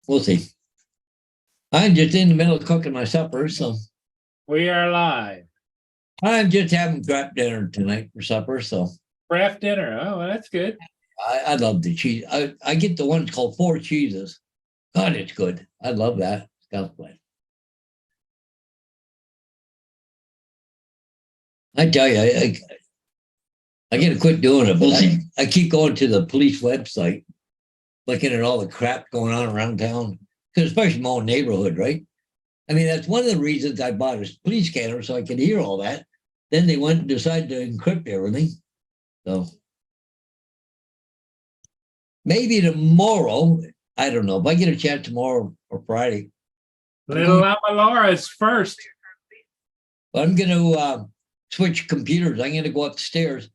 We'll see. I'm just in the middle of cooking my supper, so We are live. I'm just having crap dinner tonight for supper. So Craft dinner. Oh, well, that's good. I love the cheese. I get the one called Four Cheeses. God, it's good. I love that. I tell you, I got to quit doing it, but I keep going to the police website, looking at all the crap going on around town, because especially my own neighborhood, right? I mean, that's one of the reasons I bought a police scanner so I could hear all that. Then they went and decided to encrypt everything. So maybe tomorrow, I don't know, if I get a chance tomorrow or Friday, Little Llama Laura's first. I'm going to switch computers. I'm going to go upstairs.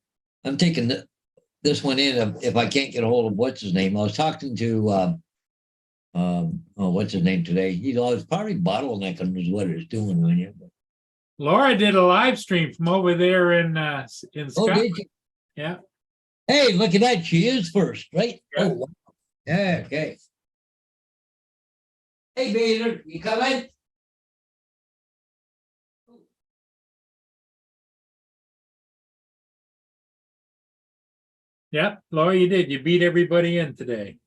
I'm taking this one in if I can't get a hold of what's his name. I was talking to what's his name today? He's always probably bottlenecking is what it's doing on you. Laura did a live stream from over there in Oh, Scotland. did you? Yeah. Hey, look at that. She is first, right? Yeah. Oh, wow. Yeah, okay. Hey, Vader, you coming? Yeah, Laura, you did. You beat everybody in today.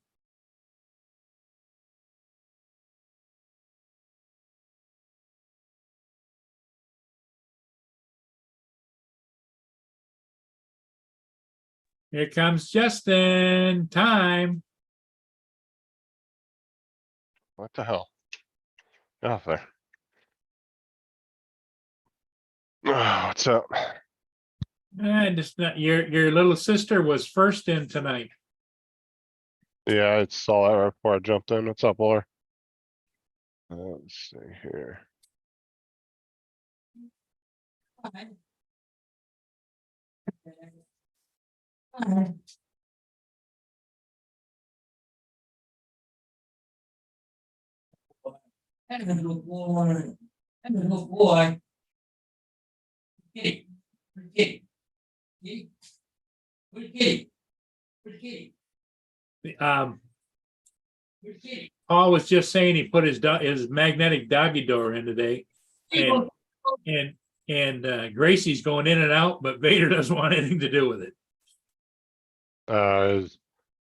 Here comes Justin. Time. What the hell? Get off there. Oh, what's up? Just not, your little sister was first in tonight. Yeah, I saw that right before I jumped in. What's up, Laura? Let's see here. Hello, boy. Hello, boy. Kitty. Kitty. Kitty. Kitty. Kitty. Um, Kitty. Paul was just saying he put his magnetic doggy door in today, and Gracie's going in and out, but Vader doesn't want anything to do with it.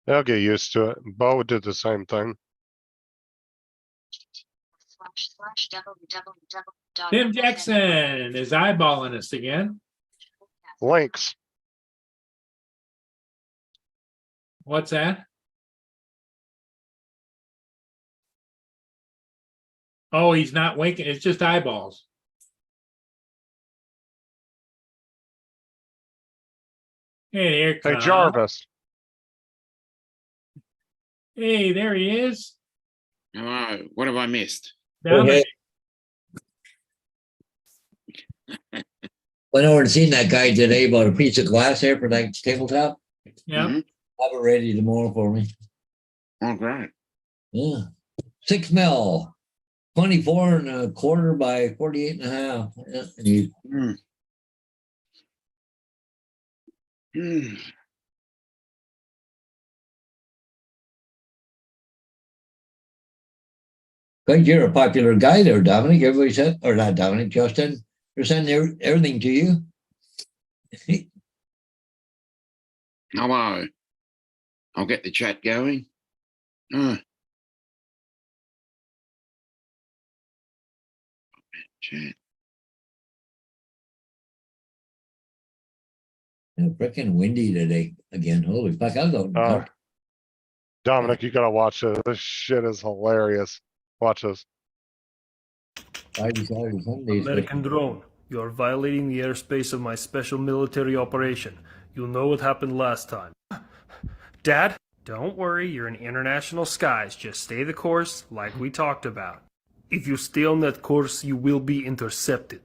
They'll get used to it. Bo did the same thing. Tim Jackson is eyeballing us again. Links. What's that? Oh, he's not winking. It's just eyeballs. Hey, there comes. Hey, Jarvis. Hey, there he is. Hello. What have I missed? Dominic. Went over and seen that guy today about a piece of glass there for that tabletop. Yeah. Mhm. Have it ready tomorrow for me. Oh, great. Yeah. 6 mil. 24 and a quarter by 48 and a half. Yeah. And you, Good, you're a popular guy there, Dominic. Everybody said, or not Dominic, Justin. They're sending everything to you. Hello. I'll get the chat going. Chat. Freaking windy today again. Holy fuck! I was out in the car. Dominic, you gotta watch this. This shit is hilarious. Watch this. Friday, Saturday, Sundays. American drone, you are violating the airspace of my special military operation. You'll know what happened last time. Dad, don't worry, you're in international skies. Just stay the course like we talked about. If you stay on that course, you will be intercepted.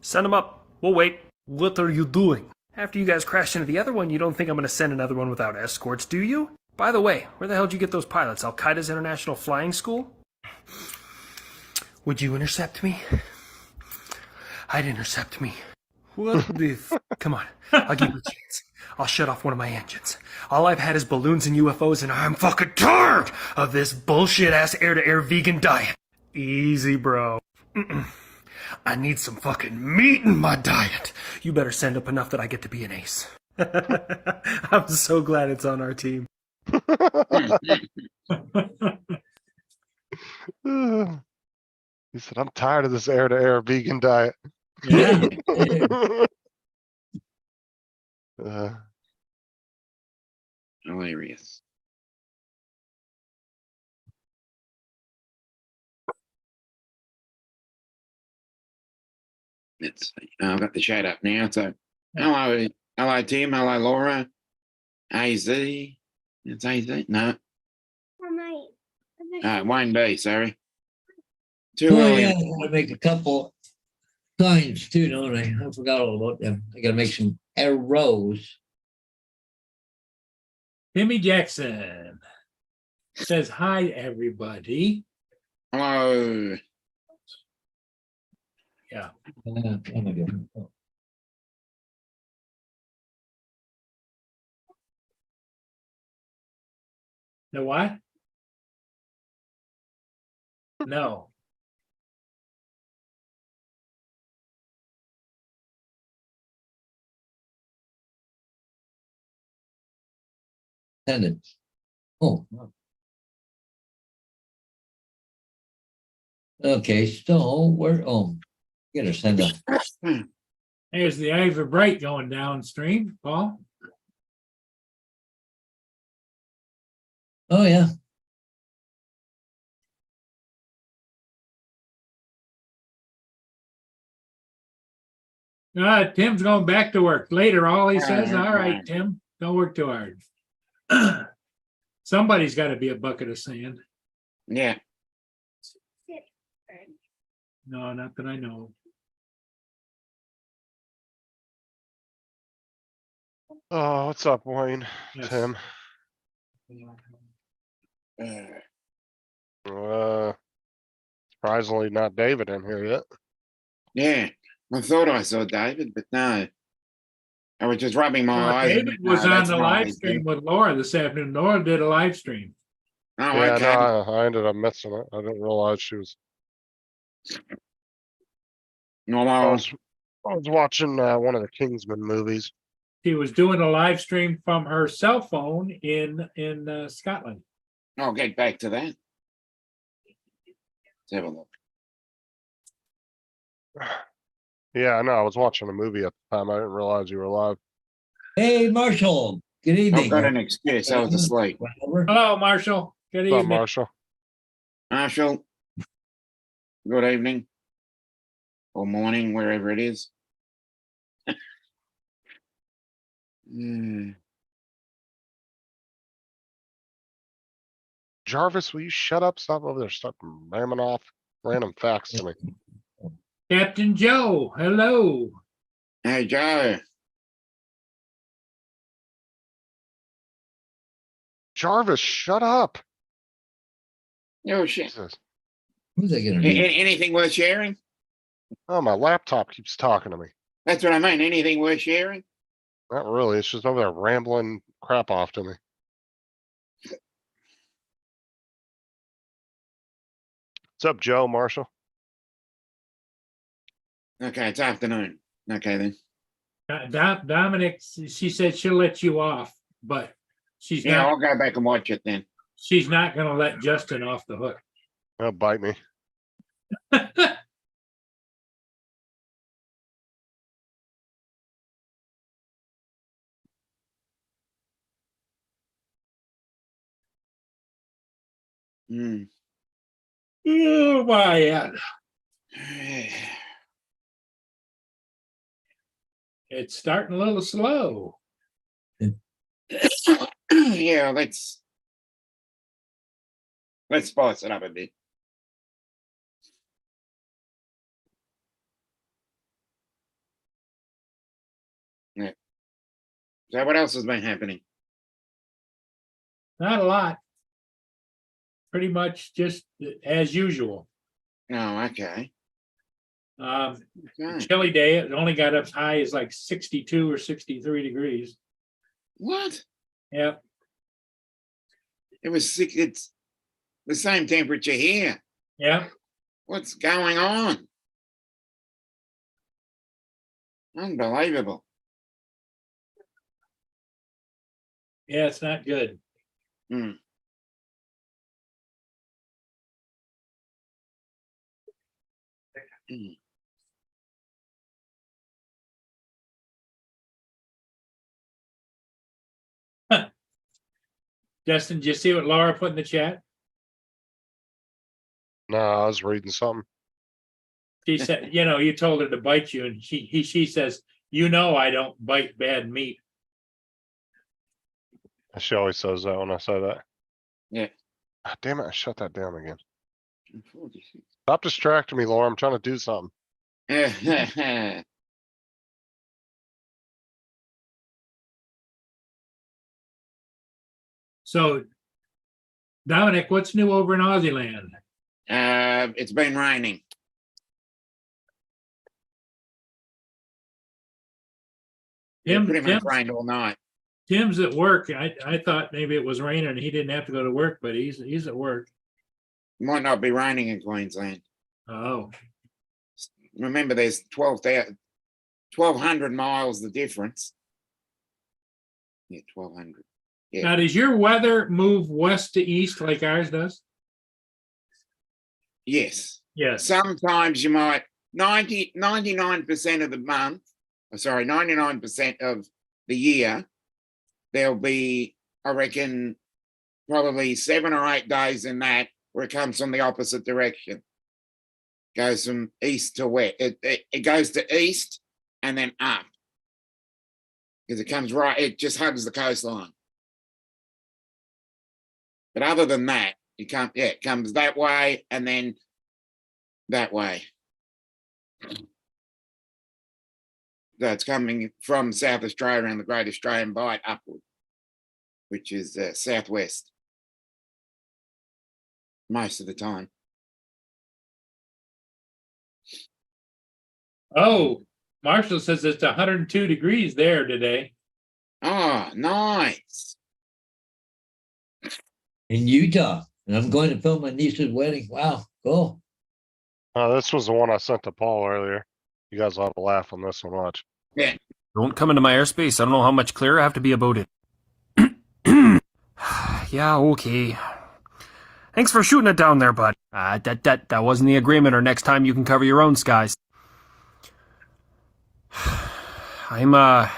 Send them up. We'll wait. What are you doing? After you guys crashed into the other one, you don't think I'm going to send another one without escorts, do you? By the way, where the hell did you get those pilots? Al-Qaeda's International Flying School? Would you intercept me? I'd intercept me. What the Come on, I'll give you a chance. I'll shut off one of my engines. All I've had is balloons and UFOs, and I'm fucking tired of this bullshit ass air-to-air vegan diet. Easy, bro. I need some fucking meat in my diet. You better send up enough that I get to be an ace. I'm so glad it's on our team. He said, I'm tired of this air-to-air vegan diet. Yeah. Uh, Hilarious. Let's see. I've got the chat up now. So, hello, Tim. Hello, Laura. AZ. It's AZ. No, Wayne B. Sorry. Too Oh, early. yeah, I gotta make a couple signs too, don't I? I forgot all about them. I gotta make some arrows. Timmy Jackson says hi, everybody. Hello. Oh my God. Oh. The what? No. Send it. Oh. Okay, so where, gotta send a, There's the Ivor Bright going downstream, Paul. oh, yeah. Tim's going back to work later. All he says, Alright, all right, alright. Tim, don't work too hard. Somebody's got to be a bucket of sand. Yeah. No, not that I know. oh, what's up, Wayne? Yes. Tim. Surprisingly not David in here yet. Yeah. I thought I saw David, but no. I was just rubbing my eyes. David was No, on that's the not live his stream thing. with Laura this afternoon. Laura did a live stream. Oh, Yeah, okay. no, I ended up missing it. I didn't realize she was. No, I well, was, I was watching one of the Kingsman movies. She was doing a live stream from her cell phone in Scotland. I'll get back to that. Let's have a look. Yeah, I know. I was watching a movie at the time. I didn't realize you were live. Hey, Marshall, good evening. I've got an excuse. I was asleep. Whatever. Hello, Marshall. Good What's up, evening. Marshall? Marshall, good evening. Or morning, wherever it is. Hmm. Jarvis, will you shut up? Stop over there. Stop ramming off random facts to me. Captain Joe, hello. Hey, Joe. Jarvis, shut up. Oh, shit. Jesus. Who's that gonna be? Anything worth sharing? Oh, my laptop keeps talking to me. That's what I mean. Anything worth sharing? Not really. It's just over there rambling crap off to me. What's up, Joe, Marshall? Okay, it's afternoon. Okay, then. Dominic, she said she'll let you off, but she's Yeah, not. I'll go back and watch it then. She's not going to let Justin off the hook. That'll bite me. Hmm. Oh my! Yeah. It's starting a little slow. Yeah, let's spice it up a bit. Yeah. So what else has been happening? Not a lot. Pretty much just as usual. Oh, okay. Okay. Chilly day. It only got up high as like 62 or 63 degrees. What? Yep. It was six. It's the same temperature here. Yep. What's going on? Unbelievable. Yeah, it's not good. Hmm. Hmm. Justin, did you see what Laura put in the chat? No, I was reading something. She said, you told her to bite you, and she says, I don't bite bad meat. She always says that when I say that. Yeah. Ah, damn it, I shut that down again. 46. Stop distracting me, Laura. I'm trying to do something. So, Dominic, what's new over in Aussie land? It's been raining. It pretty much rained all night. Tim's at work. I thought maybe it was raining and he didn't have to go to work, but he's at work. It might not be raining in Queensland. Oh, Remember, there's 1,200 miles the difference. Yeah, 1,200. Yeah. now does your weather move west to east like ours does? Yes. Yes. Sometimes you might 99% of the month, 99% of the year, there'll be, I reckon, probably 7 or 8 days in that where it comes from the opposite direction. Goes from east to west. It goes to east and then up. Because it comes right, it just hugs the coastline. But other than that, it comes that way and then that way. So it's coming from South Australia and the Great Australian Bight upward, which is southwest most of the time. Oh, Marshall says it's 102 degrees there today. Oh, nice. In Utah, and I'm going to film my niece's wedding. Wow, cool. This was the one I sent to Paul earlier. You guys will have a laugh on this one. Watch. Yeah. Don't come into my airspace. I don't know how much clearer I have to be about it. Yeah, okay. Thanks for shooting it down there, bud. That wasn't the agreement, or next time you can cover your own skies. I'm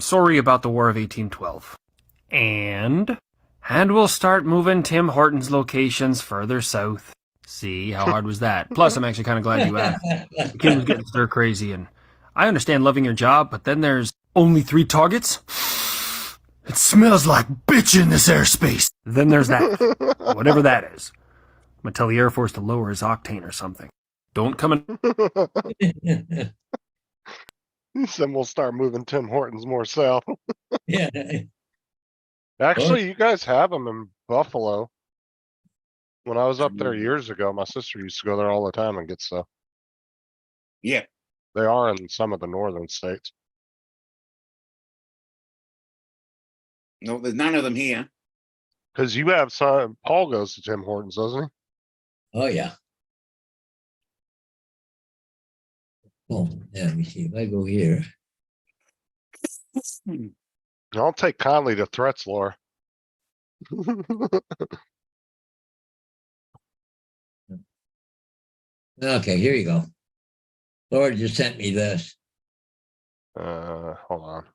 sorry about the War of 1812. And we'll start moving Tim Hortons locations further south. See, how hard was that? Plus, I'm actually kind of glad you asked. The kid was getting stir crazy, and I understand loving your job, but then there's only 3 targets? It smells like bitch in this airspace. Then there's that. Whatever that is. I'm gonna tell the Air Force to lower his octane or something. Don't come in. Then we'll start moving Tim Hortons more south. Yeah. Actually, you guys have them in Buffalo. When I was up there years ago, my sister used to go there all the time and get stuff. Yeah. They are in some of the northern states. No, there's none of them here. Because you have some, Paul goes to Tim Hortons, doesn't he? Oh yeah. Oh, yeah, let me see. If I go here. I'll take kindly to threats, Laura. Okay, here you go. Laura just sent me this. Hold on.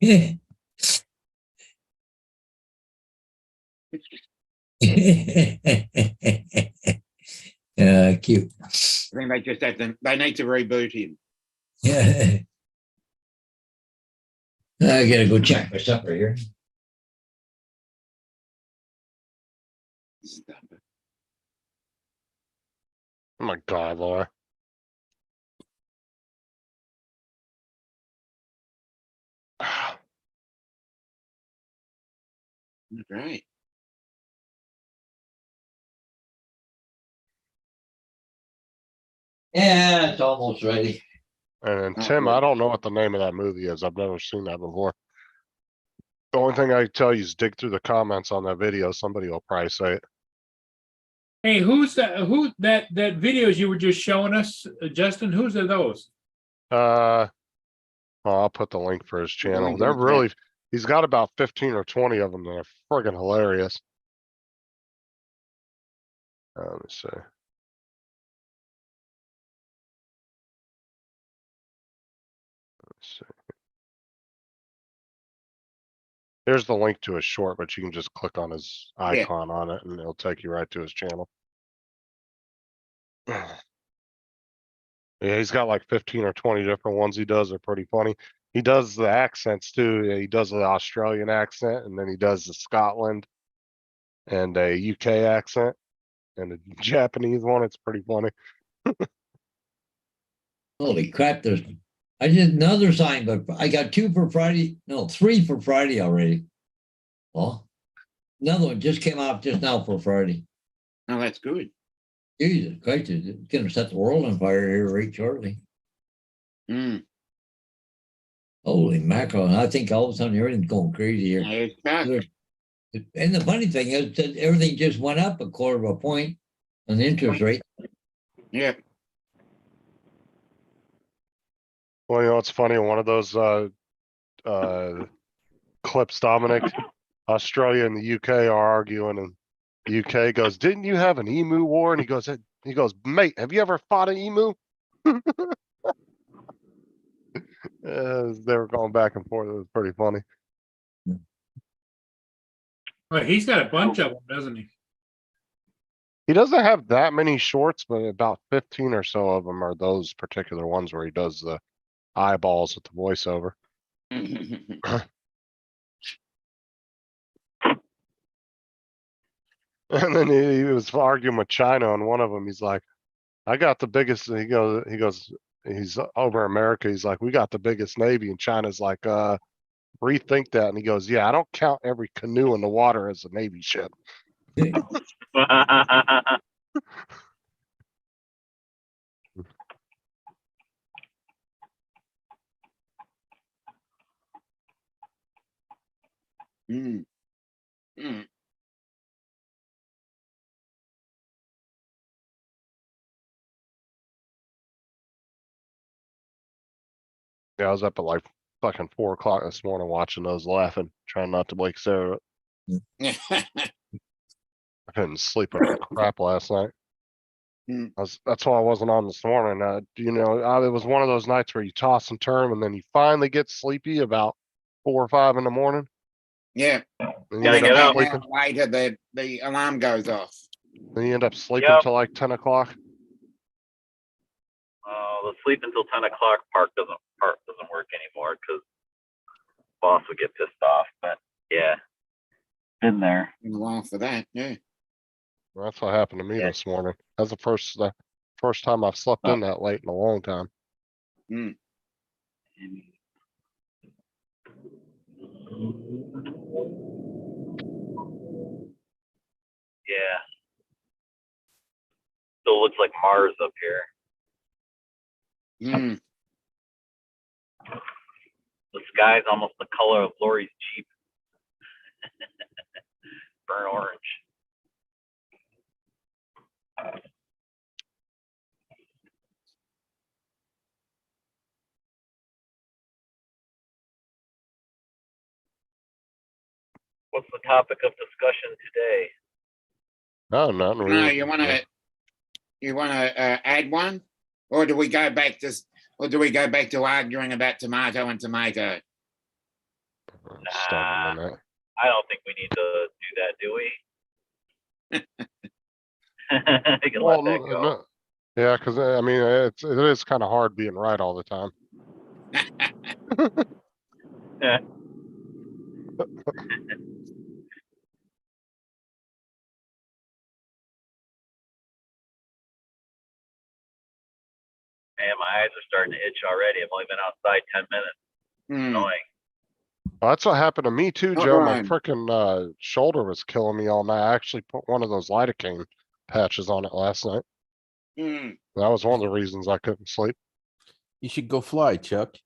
Cute. I think they just have to, they need to reboot him. Yeah. I gotta go check my supper here. Oh my God, Laura. Right. Yeah, it's almost ready. And then Oh, Tim, good. I don't know what the name of that movie is. I've never seen that before. The only thing I can tell you is dig through the comments on that video. Somebody will probably say it. Hey, that videos you were just showing us, Justin? Whose are those? Well, I'll put the link for his Put the channel. link in They're the chat. really, he's got about 15 or 20 of them that are friggin' hilarious. Let me see. Let's see. Here's the link to his short, but you can just click on his icon on it and it'll take you right to his channel. Yeah, he's got like 15 or 20 different ones he does. They're pretty funny. He does the accents too. He does the Australian accent and then he does the Scotland and a UK accent and a Japanese one. It's pretty funny. Holy crap, I did another sign, but I got 2 for Friday. No, 3 for Friday already. Oh, another one just came out just now for Friday. Oh, that's good. Jesus Christ, it's gonna set the world on fire here right shortly. Mm. Holy mackerel. And I think all of a sudden everything's going crazy here. It's back. And the funny thing is that everything just went up 1/4 point on the interest rate. Yeah. Well, you know, it's funny. One of those clips, Dominic, Australia and the UK are arguing, and the UK goes, "Didn't you have an emu war?" And he goes, "Mate, have you ever fought an emu?" They were going back and forth. It was pretty funny. Well, he's got a bunch of them, doesn't he? He doesn't have that many shorts, but about 15 or so of them are those particular ones where he does the eyeballs with the voiceover. And then he was arguing with China on one of them. He's like, "I got the biggest." He goes, he's over America. He's like, "We got the biggest navy," and China's like, "Rethink that." And he goes, "Yeah, I don't count every canoe in the water as a navy ship." Mm. Mm. Yeah, I was up at like fucking 4 o'clock this morning watching those, laughing, trying not to wake Sarah up. I couldn't sleep for crap last night. Mm. That's why I wasn't on this morning. You know, it was one of those nights where you toss and turn, and then you finally get sleepy about 4 or 5 in the morning. Yeah. And you Gotta end get up up. sleeping. Later, the alarm goes off. Then you end up sleeping Yep. till like 10 o'clock. The sleep until 10 o'clock part doesn't work anymore because boss would get pissed off. But yeah, been there. Been a while for that. Yeah. That's what happened to me Yeah. this morning. That's the first time I've slept in that late in a long time. Mm. Yeah. Still looks like Mars up here. Mm. The sky's almost the color of Lori's Jeep. Burnt orange. What's the topic of discussion today? No, nothing No, really. you wanna add one, or do we go back to arguing about tomato and tomato? Stop a minute. I don't think we need to do that, do we? You can Well, let that go. no. Yeah, because I mean, it is kind of hard being right all the time. Yeah. Man, my eyes are starting to itch already. I've only been outside 10 minutes. Hmm. Annoying. Well, that's what happened to me too, Oh, Joe. My right. frickin' shoulder was killing me all night. I actually put one of those lidocaine patches on it last night. Mm. That was one of the reasons I couldn't sleep. You should go fly, Chuck.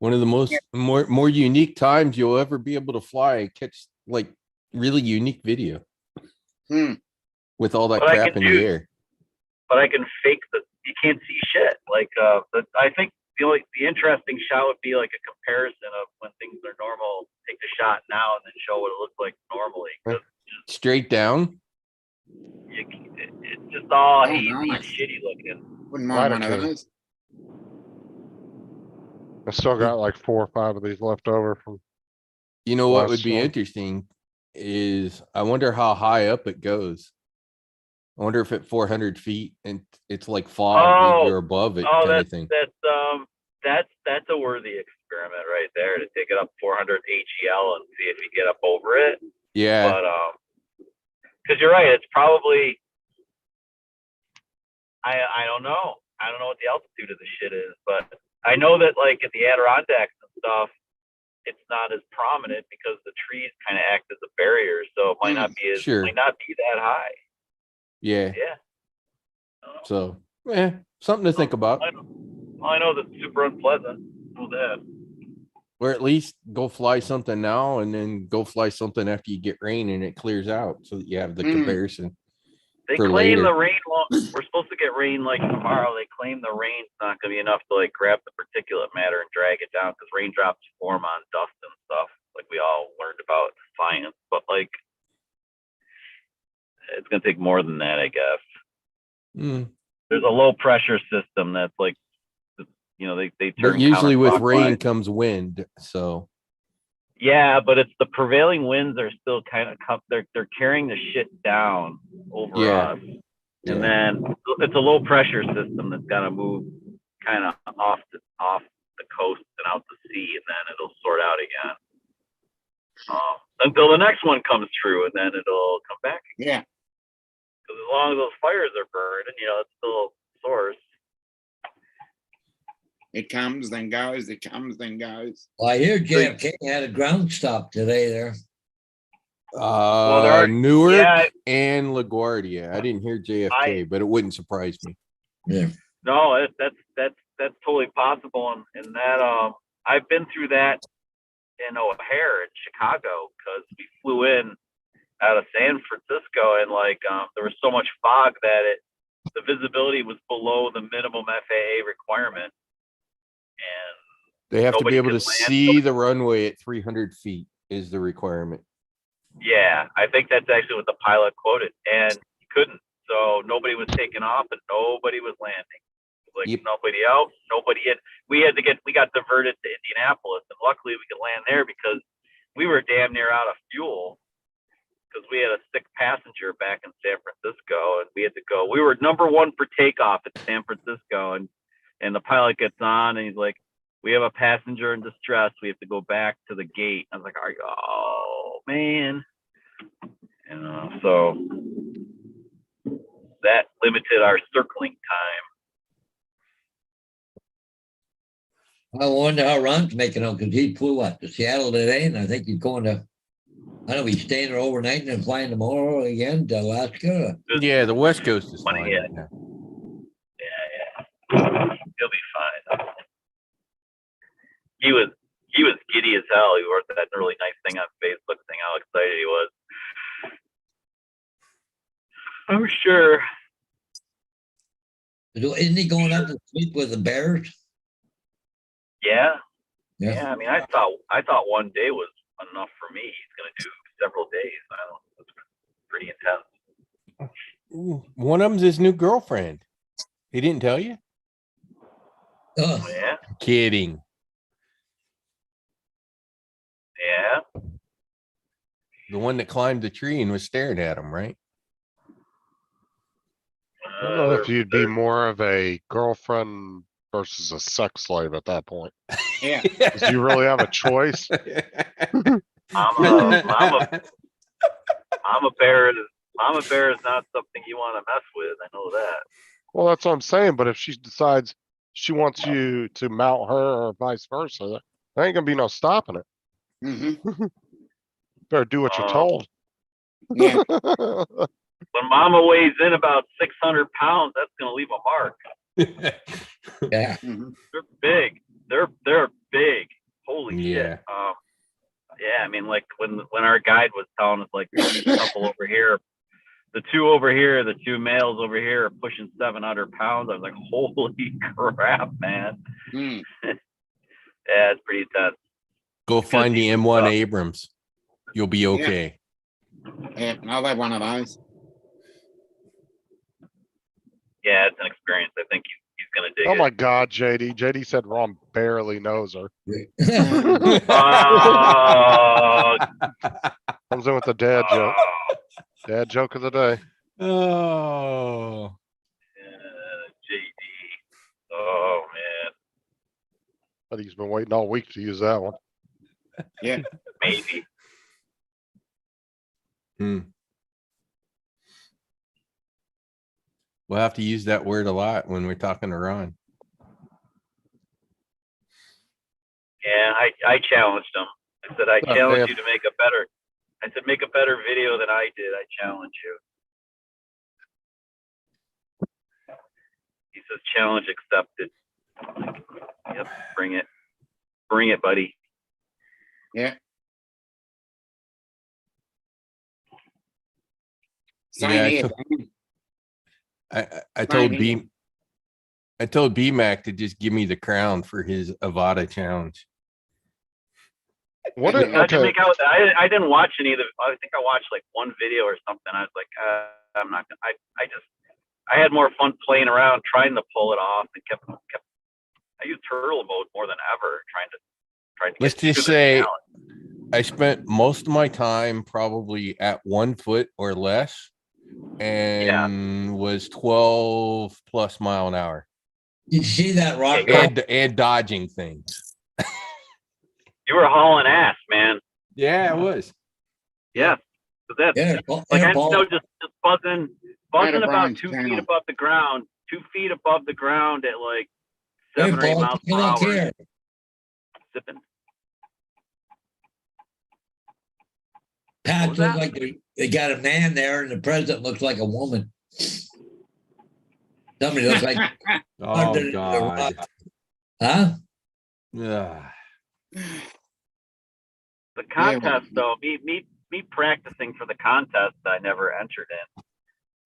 One of the most more unique times you'll ever be able to fly, catch like really unique video Hmm. with all that But I crap can in do- the air. But I can fake you can't see shit. Like, I think the interesting shot would be like a comparison of when things are normal, take the shot now and then show what it looks like normally. 'Cause Straight down. it's just all Oh, hazy and nice. shitty looking. Wouldn't mind one of Radical. those. I still got like 4 or 5 of these left over from, You know what Last would be one. interesting is I wonder how high up it goes. I wonder if at 400 feet and it's like fog, Oh, you're above it Oh, kind of thing. that's a worthy experiment right there to take it up 400 AGL and see if you get up over it. Yeah, But because you're right, it's probably I don't know. I don't know what the altitude of the shit is, but I know that like in the Adirondacks and stuff, it's not as prominent because the trees kind of act as a barrier, so it might not be sure. might not be that high. yeah. Yeah. I don't know. So, something to think about. I know that's super unpleasant. Know that. Or at least go fly something now and then go fly something after you get rain and it clears out so that you have the comparison. They For claim later. the rain we're supposed to get rain like tomorrow. They claim the rain's not gonna be enough to like grab the particulate matter and drag it down because raindrops form on dust and stuff, like we all learned about in science. But like it's gonna take more than that, I guess. Mm, There's a low pressure system that's like they turn But usually with rain counterclockwise. comes wind, so Yeah, but it's the prevailing winds are still kind of they're carrying the shit down over Yeah. us. yeah. And then it's a low pressure system that's got to move kind of off the coast and out to sea, and then it'll sort out again until the next one comes through, and then it'll come back. Yeah. Because as long as those fires are burning, it's still a source. It comes, then goes. It comes, then goes. Well, I hear JFK had a ground stop today there. there are- Newark yeah. and LaGuardia. I didn't hear JFK, but it wouldn't surprise me. Yeah. No, that's totally possible, and that I've been through that in O'Hare in Chicago because we flew in out of San Francisco and like there was so much fog that the visibility was below the minimum FAA requirement, and They have to Nobody be able to could land. see the runway at 300 feet is the requirement. yeah, I think that's actually what the pilot quoted, and he couldn't, so nobody was taking off and nobody was landing. Like Yep. nobody out, nobody in. We got diverted to Indianapolis, and luckily we could land there because we were damn near out of fuel because we had a sick passenger back in San Francisco, and we had to go. We were number one for takeoff at San Francisco, and the pilot gets on and he's like, "We have a passenger in distress. We have to go back to the gate." I was like, "Oh man," so that limited our circling time. I wonder how Ron's making out because he flew to Seattle today, and I think he's going to. I don't know. He's staying there overnight and then flying tomorrow again to Alaska. Yeah, the West Coast is Money, fine. yeah. right now. Yeah. He'll be fine. He was giddy as hell. He wrote that really nice thing on Facebook saying how excited he was. I'm sure. Isn't he going up to sleep with the bears? Yeah. Yeah. Yeah. I mean, I thought one day was enough for me. He's gonna do several days. I don't know. It's pretty intense. Ooh, one of them's his new girlfriend. He didn't tell you? Oh, Yeah. Kidding. Yeah. The one that climbed the tree and was staring at him, right? I don't know if you'd be more of a girlfriend versus a sex slave at that point. Yeah. 'Cause you really have a choice. Mama bear is not something you want to mess with. I know that. Well, that's what I'm saying, but if she decides she wants you to mount her or vice versa, there ain't gonna be no stopping it. Hmm. Better do what you're Oh. told. Yeah. When Mama weighs in about 600 pounds, that's gonna leave a mark. Yeah. Mhm. They're big. They're big. Holy Yeah. shit. Yeah, I mean, like when our guide was telling us, like, there's a couple over here, the two over here, the two males over here are pushing 700 pounds. I was like, holy crap, man. Mm. Yeah, it's pretty intense. Go find the decent M1 stuff. Abrams. You'll be okay. Yeah, I'll have one of those. Yeah, it's an experience. I think he's gonna dig Oh it. my God, JD. JD said Ron barely knows her. Oh, Comes in with the dad joke. Dad joke of the day. Oh, JD. Oh man, But he's been waiting all week to use that one. maybe. hmm. We'll have to use that word a lot when we're talking to Ron. Yeah, I challenged him. I said, I Oh, challenge damn. you to make a better. I said, make a better video than I did. I challenge you. He says, challenge accepted. I'm like, yep, bring it, buddy. Yeah. Same Yeah, here. I told Same here. I told BMAC to just give me the crown for his Avada challenge. What? Okay. How'd you Okay. make out with that? I didn't watch any of the. I think I watched like one video or something. I was like, I'm not gonna. I had more fun playing around trying to pull it off and kept. I used turtle mode more than ever trying to Let's get just to the say challenge. I spent most of my time probably at 1 foot or less and was 12 plus mile an hour You see that rock? Yeah, and dodging things. You were hauling ass, man. Yeah, it was. Yeah. So that's Yeah, like I airball. know just buzzing about Brian's 2 channel. feet above the ground, 2 feet above the ground at like 7 or 8 Airball, miles take a per look hour. here. Sipping. Pat was looks that? like they got a man there, and the president looks like a woman. Somebody looks like Oh under the God. rock. Huh? Ugh. The contest though, me practicing for the contest I never entered in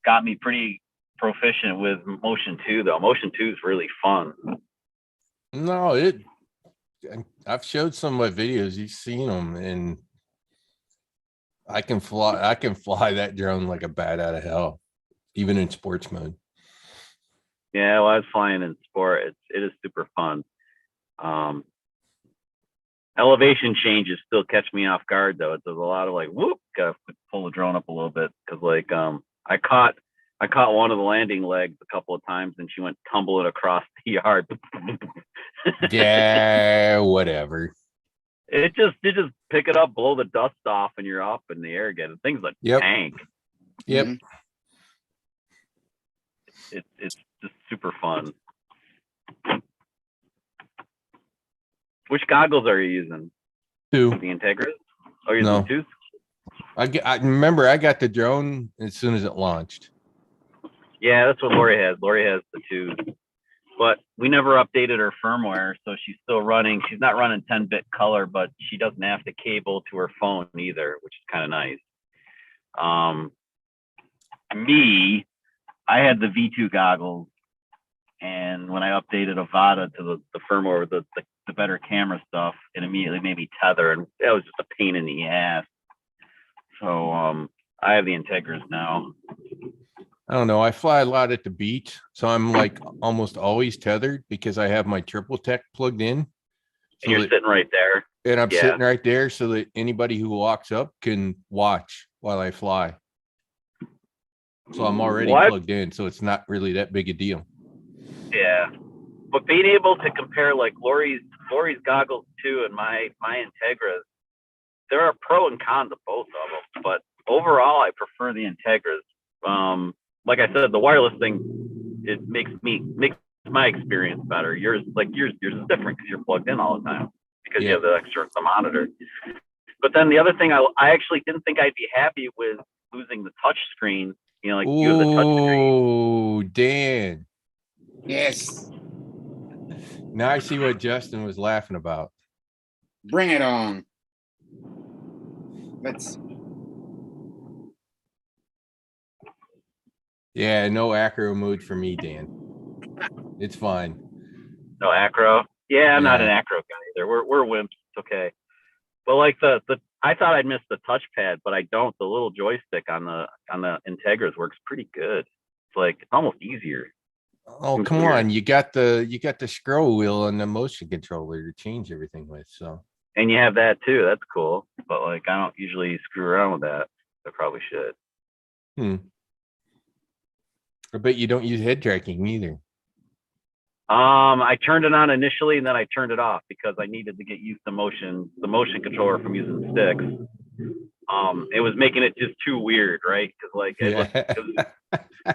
got me pretty proficient with Motion 2 though. Motion 2 is really fun. No, I've showed some of my videos. You've seen them, and I can fly that drone like a bat out of hell, even in sports mode. Yeah, well, I was flying in sport. It is super fun. Elevation changes still catch me off guard though. There's a lot of like whoop, gotta pull the drone up a little bit because like I caught one of the landing legs a couple of times and she went tumbling across the yard. Yeah, whatever. It just pick it up, blow the dust off, and you're up in the air again. The thing's like Yep. tank. Yep. Mhm. It's just super fun. Which goggles are you using? Two. The Integras? Oh, you're using No. two? I remember I got the drone as soon as it launched. Yeah, that's what Lori has. Lori has the two. But we never updated her firmware, so she's still running. She's not running 10-bit color, but she doesn't have to cable to her phone either, which is kind of nice. I had the V2 goggles, and when I updated Avada to the firmware with the better camera stuff, it immediately made me tether, and that was just a pain in the ass. So I have the Integras now. I don't know. I fly a lot at the beach, so I'm like almost always tethered because I have my triple tech plugged in. And So you're that, sitting right there. and I'm yeah. sitting right there so that anybody who walks up can watch while I fly. So I'm already What? plugged in, so it's not really that big a deal. Yeah. But being able to compare like Lori's goggles too and my Integras, there are pro and cons of both of them. But overall, I prefer the Integras. Like I said, the wireless thing, it makes my experience better. Yours is different because you're plugged in all the time because you Yeah. have the extra thermometer. But then the other thing, I actually didn't think I'd be happy with losing the touch screen. You know, like you have the touch screen. Oh, Dan. Yes, Now I see what Justin was laughing about. bring it on. Let's, Yeah, no acro mode for me, Dan. It's fine. No acro. Yeah, I'm not an Yeah. acro guy either. We're wimps. It's okay. But like the I thought I'd miss the touchpad, but I don't. The little joystick on the Integras works pretty good. It's like it's almost easier. Oh, Seems come weird. on. You got the scroll wheel and the motion controller to change everything with. So And you have that too. That's cool. But like I don't usually screw around with that. I probably should. I bet you don't use head tracking either. I turned it on initially and then I turned it off because I needed to get used to the motion controller from using sticks. It was making it just too weird, right? Because like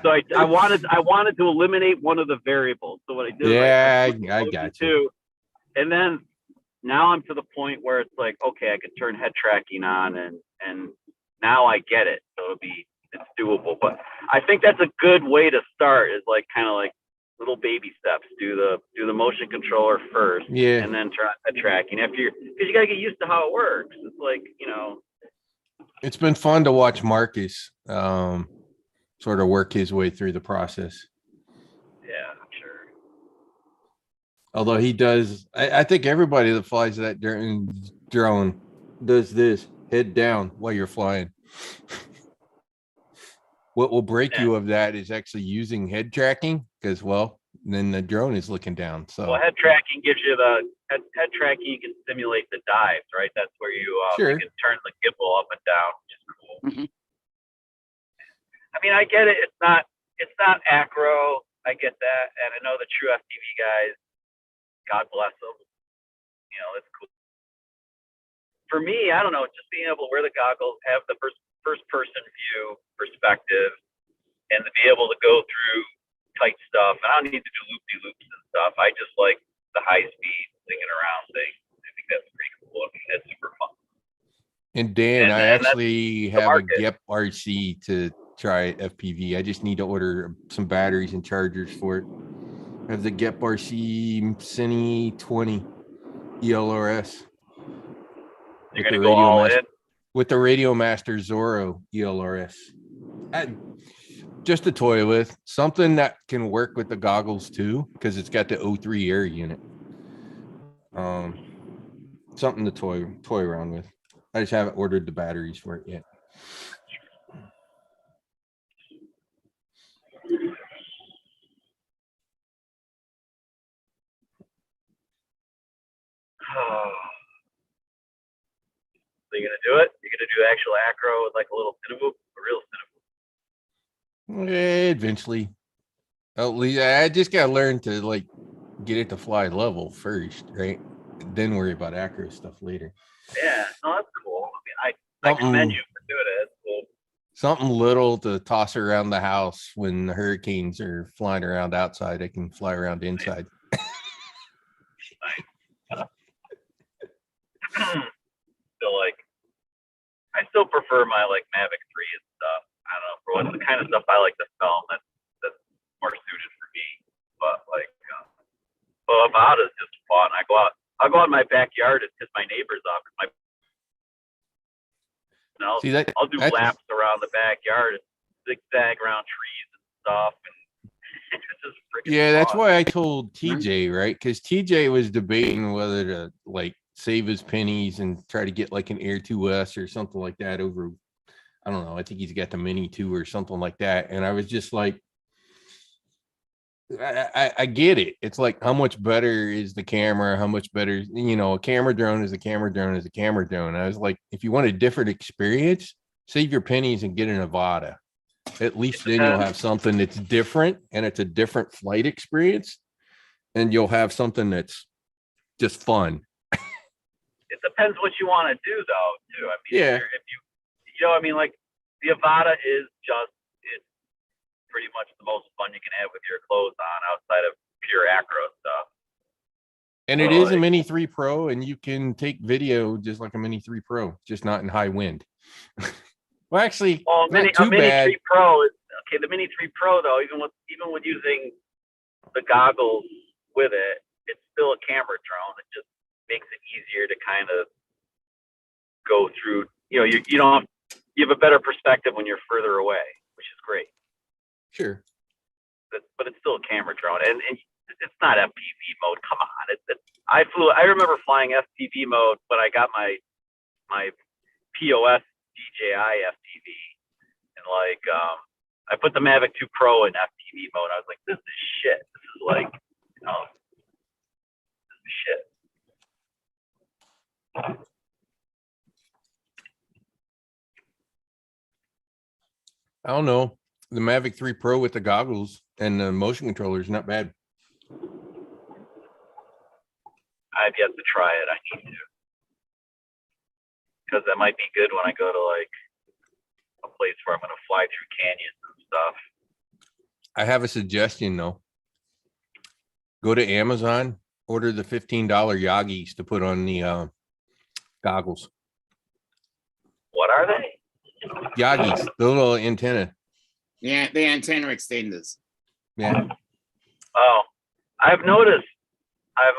so I wanted to eliminate one of the variables. So what I did, Yeah, is I motion got you. to, and then now I'm to the point where it's like, okay, I could turn head tracking on, and now I get it. So it's doable. But I think that's a good way to start. Is like kind of like little baby steps. Do the motion controller first, Yeah. and then try head tracking. Because you got to get used to how it works. It's like It's been fun to watch Marcus sort of work his way through the process. yeah, I'm sure. Although he does, I think everybody that flies that drone does this head down while you're flying. What will break you of that is actually using head tracking because, well, then the drone is looking down. So Well, head tracking gives you the head tracking. You can simulate the dives, right? That's where you Sure. you can turn the gimbal up and down, which is cool. Mhm. I mean, I get it. It's not acro. I get that, and I know the true FPV guys. God bless them. It's cool. For me, I don't know. Just being able to wear the goggles, have the first person view perspective, and to be able to go through tight stuff. And I don't need to do loop de loops and stuff. I just like the high speed singing around thing. I think that's pretty cool. I mean, that's super fun. And Dan, And I that's actually the have a market. GEP RC to try FPV. I just need to order some batteries and chargers for it. I have the GEP RC Cine 20 ELRS You're with the gonna go all Radio in. with the Radio Master Zorro ELRS. Just to toy with, something that can work with the goggles too, because it's got the O3 air unit. Something to toy around with. I just haven't ordered the batteries for it yet. So you're gonna do it? You're gonna do actual acro with like a little cinebook, a real cinebook. Eventually. At least I just gotta learn to like get it to fly level first, right? Then worry about acro stuff later. Yeah, no, that's cool. I mean, I commend you for doing it. It's cool. Something little to toss around the house when the hurricanes are flying around outside. I can fly around inside. Still like, I still prefer my like Mavic 3 and stuff. I don't know for what the kind of stuff I like to film that's more suited for me. But like, about is just fun. I'll go out in my backyard and piss my neighbors off. See that? I'll do that's- laps around the backyard and zigzag around trees and stuff. And it's just freaking Yeah, that's fun. why I told TJ, right? Because TJ was debating whether to like save his pennies and try to get like an Air 2S or something like that over. I don't know. I think he's got the Mini 2 or something like that. And I was just like, I get it. It's like, how much better is the camera? How much better, a camera drone is a camera drone is a camera drone. I was like, if you want a different experience, save your pennies and get a Nevada. At least then you'll have something that's different and it's a different flight experience. And you'll have something that's just fun. It depends what you want to do, though. Too. I mean, Yeah. if you I mean, like the Avata is just it's pretty much the most fun you can have with your clothes on outside of pure acro stuff. And it is a Mini 3 Pro, and you can take video just like a Mini 3 Pro, just not in high wind. Well, actually, Well, not a too Mini bad. 3 Pro is okay. The Mini 3 Pro, though, even with using the goggles with it, it's still a camera drone. It just makes it easier to kind of go through. You know, you don't you have a better perspective when you're further away, which is great. Sure. But it's still a camera drone, and it's not FPV mode. Come on, I remember flying FPV mode when I got my POS DJI FPV, and like I put the Mavic 2 Pro in FPV mode. I was like, this is shit. This is like, you know, this is shit. I don't know. The Mavic 3 Pro with the goggles and the motion controller is not bad. I've yet to try it. I need to, because that might be good when I go to like a place where I'm going to fly through canyons and stuff. I have a suggestion though. Go to Amazon, order the $15 Yagis to put on the goggles. What are they? Yagis, the little antenna. Yeah, the antenna extenders. Yeah. Oh, I've noticed. I've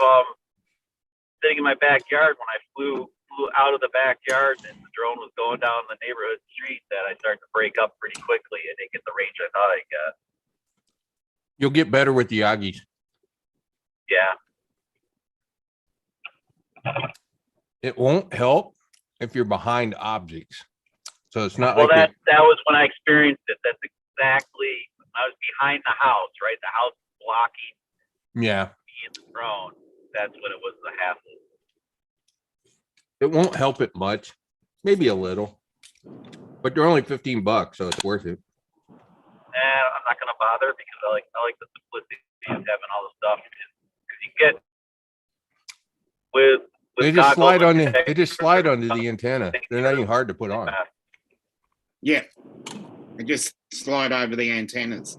sitting in my backyard when I flew out of the backyard and the drone was going down the neighborhood street that I started to break up pretty quickly and didn't get the range I thought I'd get. You'll get better with the Yagis. Yeah. It won't help if you're behind objects. So it's not Well, like that was when I experienced it. That's exactly. I was behind the house, right? The house blocking yeah, me and the drone. That's when it was the hassle. it won't help it much. Maybe a little. But they're only $15, so it's worth it. And I'm not gonna bother because I like the simplicity of having all the stuff. Because you get with They just slide goggles on and they just slide under the antenna. They're not even hard to put on. Yeah. They just slide over the antennas,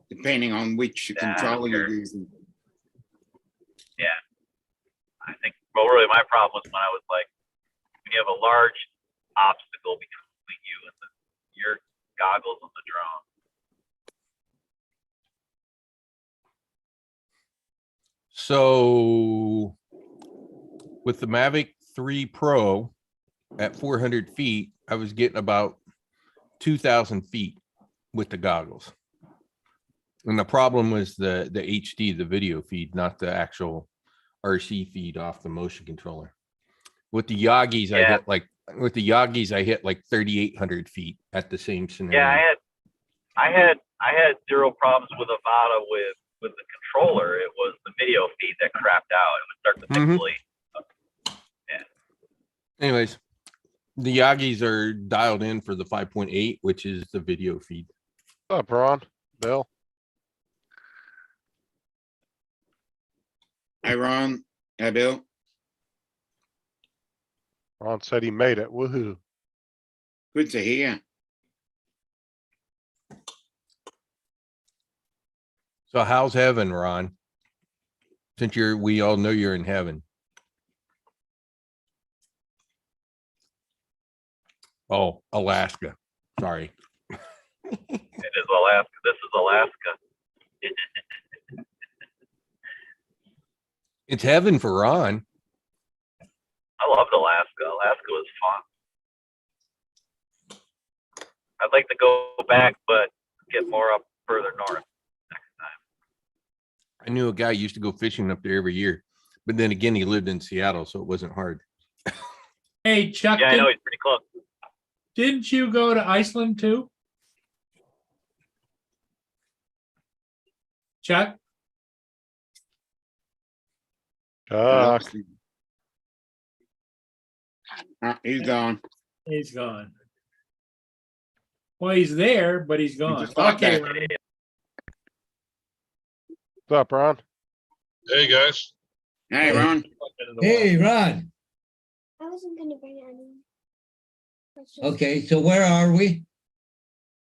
depending on which controller you're using. I think, well, really, my problem was when I was like, when you have a large obstacle between you and your goggles and the drone. So with the Mavic 3 Pro at 400 feet, I was getting about 2,000 feet with the goggles. And the problem was the HD, the video feed, not the actual RC feed off the motion controller. With the Yagis, I hit like 3,800 feet at the same scenario. Yeah, I had zero problems with Avata with the controller. It was the video feed that crapped out. It would start to pixelate. Anyways, the Yagis are dialed in for the 5.8, which is the video feed. What's up, Ron? Bill? Hey, Ron. Hey, Bill. Ron said he made it. Woohoo. Good to hear. So how's heaven, Ron? Since we all know you're in heaven. Oh, Alaska. Sorry. It is Alaska. This is Alaska. It's heaven for Ron. I loved Alaska. Alaska was fun. I'd like to go back, but get more up further north next time. I knew a guy used to go fishing up there every year, but then again, he lived in Seattle, so it wasn't hard. Hey, Chuck, Yeah, I know he's pretty close. didn't you go to Iceland too? Chuck? He's gone. He's gone. Well, he's there, but he's gone. just got Okay. back. Ron. What's up, Ron? Hey, guys. Hey, Ron. Hey, Ron. I wasn't gonna bring any. Let's just- Okay, so where are we?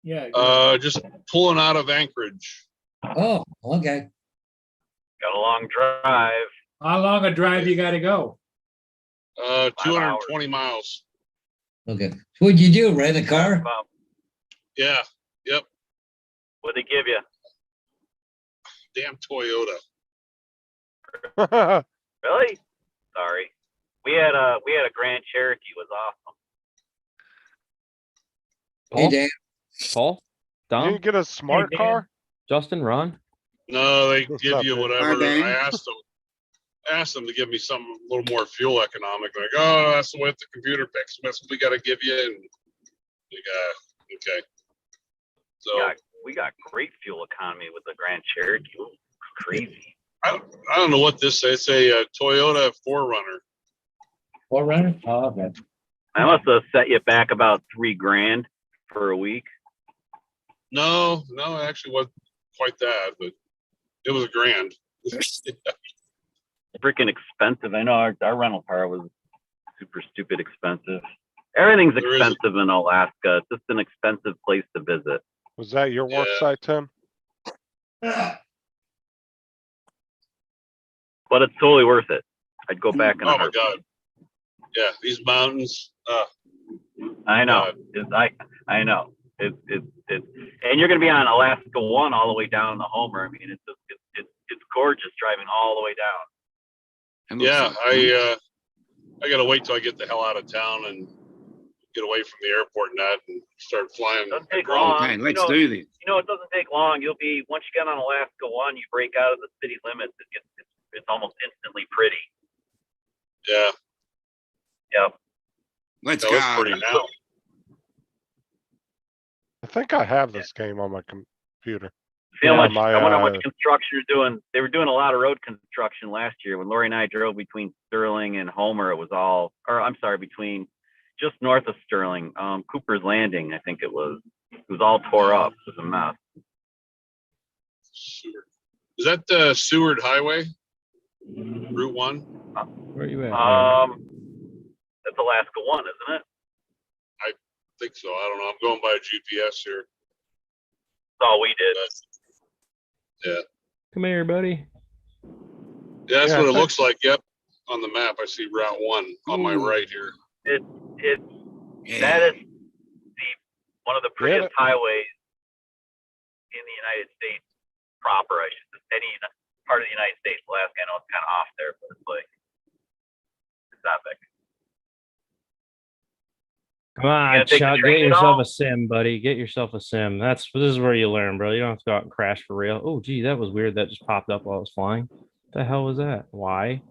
Yeah. Just pulling out of Anchorage. Oh, okay. Got a long drive. How long a drive you gotta go? 220 miles. Okay. So what'd you do? Rent a car? Yeah. What'd they give you? damn Toyota. Really? Sorry. We had a Grand Cherokee, it was awesome. Hey, Paul, Dan. Paul, You Dom, didn't get a smart Dan. car? Justin, Ron. No, they What's give up, you man? whatever. Hi, Dan. I asked them to give me some a little more fuel economic. Like, oh, that's what the computer picks. That's what we got to give you. And okay. So We got great fuel economy with the Grand Cherokee. It was crazy. I don't know what this is. It's a Toyota 4Runner. Forerunner? Oh, okay. I must have set you back about $3,000 for a week. No, it actually wasn't quite that, but it was $1,000. Freaking expensive. I know our rental car was super stupid expensive. Everything's There is- expensive in Alaska. It's just an expensive place to visit. Was that your work Yeah. site, Tim? But it's totally worth it. I'd go back in a Oh my heartbeat. God. Yeah, these mountains. I know. I know. It's and you're gonna be on Alaska 1 all the way down to Homer. I mean, it's gorgeous driving all the way down. It looks Yeah, like fun. I gotta wait till I get the hell out of town and get away from the airport and that and start flying. It doesn't take drone. long. Okay, let's do this. You know, it doesn't take long. You'll be once you get on Alaska 1, you break out of the city limits. It's almost instantly pretty. Yeah, Yep. Let's that was go. pretty now. I think I have this game on my computer. See how Yeah, much, my, I wonder how much construction you're doing. They were doing a lot of road construction last year. When Lori and I drove between Sterling and Homer, it was all, or I'm sorry, between just north of Sterling, Cooper's Landing, I think it was. It was all tore up. It was a mess. Seward. Is that the Seward Highway? Route 1? Where are you at? That's Alaska 1, isn't it? I think so. I don't know. I'm going by GPS here. That's all we did. Come here, buddy. Yeah, that's Yeah, what I it think- looks like. Yep. On the map, I see Route 1 on my right here. It's Yeah. that is one of the prettiest Yeah. highways in the United States proper. I should say any part of the United States. Alaska, I know it's kind of off there, but it's like it's epic. Come on, gonna take the Chuck, get train at yourself all? a sim, buddy. Get yourself a sim. This is where you learn, bro. You don't have to go out and crash for real. Oh, gee, that was weird. That just popped up while I was flying. What the hell was that? Why?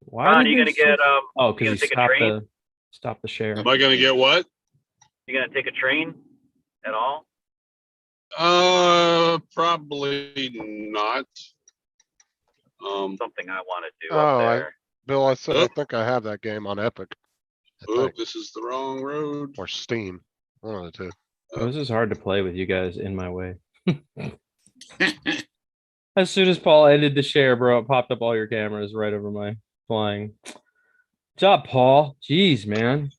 Why? Ron, did you they gonna get switch- Oh, you gonna because he take a train? stopped the share. Am I going to get what? You gonna take a train at all? Probably not. Something I want to do Oh, up I- there. Bill, I said I Oop. think I have that game on Epic. I Oop, think. this is the wrong road. Or Steam. One of the two. Oh, this is hard to play with you guys in my way. As soon as Paul ended the share, bro, it popped up all your cameras right over my flying. Good job, Paul. Jeez, man.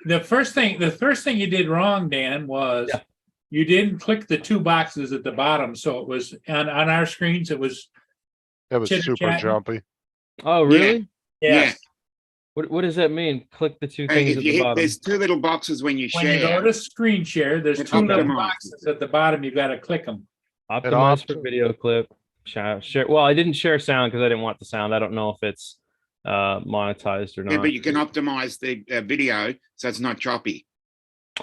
The first thing you did wrong, Dan, was Yeah. you didn't click the 2 boxes at the bottom. So it was on our screens, it was, It was super Chitter-chatting. jumpy. Oh, really? yeah. What does that mean? Click the 2 Hey, things if at you the hit, bottom. there's 2 little boxes when you When you go share. to screen share, there's It's 2 little optimized. boxes at the bottom. You've got to click them. Optimize for opt- video clip. Share. Well, I didn't share sound because I didn't want the sound. I don't know if it's monetized or Yeah, not. but you can optimize the video so it's not choppy.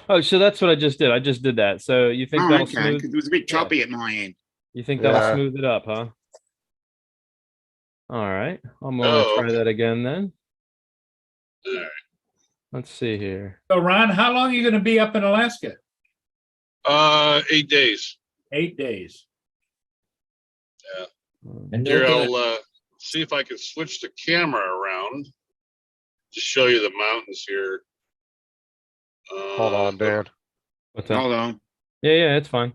Oh, so that's what I just did. I just did that. So you think Oh, that'll okay, smooth? 'cause it was a bit choppy at my end. You think that'll Yeah. smooth it up, huh? All right. I'm gonna Oh, try okay. that again then. All right. Let's see here. So Ron, how long are you going to be up in Alaska? 8 days. 8 days. And Here, they're gonna- I'll see if I can switch the camera around to show you the mountains here. Hold on, Dan. What's that? Hold on. Yeah, it's fine.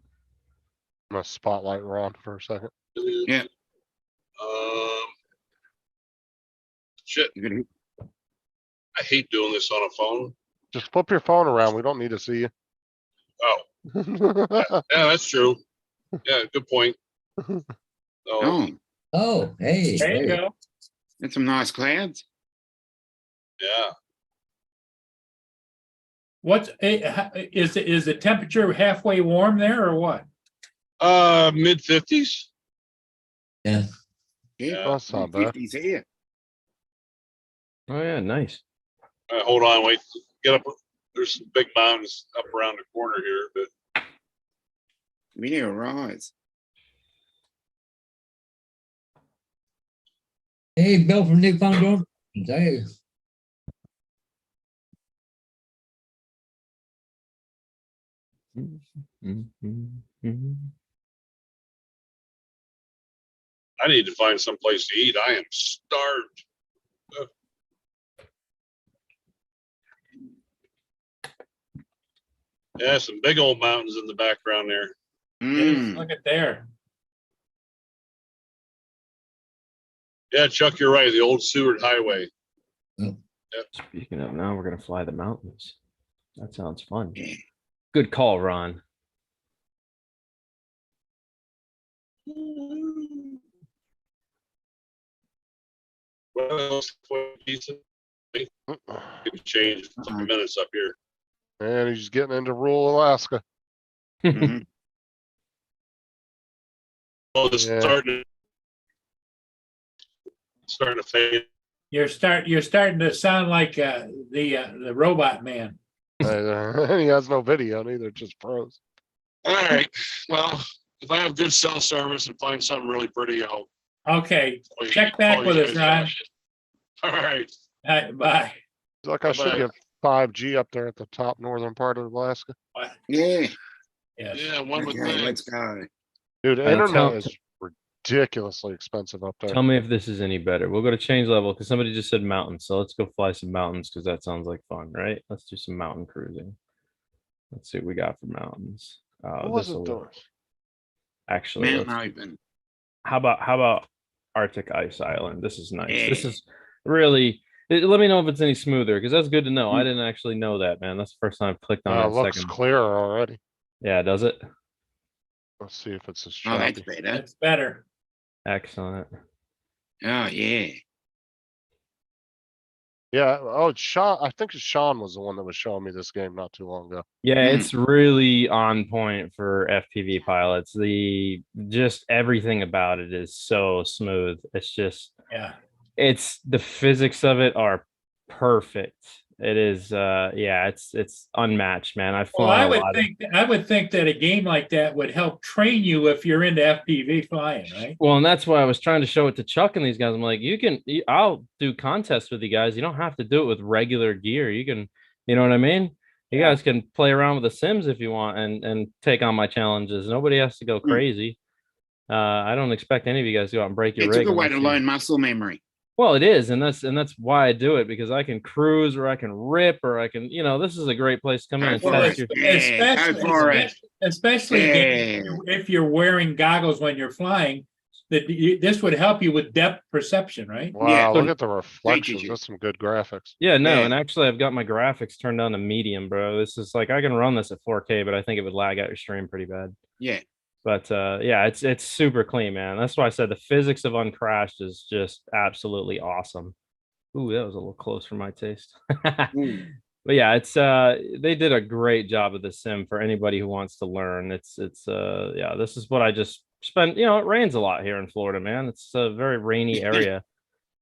I'm gonna spotlight Ron for a second. Yeah. Shit, You're gonna hit- I hate doing this on a phone. Just flip your phone around. We don't need to see you. Oh, yeah, that's true. Yeah, good point. Oh, Oh, Oh, hey. There you hey. go. that's some nice clouds. yeah. Is the temperature halfway warm there or what? Mid-50s. Yeah. Yeah, That's not bad. 50s here. Oh yeah, nice. Hold on, wait, get up. There's some big mountains up around the corner here, but We need a rise. Hey, Bill from Newfoundland. Hey. I need to find some place to eat. I am starved. Yeah, some big old mountains in the background there. Mm. Look at there. Yeah, Chuck, you're right. The old Seward Highway. Speaking of, now we're gonna fly the mountains. That sounds fun. Yeah. Good call, Ron. Well, decent. Could change a couple minutes up here. And he's getting into rural Alaska. Mhm. Oh, it's Yeah. starting to fade. You're starting to sound like the robot man. He has no video neither, just pros. All right. Well, if I have good cell service and find something really pretty, I'll Okay, call you- check back call with you us, guys Ron. back. All right. All right, bye. It's like I should Bye-bye. get 5G up there at the top northern part of Alaska. Yeah. Yes. Yeah, one with Okay, that. let's go. Dude, tell- internet is ridiculously expensive up there. Tell me if this is any better. We'll go to change level because somebody just said mountains. So let's go fly some mountains because that sounds like fun, right? Let's do some mountain cruising. Let's see what we got for mountains. What This was it will doing? actually. Mountain let's- open. How about Arctic Ice Island? This is nice. This Yeah. is really. Let me know if it's any smoother because that's good to know. I didn't actually know that, man. That's the first time I've clicked on It that looks second. clearer already. Yeah, does it? Let's see if it's as Oh, that's choppy. better. That's better. Excellent. Oh, yeah. Yeah. Oh, it's Sean. I think Sean was the one that was showing me this game not too long ago. Yeah, Hmm. it's really on point for FPV pilots. Just everything about it is so smooth. It's just Yeah. it's the physics of it are perfect. It is yeah, it's unmatched, man. I've Well, flown I a would lot of- think that a game like that would help train you if you're into FPV flying, right? Well, and that's why I was trying to show it to Chuck and these guys. I'm like, I'll do contests with you guys. You don't have to do it with regular gear. You can, you know what I mean? You Yeah. guys can play around with the Sims if you want and take on my challenges. Nobody has to go crazy. I don't expect any of you guys to go out and break your It's a rig. good way to unless you- learn muscle memory. Well, it is, and that's why I do it because I can cruise or I can rip or I can, this is a great place to come in and Go for test it. your. Yeah, go for it. Especially Yeah. if you're wearing goggles when you're flying, this would help you with depth perception, right? Wow, Yeah. look at the reflections. you. That's some good graphics. Yeah, no, Yeah. and actually I've got my graphics turned down to medium, bro. This is like I can run this at 4K, but I think it would lag out your stream pretty bad. Yeah. But yeah, it's super clean, man. That's why I said the physics of Uncrashed is just absolutely awesome. Ooh, that was a little close for my taste. Ooh. But yeah, it's they did a great job of the sim for anybody who wants to learn. It's yeah, this is what I just spent, it rains a lot here in Florida, man. It's a very rainy area.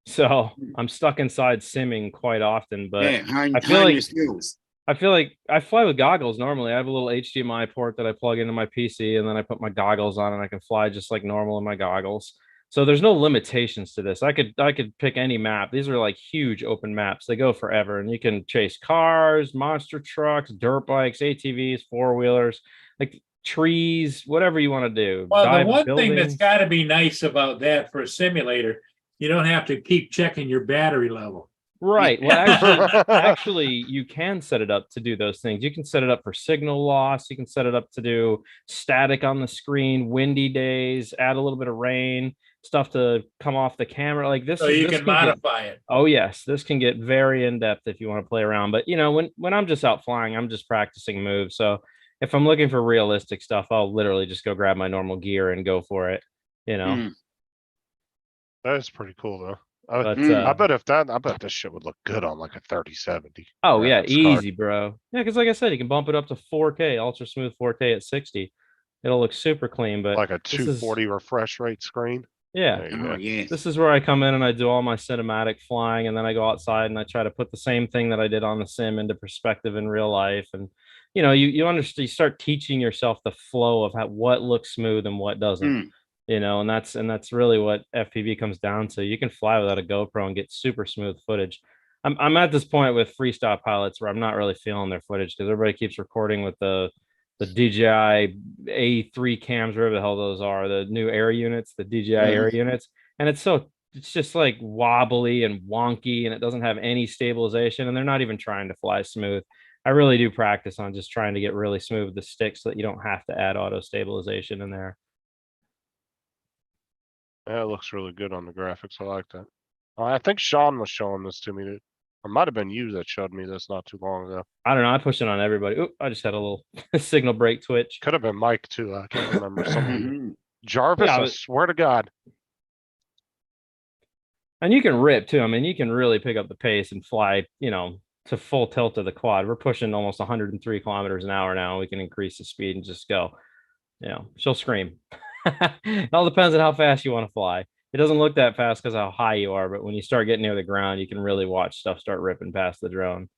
So I'm stuck inside simming quite often, but Yeah. Hone I feel hone like- your skills. I feel like I fly with goggles normally. I have a little HDMI port that I plug into my PC and then I put my goggles on and I can fly just like normal in my goggles. So there's no limitations to this. I could pick any map. These are like huge open maps. They go forever and you can chase cars, monster trucks, dirt bikes, ATVs, four-wheelers, like trees, whatever you want to do. Well, the Dive one thing buildings. that's got to be nice about that for a simulator, you don't have to keep checking your battery level. Right. Well, actually, you can set it up to do those things. You can set it up for signal loss. You can set it up to do static on the screen, windy days, add a little bit of rain, stuff to come off the camera. Like this. So you this can get- modify it. Oh yes, this can get very in depth if you want to play around. But when I'm just out flying, I'm just practicing moves. So if I'm looking for realistic stuff, I'll literally just go grab my normal gear and go for it. Mm. That is pretty cool though. But I bet this shit would look good on like a 3070. oh yeah, graphics card. easy, bro. Yeah, because like I said, you can bump it up to 4K, ultra smooth 4K at 60. It'll look super clean. But Like a this is 240 refresh rate screen. yeah. There you Oh, go. yes. This is where I come in and I do all my cinematic flying, and then I go outside and I try to put the same thing that I did on the sim into perspective in real life. And you understand, you start teaching yourself the flow of what looks smooth and what doesn't. Mm. And that's really what FPV comes down to. You can fly without a GoPro and get super smooth footage. I'm at this point with freestyle pilots where I'm not really feeling their footage because everybody keeps recording with the DJI A3 cams, whatever the hell those are, the new air units, the DJI air units. And it's just like wobbly and wonky, and it doesn't have any stabilization, and they're not even trying to fly smooth. I really do practice on just trying to get really smooth with the stick so that you don't have to add auto stabilization in there. Yeah, it looks really good on the graphics. I like that. I think Sean was showing this to me. Or might have been you that showed me this not too long ago. I don't know. I push it on everybody. Oop, I just had a little signal break twitch. Could have been Mike too. I can't remember. Somebody. Mhm. Jarvis, Yeah, I but- swear to God. And you can rip too. I mean, you can really pick up the pace and fly, to full tilt of the quad. We're pushing almost 103 kilometers an hour now. We can increase the speed and just go. She'll scream. It all depends on how fast you want to fly. It doesn't look that fast because how high you are, but when you start getting near the ground, you can really watch stuff start ripping past the drone.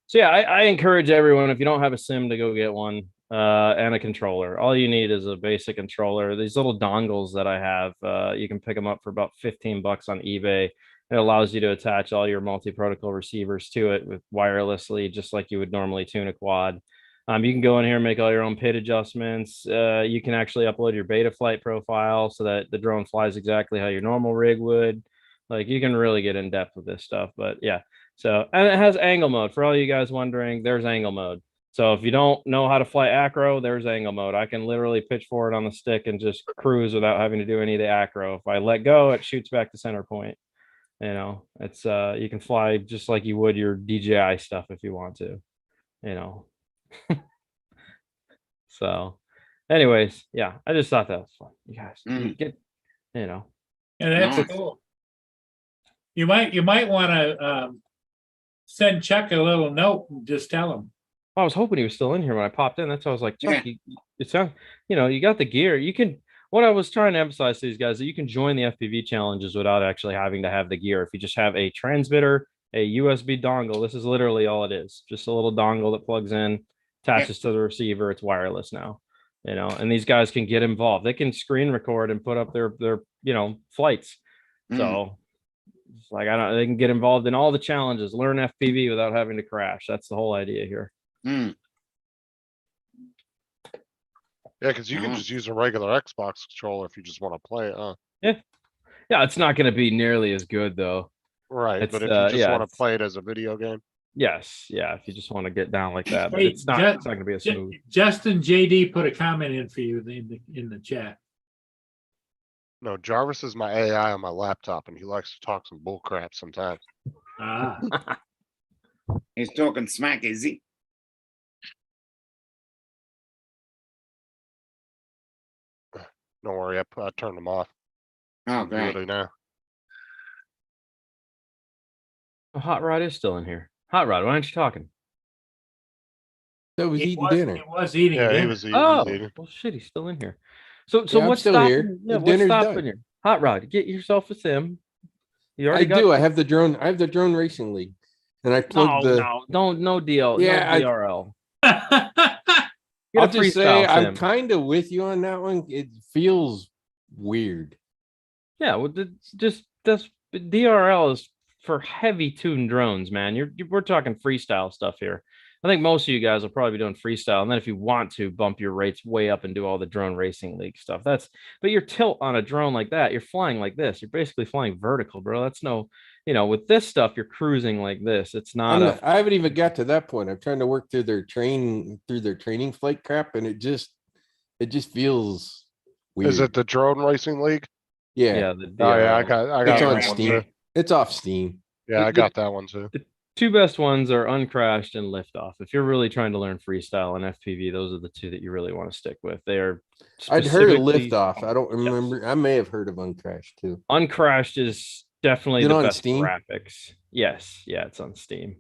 So yeah, I encourage everyone, if you don't have a sim, to go get one and a controller. All you need is a basic controller. These little dongles that I have, you can pick them up for about 15 bucks on eBay. It allows you to attach all your multi-protocol receivers to it with wirelessly, just like you would normally tune a quad. You can go in here and make all your own PID adjustments. You can actually upload your Betaflight profile so that the drone flies exactly how your normal rig would. Like, you can really get in depth with this stuff. But yeah, so, and it has angle mode. For all you guys wondering, there's angle mode. So if you don't know how to fly acro, there's angle mode. I can literally pitch forward on the stick and just cruise without having to do any of the acro. If I let go, it shoots back to center point. It's you can fly just like you would your DJI stuff if you want to. So anyways, yeah, I just thought that was fun. You guys get. And that's Nice. cool. You might want to send Chuck a little note and just tell him. I was hoping he was still in here when I popped in. That's why I was like, Chuck, Yeah. it sounds, you got the gear. You can. What I was trying to emphasize to these guys, that you can join the FPV challenges without actually having to have the gear. If you just have a transmitter, a USB dongle, this is literally all it is. Just a little dongle that plugs in, attaches to the receiver. It's wireless now. And these guys can get involved. They can screen record and put up their flights. So it's like, they can get involved in all the challenges, learn FPV without having to crash. That's the whole idea here. Mm. Yeah, because you can just use a regular Xbox controller if you just want to play it, huh? Yeah, it's not going to be nearly as good though. Right, It's, but if you just want to it's- play it as a video game. Yes, yeah, if you just want to get down like that, but Hey, it's not going to be as smooth. Justin JD put a comment in for you in the chat. No, Jarvis is my AI on my laptop, and he likes to talk some bull crap sometimes. Ah, He's talking smack, is he? Don't worry, I turned them off. Oh, Do great. it now. Hot Rod is still in here. Hot Rod, why aren't you talking? That was he eating was, dinner. he was eating Yeah, he dinner. was eating. Oh, He's eating. well, shit, he's still in here. So Yeah, I'm what's still stopping? here. Yeah, The what's dinner's stopping done. you? Hot Rod, get yourself a sim. You I already got do. I have the drone. I have the drone racing league, and I plugged the. no deal. Yeah, no I- DRL. I'll Get a just say freestyle I'm sim. kind of with you on that one. It feels weird. Yeah, well, this DRL is for heavy tuned drones, man. We're talking freestyle stuff here. I think most of you guys will probably be doing freestyle, and then if you want to bump your rates way up and do all the drone racing league stuff, but your tilt on a drone like that, you're flying like this. You're basically flying vertical, bro. That's no, with this stuff, you're cruising like this. It's not I haven't even got to that point. I'm trying to work through their training flight crap, and it just feels weird. Is it the drone racing league? Yeah, the Oh yeah, I DRL. got it's that on one Steam. too. It's off Steam. Yeah, I got that one too. Two best ones are Uncrashed and Liftoff. If you're really trying to learn freestyle and FPV, those are the two that you really want to stick with. They are I'd heard of specifically- Liftoff. I don't remember. I may have heard of Uncrashed too. Uncrashed is definitely Is it the on best Steam? graphics. Yes, yeah, it's on Steam.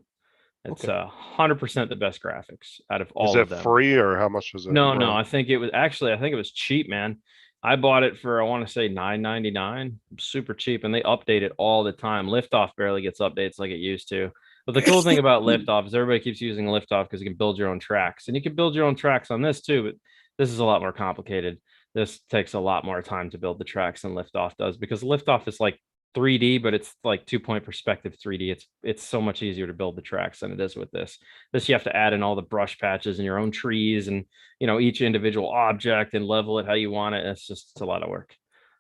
It's Okay. 100% the best graphics out of all Is of it them. free or how much is it? No, run? I think it was cheap, man. I bought it for I want to say $9.99, super cheap, and they update it all the time. Liftoff barely gets updates like it used to. But the cool thing about Liftoff is everybody keeps using Liftoff because you can build your own tracks, and you can build your own tracks on this too. But this is a lot more complicated. This takes a lot more time to build the tracks than Liftoff does because Liftoff is like 3D, but it's like 2-point perspective 3D. It's so much easier to build the tracks than it is with this. This you have to add in all the brush patches and your own trees and each individual object and level it how you want it. It's a lot of work.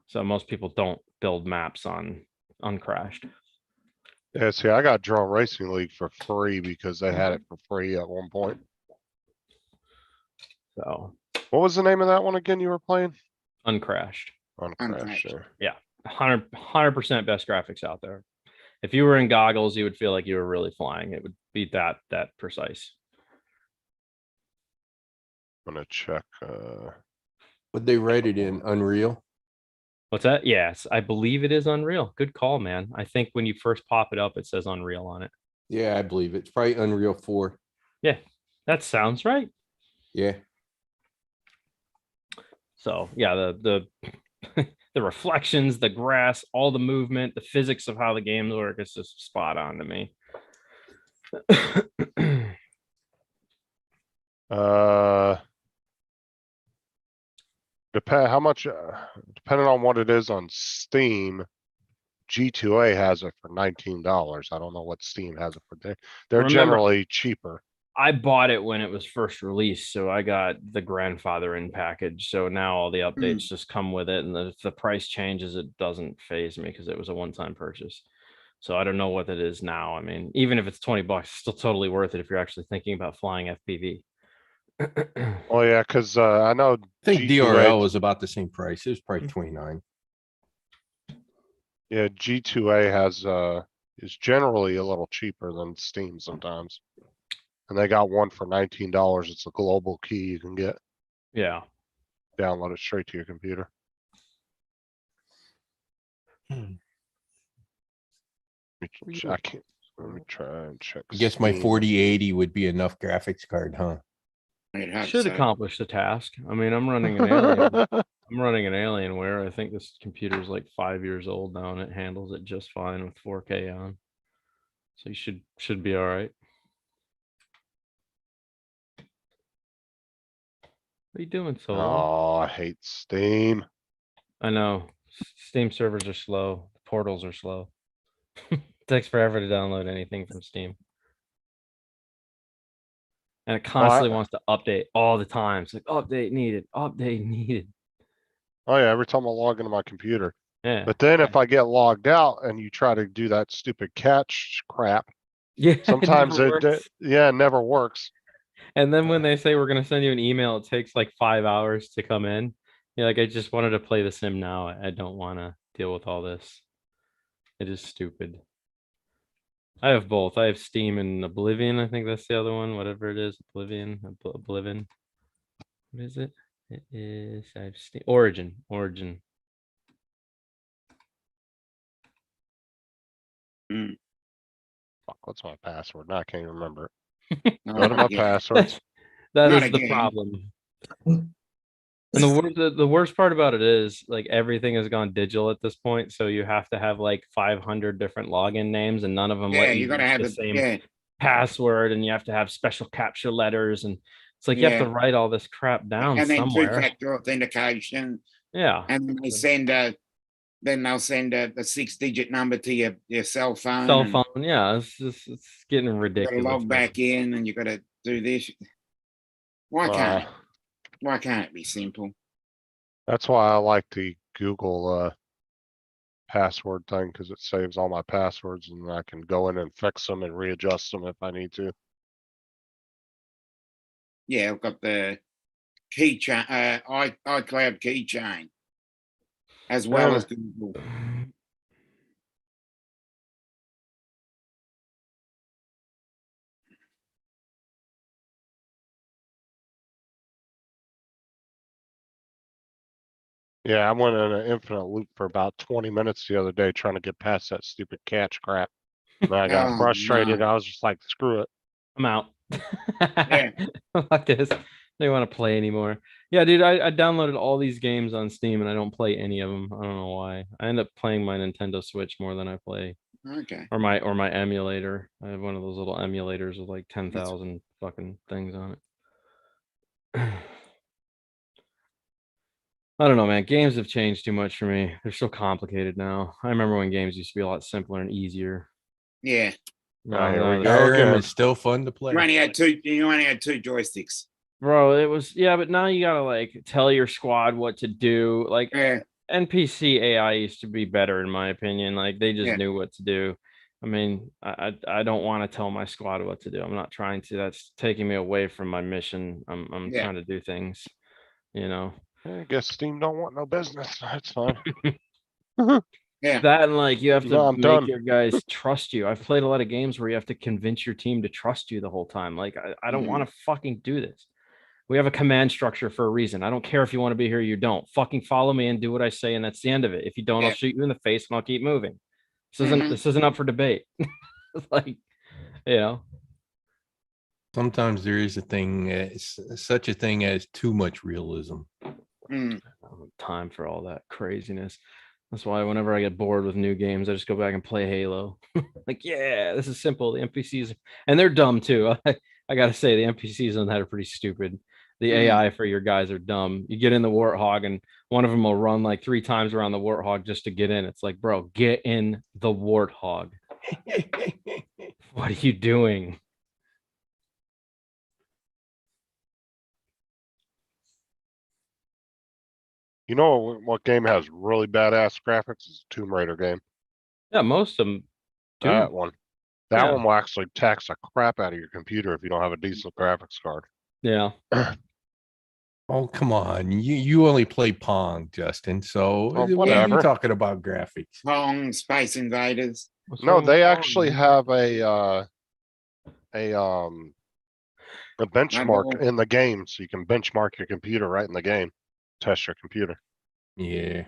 So most people don't build maps on Uncrashed. Yeah, see, I got Drone Racing League for free because they had it for free at one point. So What was the name of that one again you were playing? Uncrashed. On Uncrashed. Crash. Sure. 100% best graphics out there. If you were in goggles, you would feel like you were really flying. It would be that precise. I'm gonna check. Would they write it in Unreal? What's that? Yes, I believe it is Unreal. Good call, man. I think when you first pop it up, it says Unreal on it. Yeah, I believe it's probably Unreal 4. That sounds right. Yeah. So yeah, the the reflections, the grass, all the movement, the physics of how the games work, it's just spot on to me. How much, depending on what it is on Steam, G2A has it for $19. I don't know what Steam has it for. They're Remember- generally cheaper. I bought it when it was first released, so I got the grandfather in package. So now all the updates just come with it, and if the price changes, it doesn't phase me because it was a one-time purchase. So I don't know what it is now. I mean, even if it's $20, it's still totally worth it if you're actually thinking about flying FPV. Oh yeah, cause I know. I think G2A DRL was about the same price. It was probably 29. Yeah, G2A has, is generally a little cheaper than Steam sometimes. And they got one for $19. It's a global key you can get, Yeah. download it straight to your computer. I can't, let me try and check. I guess my Steam. 4080 would be enough graphics card, huh? I'd hope Should so. accomplish the task. I mean, I'm running an alien. I'm running an Alienware. I think this computer is like 5 years old now, and it handles it just fine with 4K on. So you should be all right. What are you doing, Solo? Oh, I hate Steam. I know Steam servers are slow. Portals are slow. Takes forever to download anything from Steam. And it constantly wants to update all the time. It's like update needed, update needed. Oh yeah, every time I log into my computer. Yeah. But then if I get logged out and you try to do that stupid catch crap, Yeah. it sometimes never it works. never works. And then when they say we're gonna send you an email, it takes like 5 hours to come in. You're like, I just wanted to play the sim now. I don't want to deal with all this. It is stupid. I have both. I have Steam and Oblivion. I think that's the other one. Whatever it is, Oblivion. Oblivion. What is it? It is. I have Steam. Origin. Fuck, what's my password? Now I can't even remember it. Oh, Go to my yeah. passwords. That Not is the again. problem. And the worst part about it is like everything has gone digital at this point, so you have to have like 500 different login names, and none of them Yeah, let you you're gonna use have the the same yeah, password, and you have to have special capture letters, and it's like you have to Yeah. write all this crap down and then somewhere. two-factor authentication, Yeah, and then they send then they'll send a 6-digit number to your cell phone. cell and phone. Yeah, it's getting You gotta ridiculous. log man. back in, and you gotta do this. Why can't Uh, Why can't it be simple? That's why I like the Google password thing, because it saves all my passwords and I can go in and fix them and readjust them if I need to. Yeah, I've got the keychain, iCloud keychain, as well Yeah. as Google. Yeah, I went in an infinite loop for about 20 minutes the other day trying to get past that stupid catch crap. And I got Oh, frustrated. no. I was just like, screw it. I'm out. Yeah. Fuck this. They want to play anymore. Yeah, dude, I downloaded all these games on Steam and I don't play any of them. I don't know why. I end up playing my Nintendo Switch more than I play Okay. or my emulator. I have one of those little emulators with like 10,000 fucking things on it. I don't know, man. Games have changed too much for me. They're so complicated now. I remember when games used to be a lot simpler and easier. Yeah. No, here no, we go. Skyrim again. is still fun to play. You only had two joysticks. Bro, it was yeah, but now you gotta like tell your squad what to do. Like Yeah. NPC AI used to be better in my opinion. Like they just Yeah. knew what to do. I mean, I don't want to tell my squad what to do. I'm not trying to. That's taking me away from my mission. I'm Yeah. trying to do things, you know. I guess Steam don't want no business. That's fine. Yeah. That and like you have to No, I'm make done. your guys trust you. I've played a lot of games where you have to convince your team to trust you the whole time. Like I don't want to fucking do this. We have a command structure for a reason. I don't care if you want to be here, you don't. Fucking follow me and do what I say, and that's the end of it. If you don't, I'll Yeah. shoot you in the face and I'll keep moving. This isn't up for debate. Like, you know. Sometimes there is a thing, such a thing as too much realism. Mm. I don't have time for all that craziness. That's why whenever I get bored with new games, I just go back and play Halo. Like, yeah, this is simple. The NPCs and they're dumb too. I gotta say, the NPCs on that are pretty stupid. The AI for your guys are dumb. You get in the Warthog, and one of them will run like 3 times around the Warthog just to get in. It's like, bro, get in the Warthog. What are you doing? You know what game has really badass graphics? Is a Tomb Raider game. Yeah, most of them do. That one. That Yeah. one will actually tax the crap out of your computer if you don't have a decent graphics card. Yeah. Oh, come on. You only play Pong, Justin. So what are you whatever. talking about graphics? Pong, Space Invaders. What's No, wrong they with actually Pong? have a benchmark in the game, so you can benchmark your computer right in the game. Test your computer. Yeah.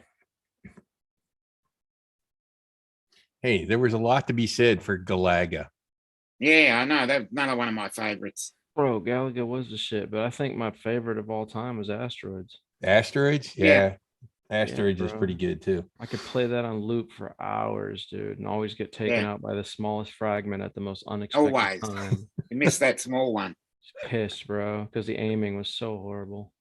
Hey, there was a lot to be said for Galaga. Yeah, I know. That's another one of my favorites. Bro, Galaga was the shit, but I think my favorite of all time was Asteroids. Asteroids? Yeah. Asteroids is bro. pretty good too. I could play that on loop for hours, dude, and always get taken Yeah. out by the smallest fragment at the most unexpected Always. time. You missed that small one. Just pissed, bro, because the aiming was so horrible.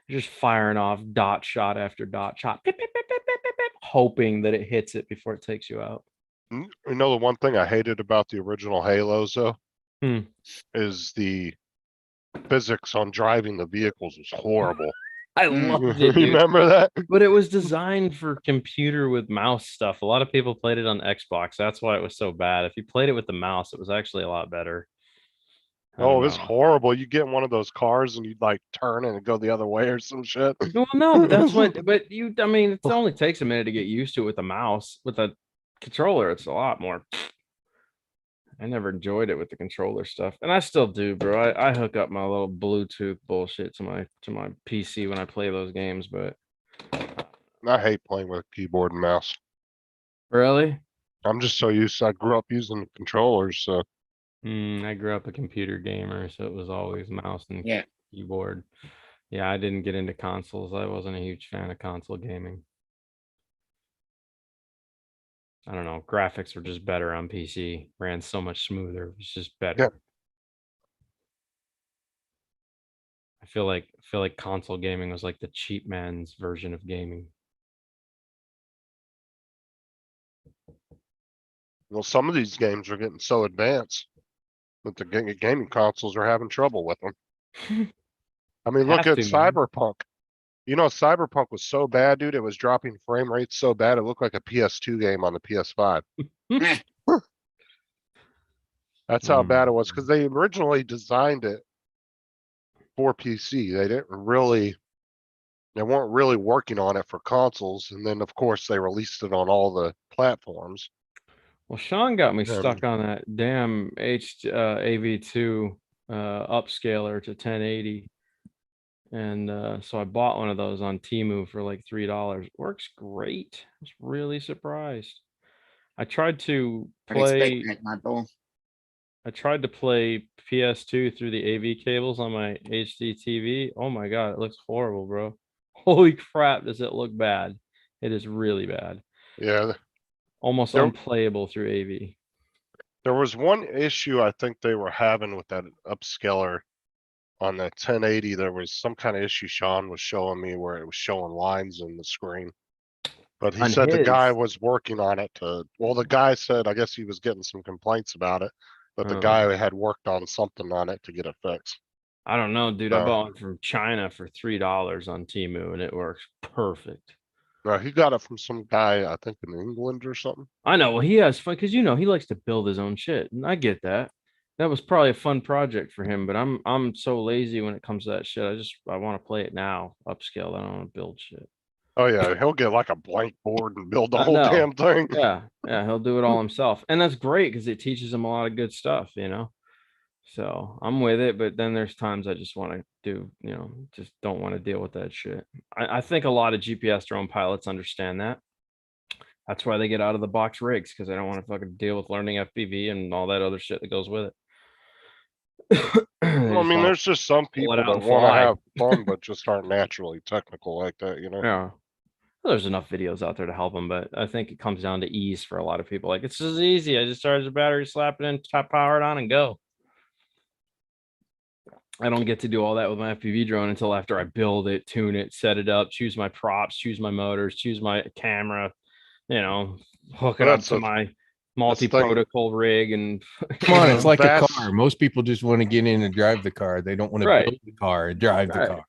Just firing off dot shot after dot shot, pip, pip, pip, pip, pip, pip, pip, hoping that it hits it before it takes you out. You know, the one thing I hated about the original Halos, though, Hmm. is the physics on driving the vehicles was horrible. I loved it, dude. Remember that? But it was designed for computer with mouse stuff. A lot of people played it on Xbox. That's why it was so bad. If you played it with the mouse, it was actually a lot better. I Oh, don't it was know. horrible. You get in one of those cars and you'd like turn and go the other way or some shit. No, no, but that's what. But you, I mean, it only takes a minute to get used to it with the mouse. With a controller, it's a lot more. I never enjoyed it with the controller stuff, and I still do, bro. I hook up my little Bluetooth bullshit to my PC when I play those games. But I hate playing with a keyboard and mouse. really, I'm just so used to, I grew up using controllers, so I grew up a computer gamer, so it was always mouse and Yeah. keyboard. Yeah, I didn't get into consoles. I wasn't a huge fan of console gaming. I don't know. Graphics were just better on PC. Ran so much smoother. It was just better. Yeah. I feel like console gaming was like the cheap man's version of gaming. well, some of these games are getting so advanced that the gaming consoles are having trouble with them. I mean, look Have at to, man. Cyberpunk. You know, Cyberpunk was so bad, dude. It was dropping frame rates so bad, it looked like a PS2 game on the PS5. That's how bad it was because they originally designed it for PC. They weren't really working on it for consoles. And then, of course, they released it on all the platforms. Well, Sean got me Yeah. stuck on that damn AV2 upscaler to 1080. And so I bought one of those on Temu for like $3. Works great. I was really surprised. I tried to I'd expect play that, my ball. I tried to play PS2 through the AV cables on my HD TV. Oh my god, it looks horrible, bro. Holy crap, does it look bad? It is really bad. Yeah, Almost There- unplayable through AV. there was one issue I think they were having with that upscaler on the 1080. There was some kind of issue Sean was showing me where it was showing lines in the screen. But he On said the guy his? was working on it well, the guy said, I guess he was getting some complaints about it, but the Oh. guy had worked on something on it to get it fixed. I don't know, dude. I So- bought one from China for $3 on Temu and it works perfect. No, he got it from some guy, I think in England or something. I know. Well, he has fun because he likes to build his own shit, and I get that. That was probably a fun project for him, but I'm so lazy when it comes to that shit. I want to play it now, upscale. I don't want to build shit. Oh yeah, he'll get like a blank board and build the I whole know. damn thing. Yeah, he'll do it all himself, and that's great because it teaches him a lot of good stuff, So I'm with it, but then there's times I just want to do, just don't want to deal with that shit. I think a lot of GPS drone pilots understand that. That's why they get out of the box rigs because they don't want to fucking deal with learning FPV and all that other shit that goes with it. Well, I mean, there's just some pull people it that out and want to fly. have fun, but just aren't naturally technical like that, Yeah. Well, there's enough videos out there to help them, but I think it comes down to ease for a lot of people. Like, it's just easy. I just charge the battery, slap it in, top power it on, and go. I don't get to do all that with my FPV drone until after I build it, tune it, set it up, choose my props, choose my motors, choose my camera, hook it Well, up that's to the- my thing. multi-protocol rig and Come on, know, it's like a that's- car. Most people just want to get in and drive the car. They don't want to Right. build the car and drive the Right. car.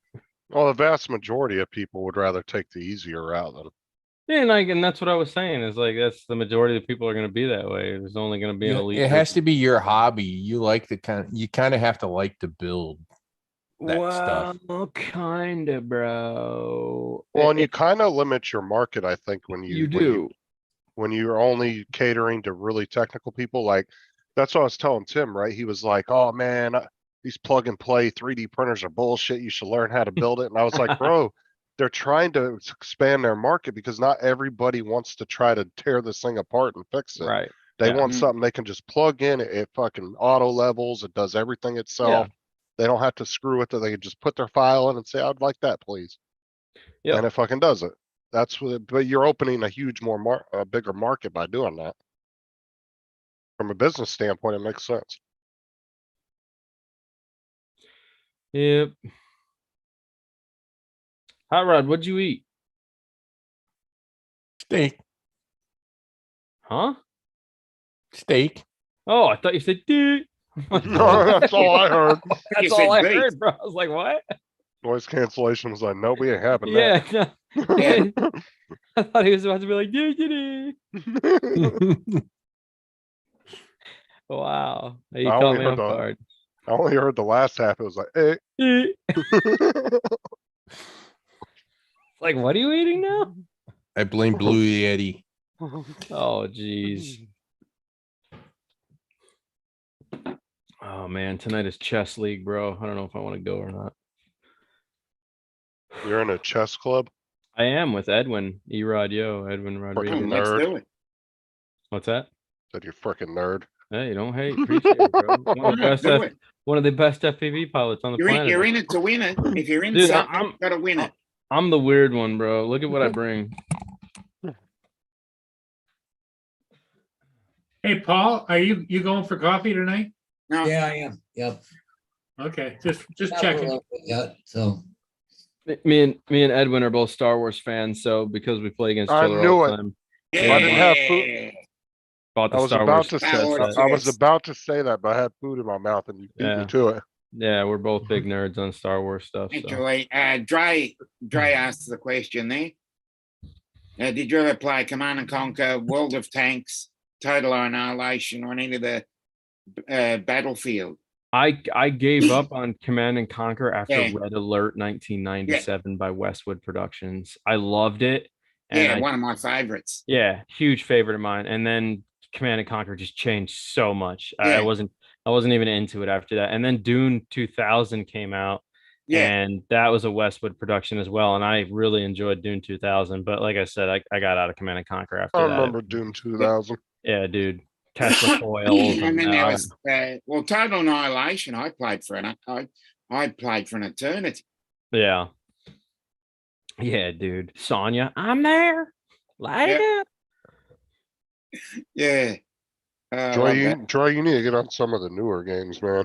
Well, the vast majority of people would rather take the easier route than. and that's what I was saying is like that's the majority of people are going to be that way. There's only going to be an Yeah, elite. it has group. to be your hobby. You like you kind of have to like to build that stuff. Well, kind of, bro. Well, and you kind of limit your market, I think, when You when do. when you're only catering to really technical people. Like that's what I was telling Tim, right? He was like, "Oh man, these plug and play 3D printers are bullshit. You should learn how to build it." And I was like, "Bro, they're trying to expand their market because not everybody wants to try to tear this thing apart and fix it. Right. They Yeah. want something they can just plug in. It fucking auto levels. It does everything itself. They don't have to screw with it. They can just put their file in and say, "I'd like that, please." Yep. And it fucking does it. That's what. But you're opening a huge a bigger market by doing that. From a business standpoint, it makes sense. Yep. Hot Rod, what'd you eat? Steak. Huh? Steak. Oh, I thought you said dude. No, that's all I heard. That's You all I said beef. heard, bro. I was like, what? Noise cancellation was like, nope, we ain't having Yeah, no, that. I thought he was about to be like, dude. Wow. You I caught only me heard off the- guard. I only heard the last half. It was like, eh. Like, what are you eating now? I blame Blue Yeti. Oh, geez. Oh man, tonight is chess league, bro. I don't know if I want to go or not. You're in a chess club. I am with Edwin Erod Yo, Edwin Rodriguez. Freaking Let's nerd. do it. What's that? Said you freaking nerd. Hey, don't hate. Appreciate it, bro. Do it. One of the best FPV pilots on the planet. You're in it to win it. If you're in Dude, something, I'm- you gotta win it. I'm the weird one, bro. Look at what I bring. Hey, Paul, are you going for coffee tonight? No, Yeah, I am. Yep. Okay, just checking. Yeah, so Me and Edwin are both Star Wars fans, so because we play against each I other knew all it. the time, If I didn't have food, yeah. bought the I was Star about Wars. to Star Wars. say. I was about to say that, but I had food in my mouth, and you beat Yeah. me to it. Yeah, we're both big nerds on Star Wars stuff. So. Actually, Dre asked the question there. Did you ever play Command and Conquer, World of Tanks, Total Annihilation, or any of the Battlefield? I gave up on Command and Conquer after Yeah. Red Alert 1997 by Westwood Productions. I loved it. And Yeah, I- one of my favorites. yeah, huge favorite of mine. And then Command and Conquer just changed so much. I Yeah. wasn't even into it after that. And then Dune 2000 came out, Yeah. And that was a Westwood production as well. And I really enjoyed Dune 2000. But like I said, I got out of Command and Conquer after I that. remember Doom 2000. Yeah, dude. Tesla coils. And then there uh, was well, Total Annihilation. I played for an eternity. yeah. Yeah, dude. Sonya, I'm there. Light it up. Yeah. I Troy, love that. Troy, you need to get on some of the newer games, man.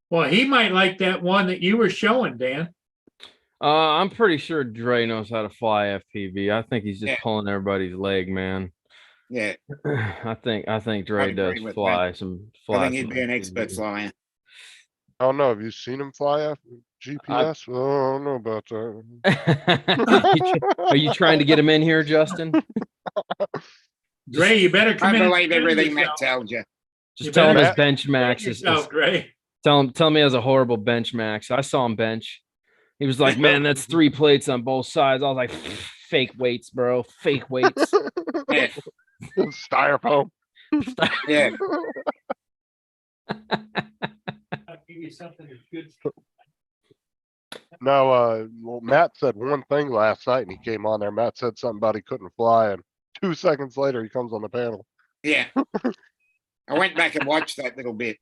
Well, he might like that one that you were showing, Dan. I'm pretty sure Dre knows how to fly FPV. I think he's just Yeah. pulling everybody's leg, man. Yeah. I think Dre I'd does agree with fly that. some. I Fly think he'd some be an expert FPV. flyer. I don't know. Have you seen him fly GPS? Oh, I don't know about that. Are you trying to get him in here, Justin? Dre, you better come I in. and believe defend everything Matt yourself. tells you. Just You tell him better his bench defend max yourself, Dre. tell me he has a horrible bench max. I saw him bench. He was like, "Man, that's 3 plates on both sides." I was like, "Fake weights, bro. Fake weights." Yeah. Styrofoam. Yeah. I'll give you something that's good. No, well, Matt said one thing last night and he came on there. Matt said something about he couldn't fly, and 2 seconds later he comes on the panel. Yeah. I went back and watched that little bit.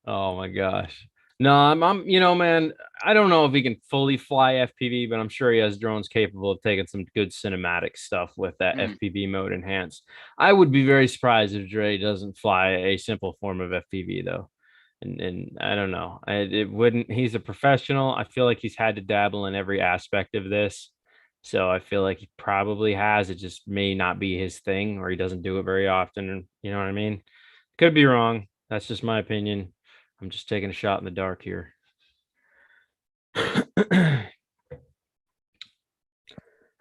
Oh my gosh. No, I'm you know, man, I don't know if he can fully fly FPV, but I'm sure he has drones capable of taking some good cinematic stuff with that FPV mode enhanced. I would be very surprised if Dre doesn't fly a simple form of FPV though. And I don't know. It wouldn't, he's a professional. I feel like he's had to dabble in every aspect of this. So I feel like he probably has. It just may not be his thing, or he doesn't do it very often. You know what I mean? Could be wrong. That's just my opinion. I'm just taking a shot in the dark here. I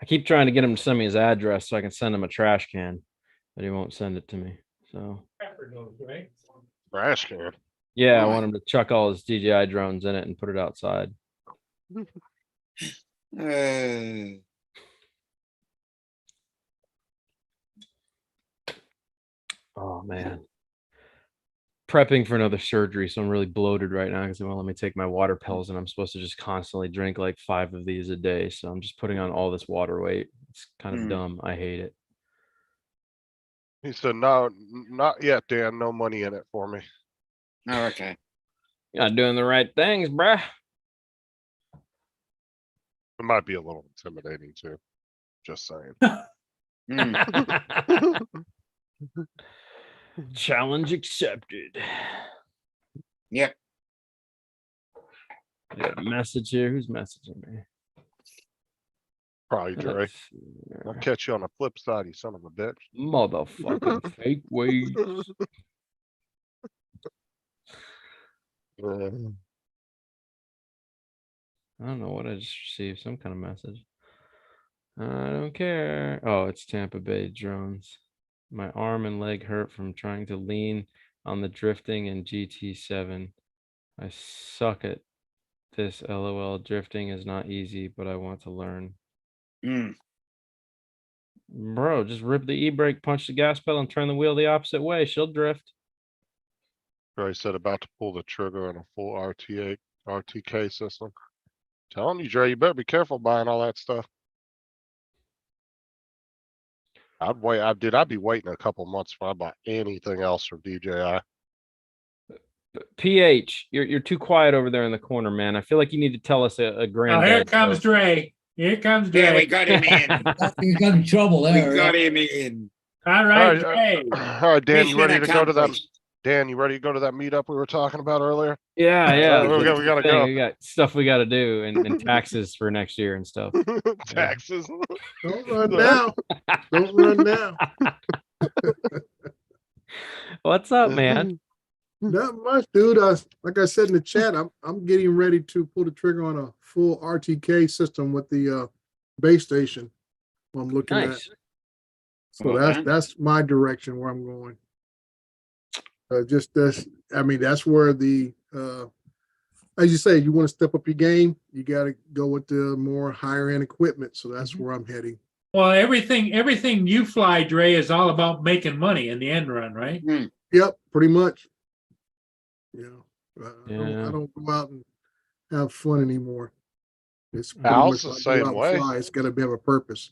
keep trying to get him to send me his address so I can send him a trash can, but he won't send it to me. So Pepper knows, right? Trash can. yeah, I Why? want him to chuck all his DJI drones in it and put it outside. Oh man. Prepping for another surgery, so I'm really bloated right now because they won't let me take my water pills, and I'm supposed to just constantly drink like 5 of these a day. So I'm just putting on all this water weight. It's kind of dumb. I hate it. He said, no, not yet, Dan. No money in it for me. Oh, okay. You're not doing the right things, bruh. It might be a little intimidating too. Just saying. Mm. Challenge accepted. Yep. Got a message here. Who's messaging me? Probably Dre. Let's see I'll here. catch you on the flip side, you son of a bitch. Motherfucking fake weed. I don't know what I just received. Some kind of message. I don't care. Oh, it's Tampa Bay drones. My arm and leg hurt from trying to lean on the drifting in GT7. I suck at this. LOL. Drifting is not easy, but I want to learn. Mm. Bro, just rip the e-brake, punch the gas pedal, and turn the wheel the opposite way. She'll drift. Dre said about to pull the trigger on a full RTK system. Telling you, Dre, you better be careful buying all that stuff. I'd wait. I'd be waiting a couple months before I buy anything else from DJI. PH, you're too quiet over there in the corner, man. I feel like you need to tell us a grand. Now here comes Dre. Here comes Yeah, we Dre. got him in. You got in trouble We there. got right? him in. All right, Dre. All right, Dan, you Mission ready to go to that? accomplished. Dan, you ready to go to that meetup we were talking about earlier? Yeah, yeah. We gotta Thing, go. We got stuff we got to do and taxes for next year and stuff. Taxes. Don't run now. Don't run now. What's up, man? Not much, dude. Like I said in the chat, I'm getting ready to pull the trigger on a full RTK system with the base station. What I'm looking at. Nice. So Okay. that's my direction where I'm going. That's where the as you say, you want to step up your game, you got to go with the more higher end equipment. So that's where I'm heading. Well, everything you fly, Dre, is all about making money in the end run, right? Yep, pretty much. Yeah. Yeah. I don't go out and have fun anymore. It's pretty Al's much the like go same out and way. fly. It's gotta have a purpose.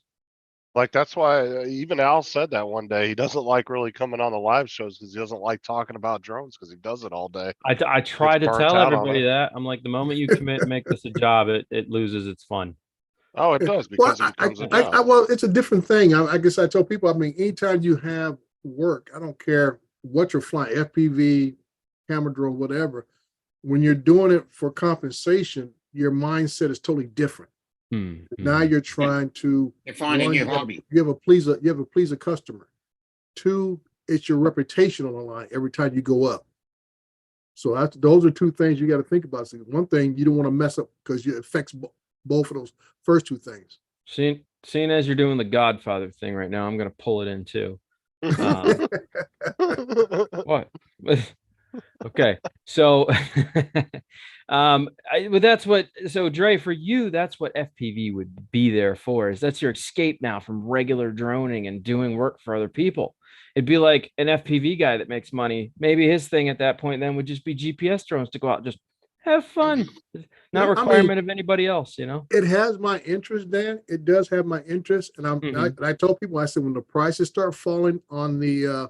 Like that's why even Al said that one day. He doesn't like really coming on the live shows because he doesn't like talking about drones because he does it all day. I try to burnt tell out on everybody it. that. I'm like, the moment you commit and make this a job, it loses its fun. Oh, it does Well, because it becomes a I, job. well, it's a different thing. I guess I tell people, I mean, anytime you have work, I don't care what you're flying, FPV, camera drone, whatever. When you're doing it for compensation, your mindset is totally different. Now you're trying to You find a one, new you have- hobby. You have a please a customer. Two, it's your reputation on the line every time you go up. So those are two things you got to think about. So one thing you don't want to mess up because it affects both of those first two things. Seeing as you're doing the Godfather thing right now, I'm gonna pull it in too. What? Okay, so but that's what, so Dre, for you, that's what FPV would be there for, is that's your escape now from regular droning and doing work for other people. It'd be like an FPV guy that makes money. Maybe his thing at that point then would just be GPS drones to go out and just have fun. Not Yeah, I mean, requirement of anybody else, you know? It has my interest, Dan. It does have my interest. And I told people, I said, when the prices start falling on the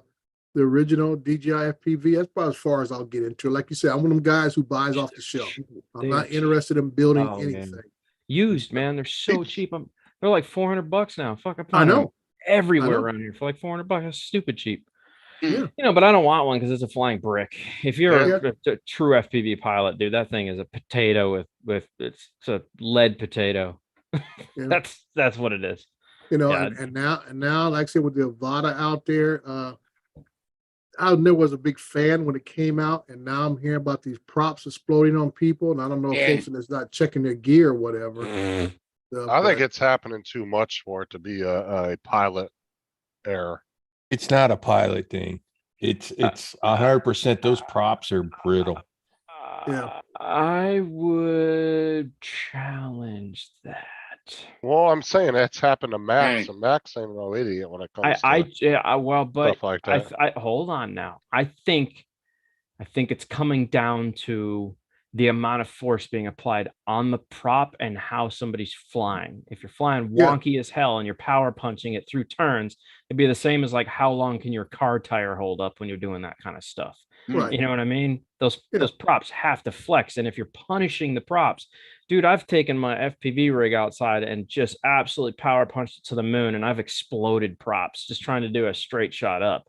original DJI FPV, that's about as far as I'll get into it. Like you said, I'm one of them guys who buys off the shelf. I'm They are not cheap. interested in building Oh, man. anything. Used, man, they're so cheap. They're like $400 now. Fuck, I know. everywhere I know. around here for like $400. That's stupid cheap. Yeah. You know, but I don't want one because it's a flying brick. If you're Yeah. a true FPV pilot, dude, that thing is a potato with it's a lead potato. Yeah. That's what it is. You know, Yeah. and now, like I said, with the Avata out there, I never was a big fan when it came out, and now I'm hearing about these props exploding on people, and I don't know if Yeah. folks that's not checking their gear or whatever. I think it's happening too much for it to be a pilot error. It's not a pilot thing. It's 100%. Those props are brittle. Yeah. I would challenge that. Well, I'm saying that's happened to Max, Hey. and Max ain't no idiot when it comes Well, to but stuff like that. I hold on now. I think it's coming down to the amount of force being applied on the prop and how somebody's flying. If you're flying Yeah. wonky as hell and you're power punching it through turns, it'd be the same as like how long can your car tire hold up when you're doing that kind of stuff. Right. You know what I mean? Those Yeah. those props have to flex. And if you're punishing the props, dude, I've taken my FPV rig outside and just absolutely power punched it to the moon, and I've exploded props just trying to do a straight shot up.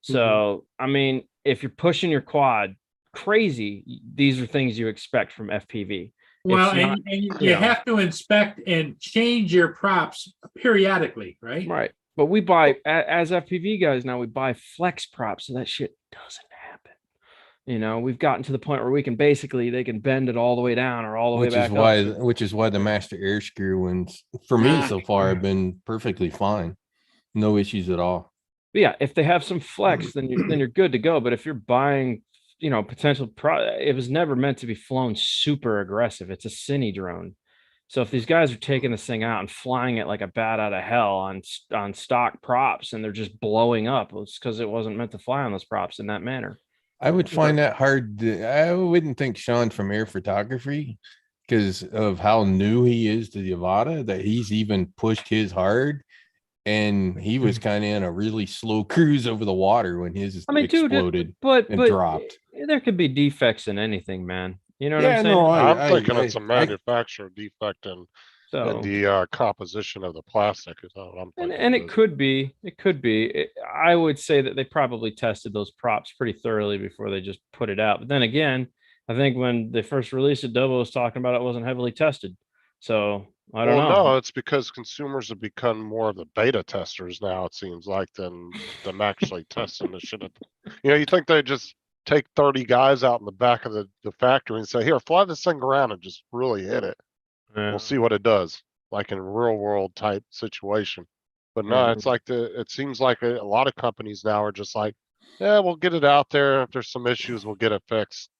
So, I mean, if you're pushing your quad crazy, these are things you expect from FPV. Well, It's not- and you know. have to inspect and change your props periodically, right? Right. But we buy, as FPV guys now, we buy flex props, so that shit doesn't happen. You know, we've gotten to the point where we can basically, they can bend it all the way down or all the way back up. Which is why the master air screw ones for me so far have been perfectly fine. No issues at all. But yeah, if they have some flex, then you're good to go. But if you're buying, you know, it was never meant to be flown super aggressive. It's a cine drone. So if these guys are taking this thing out and flying it like a bat out of hell on stock props, and they're just blowing up, it's because it wasn't meant to fly on those props in that manner. I would find that hard. I wouldn't think Sean from Air Photography, because of how new he is to the Avata, that he's even pushed his hard. And he was kind of in a really slow cruise over the water when his I mean, dude, exploded but and dropped. there could be defects in anything, man. You know what Yeah, I'm saying? no, I'm thinking it's a I- manufacturer defect in So the composition of the plastic. Is what I'm thinking. and it could be, I would say that they probably tested those props pretty thoroughly before they just put it out. But then again, I think when they first released it, Dovo was talking about it wasn't heavily tested. So I don't know. No, it's because consumers have become more of the beta testers now, it seems like, than them actually testing the shit. You know, you think they just take 30 guys out in the back of the factory and say, here, fly this thing around and just really hit it. Yeah. We'll see what it does, like in a real world type situation. But no, it's like it seems like a lot of companies now are just like, yeah, we'll get it out there. If there's some issues, we'll get it fixed.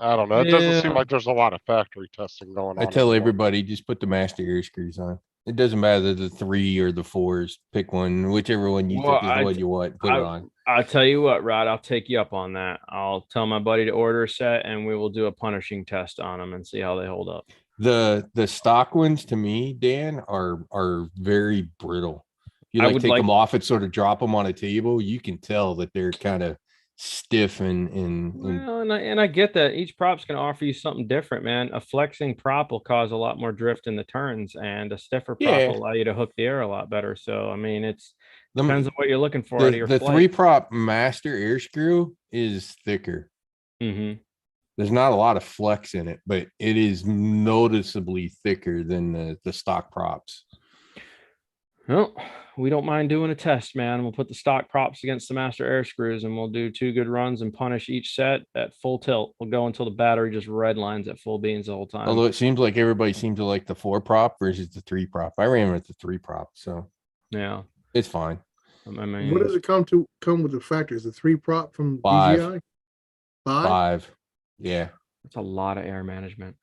I don't know. It doesn't seem Yeah. like there's a lot of factory testing going on. I tell anymore. everybody, just put the master air screws on. It doesn't matter the 3 or the 4s. Pick one, whichever one you Well, think is what you want. Put it on. I'll tell you what, Rod, I'll take you up on that. I'll tell my buddy to order a set and we will do a punishing test on them and see how they hold up. The stock ones to me, Dan, are very brittle. You I like would take like- them off and sort of drop them on a table. You can tell that they're kind of stiff and Well, and I get that each prop's going to offer you something different, man. A flexing prop will cause a lot more drift in the turns, and a stiffer prop Yeah. will allow you to hook the air a lot better. So, I mean, it's the, depends on what you're looking for out of your the flight. 3-prop master air screw is thicker. Mm-hmm. There's not a lot of flex in it, but it is noticeably thicker than the stock props. Well, we don't mind doing a test, man. We'll put the stock props against the master air screws and we'll do 2 good runs and punish each set at full tilt. We'll go until the battery just redlines at full beans the whole time. Although it seems like everybody seems to like the 4-prop versus the 3-prop. I ran with the 3-prop, so Yeah. it's fine. I mean, What does it come with the factors? The 3-prop from 5. DJI? 5? 5. Yeah. that's a lot of air management.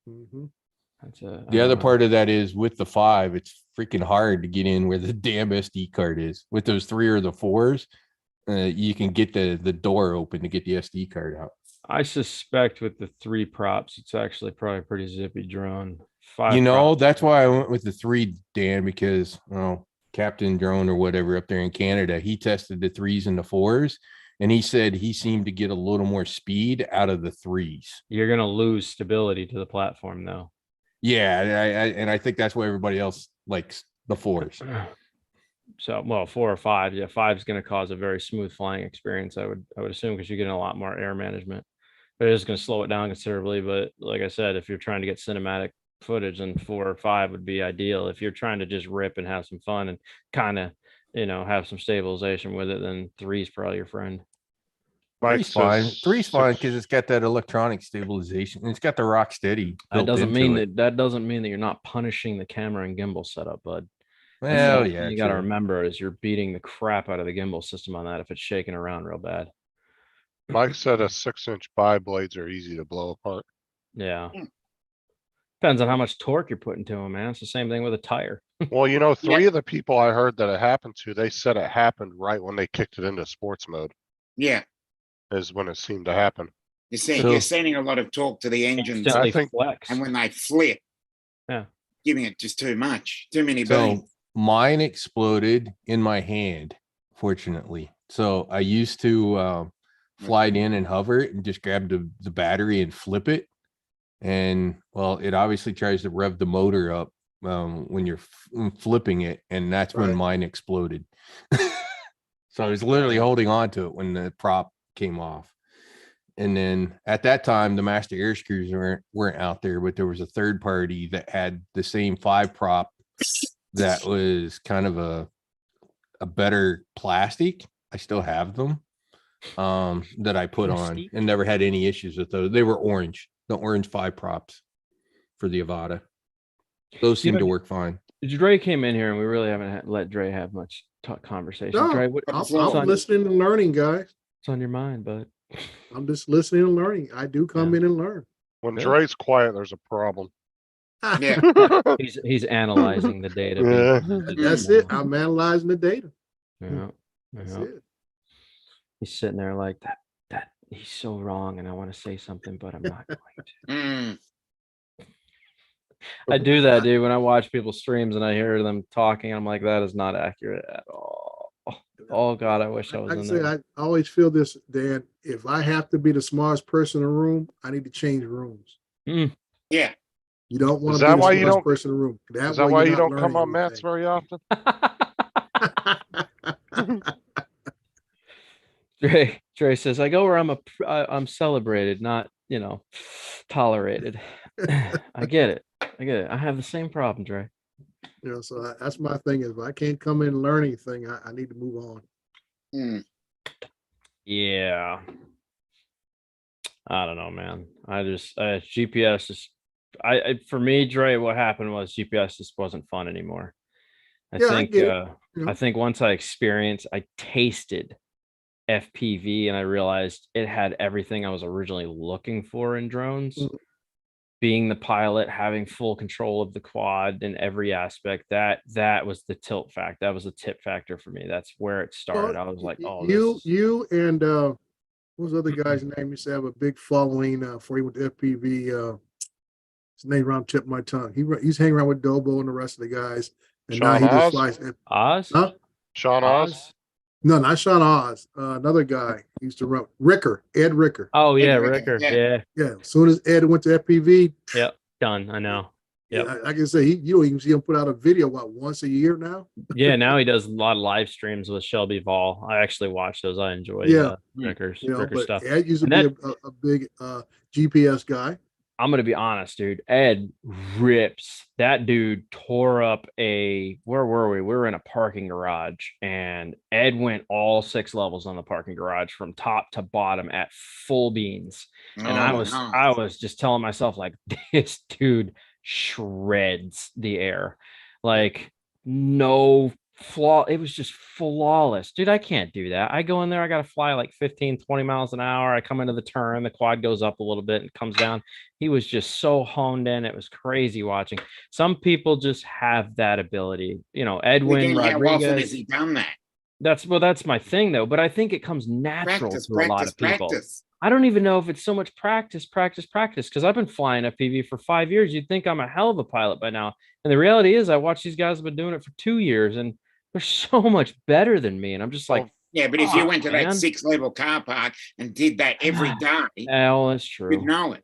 Mhm. That's a The other part of that is with the 5, it's freaking hard to get in where the damn SD card is. With those 3 or the 4s, you can get the door open to get the SD card out. I suspect with the 3 props, it's actually probably a pretty zippy drone. 5 You know, props- that's why I went with the 3, Dan, because Captain Drone or whatever up there in Canada, he tested the 3s and the 4s, and he said he seemed to get a little more speed out of the 3s. you're gonna lose stability to the platform though. Yeah, and I think that's why everybody else likes the 4s. So, well, 4 or 5, yeah, 5 is going to cause a very smooth flying experience. I would assume because you're getting a lot more air management, but it is going to slow it down considerably. But like I said, if you're trying to get cinematic footage, then 4 or 5 would be ideal. If you're trying to just rip and have some fun and kind of, have some stabilization with it, then 3 is probably your friend. Mike 3's fine. says 3's fine 6. because it's got that electronic stabilization. It's got the rock steady. That built doesn't into mean it. that doesn't mean that you're not punishing the camera and gimbal setup, bud. That's the Well, other thing yeah, you got to true. remember is you're beating the crap out of the gimbal system on that if it's shaking around real bad. Mike said a 6-inch bi blades are easy to blow apart. Yeah. Hmm. Depends on how much torque you're putting to them, man. It's the same thing with a tire. Well, 3 of the people I heard that it happened to, they said it happened right when they kicked it into sports mode, Yeah, is when it seemed to happen. you're sending a lot of torque to the engines, Instantly think- flex. and when they flip, Yeah. giving it just too much, too many So beans. mine exploded in my hand, fortunately. So I used to fly it in and hover it and just grab the battery and flip it. And well, it obviously tries to rev the motor up when you're flipping it, and that's when Right. mine exploded. So I was literally holding on to it when the prop came off. And then at that time, the master air screws weren't out there, but there was a third party that had the same 5-prop that was kind of a better plastic. I still have them that I put on Plastic. and never had any issues with those. They were orange, the orange 5-props for the Avata. Those seem to work fine. Dre came in here and we really haven't let Dre have much conversation. No, Dre, I'm what's on, listening and learning, guys. what's on your mind, bud? I'm just listening and learning. I do come in and learn. When Yeah. Dre's quiet, there's a problem. Yeah, He's analyzing the data. Yeah. That's it. I'm analyzing the data. Yeah. That's Yeah. it. He's sitting there like that. He's so wrong, and I want to say something, but I'm not going to. Mm, I do that, dude. When I watch people's streams and I hear them talking, I'm like, that is not accurate at all. Oh God, I wish I was Like I in say, there. I always feel this, Dan. If I have to be the smartest person in the room, I need to change rooms. yeah, You don't want Is to be that the why you smartest don't- person in the room. Is that why you're you not don't come learning on Matt's anything. very often? Dre says, I go where I'm celebrated, not tolerated. I get it. I have the same problem, Dre. So that's my thing. Is if I can't come in and learn anything, I need to move on. mm. Yeah. I don't know, man. I just GPS is for me, Dre, what happened was GPS just wasn't fun anymore. I Yeah, I think get it. I think once I tasted FPV and I realized it had everything I was originally looking for in drones. Mm. being the pilot, having full control of the quad in every aspect, that was the tilt factor. That was a tip factor for me. That's where it started. I was like, oh, you and what was the other guy's name? Used to have a big following before he went to FPV. His name around tip of my tongue. He's hanging around with Dobo and the rest of the guys, and now Sean he just Oz? flies. Oz. Huh? Sean Oz? No, not Sean Oz. Another guy he used to run. Ricker, Ed Ricker. Oh yeah, Ricker, Ricker. yeah. Yeah. Yeah. As soon as Ed went to FPV, Yep. Done. I know. Yep. yeah, I can say you don't even see him put out a video once a year now. Yeah. Now he does a lot of live streams with Shelby Vol. I actually watch those. I enjoy Yeah. Ricker's You know, Ricker but stuff. Ed used to And be a big GPS guy. I'm gonna be honest, dude. Ed rips. That dude tore up where were we? We were in a parking garage, and Ed went all 6 levels on the parking garage from top to bottom at full beans. And I was just telling myself, like, this dude shreds the air. Like, no flaw. It was just flawless. Dude, I can't do that. I go in there, I gotta fly like 15, 20 miles an hour. I come into the turn, the quad goes up a little bit and comes down. He was just so honed in. It was crazy watching. Some people just have that ability. You know, Edwin Again, how often has Rodriguez. he done that? That's my thing though. But I think it comes natural Practice, to a lot of people. practice. I don't even know if it's so much practice, because I've been flying FPV for 5 years. You'd think I'm a hell of a pilot by now. And the reality is I watch these guys have been doing it for 2 years and they're so much better than me. And I'm just like, Yeah, but if you went to man. that 6-level car park and did that every day, oh, that's you'd true. know it.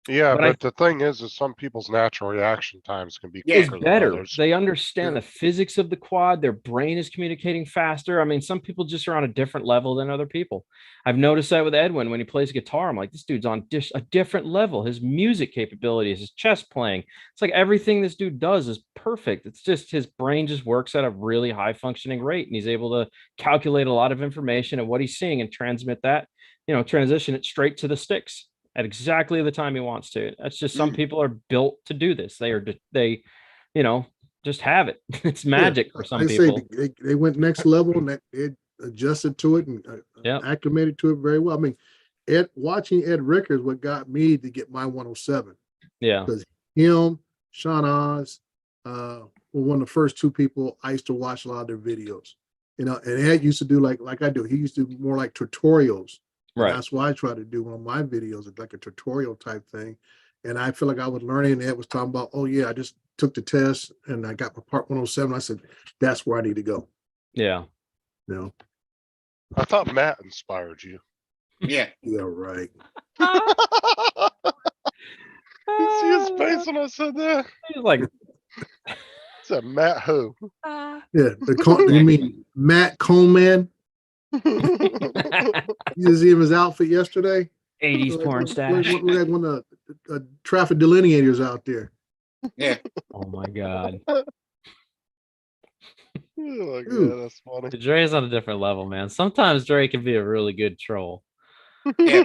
Yeah, But but the thing is some people's natural reaction times can be Yeah. It's quicker than better. others. They understand the physics of the quad. Their brain is communicating faster. I mean, some people just are on a different level than other people. I've noticed that with Edwin when he plays guitar. I'm like, this dude's on a different level. His music capabilities, his chess playing. It's like everything this dude does is perfect. It's just his brain just works at a really high functioning rate, and he's able to calculate a lot of information and what he's seeing and transmit that, transition it straight to the sticks at exactly the time he wants to. That's just some people are built to do this. They just have it. It's magic for some I say people. they went next level and they adjusted to it and acclimated to it very well. I mean, watching Ed Ricker is what got me to get my 107. Yeah. Because him, Sean Oz, were one of the first 2 people I used to watch a lot of their videos. And Ed used to do like I do. He used to do more like tutorials. And Right. that's why I try to do one of my videos. It's like a tutorial type thing. And I feel like I was learning, and Ed was talking about, oh yeah, I just took the test and I got my part 107. I said, that's where I need to go. Yeah. You know? I thought Matt inspired you. Yeah. Yeah, right. You see his face when I said that? He's like, I said Matt who? Yeah. You mean Matt Coleman? You see him his outfit yesterday? 80s porn stash. We had one of the traffic delineators out there. Yeah. Oh my God. Like, Ooh. yeah, that's funny. Dre's on a different level, man. Sometimes Dre can be a really good troll. Yeah.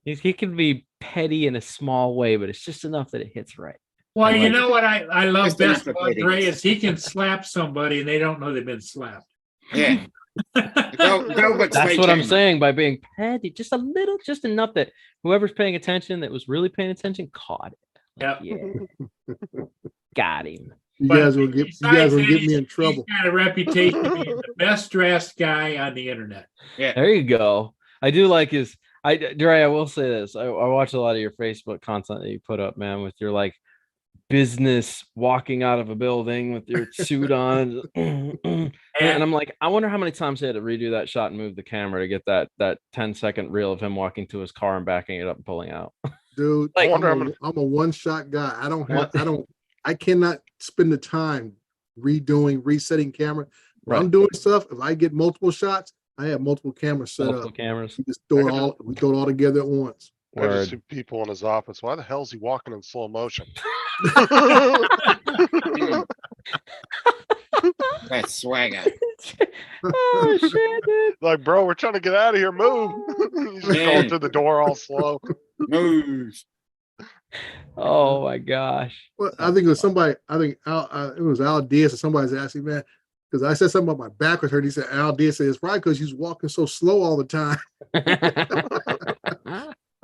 He can be petty in a small way, but it's just enough that it hits right. Well, you Like- know what I love Just best enough about to Dre is he can slap somebody and they don't know they've been slapped. Yeah. Velvet That's what I'm sledgehammer. saying by being petty, just a little, just enough that whoever's paying attention, that was really paying attention, caught it. Like, yeah, got him. You But guys will get me in trouble. He's got a reputation of being the best dressed guy on the internet. There you go. I do like Dre, I will say this. I watch a lot of your Facebook content that you put up, man, with your like business walking out of a building with your suit on. And I'm like, I wonder how many times he had to redo that shot and move the camera to get that 10-second reel of him walking to his car and backing it up and pulling out. Dude, Like- I'm a one-shot guy. I cannot spend the time resetting camera. When Right. I'm doing stuff, if I get multiple shots, I have multiple cameras set Multiple up. cameras. We throw it all together at once. I just Word. see people in his office. Why the hell is he walking in slow motion? That's swagger. Oh shit, dude. Like, bro, we're trying to get out of here. Move. He's just Yeah. going through the door all slow. Move. Oh my gosh. Well, I think it was somebody. I think it was Al Diaz, or somebody's asking, man, because I said something about my back was hurt. He said Al Diaz said it's probably because he's walking so slow all the time.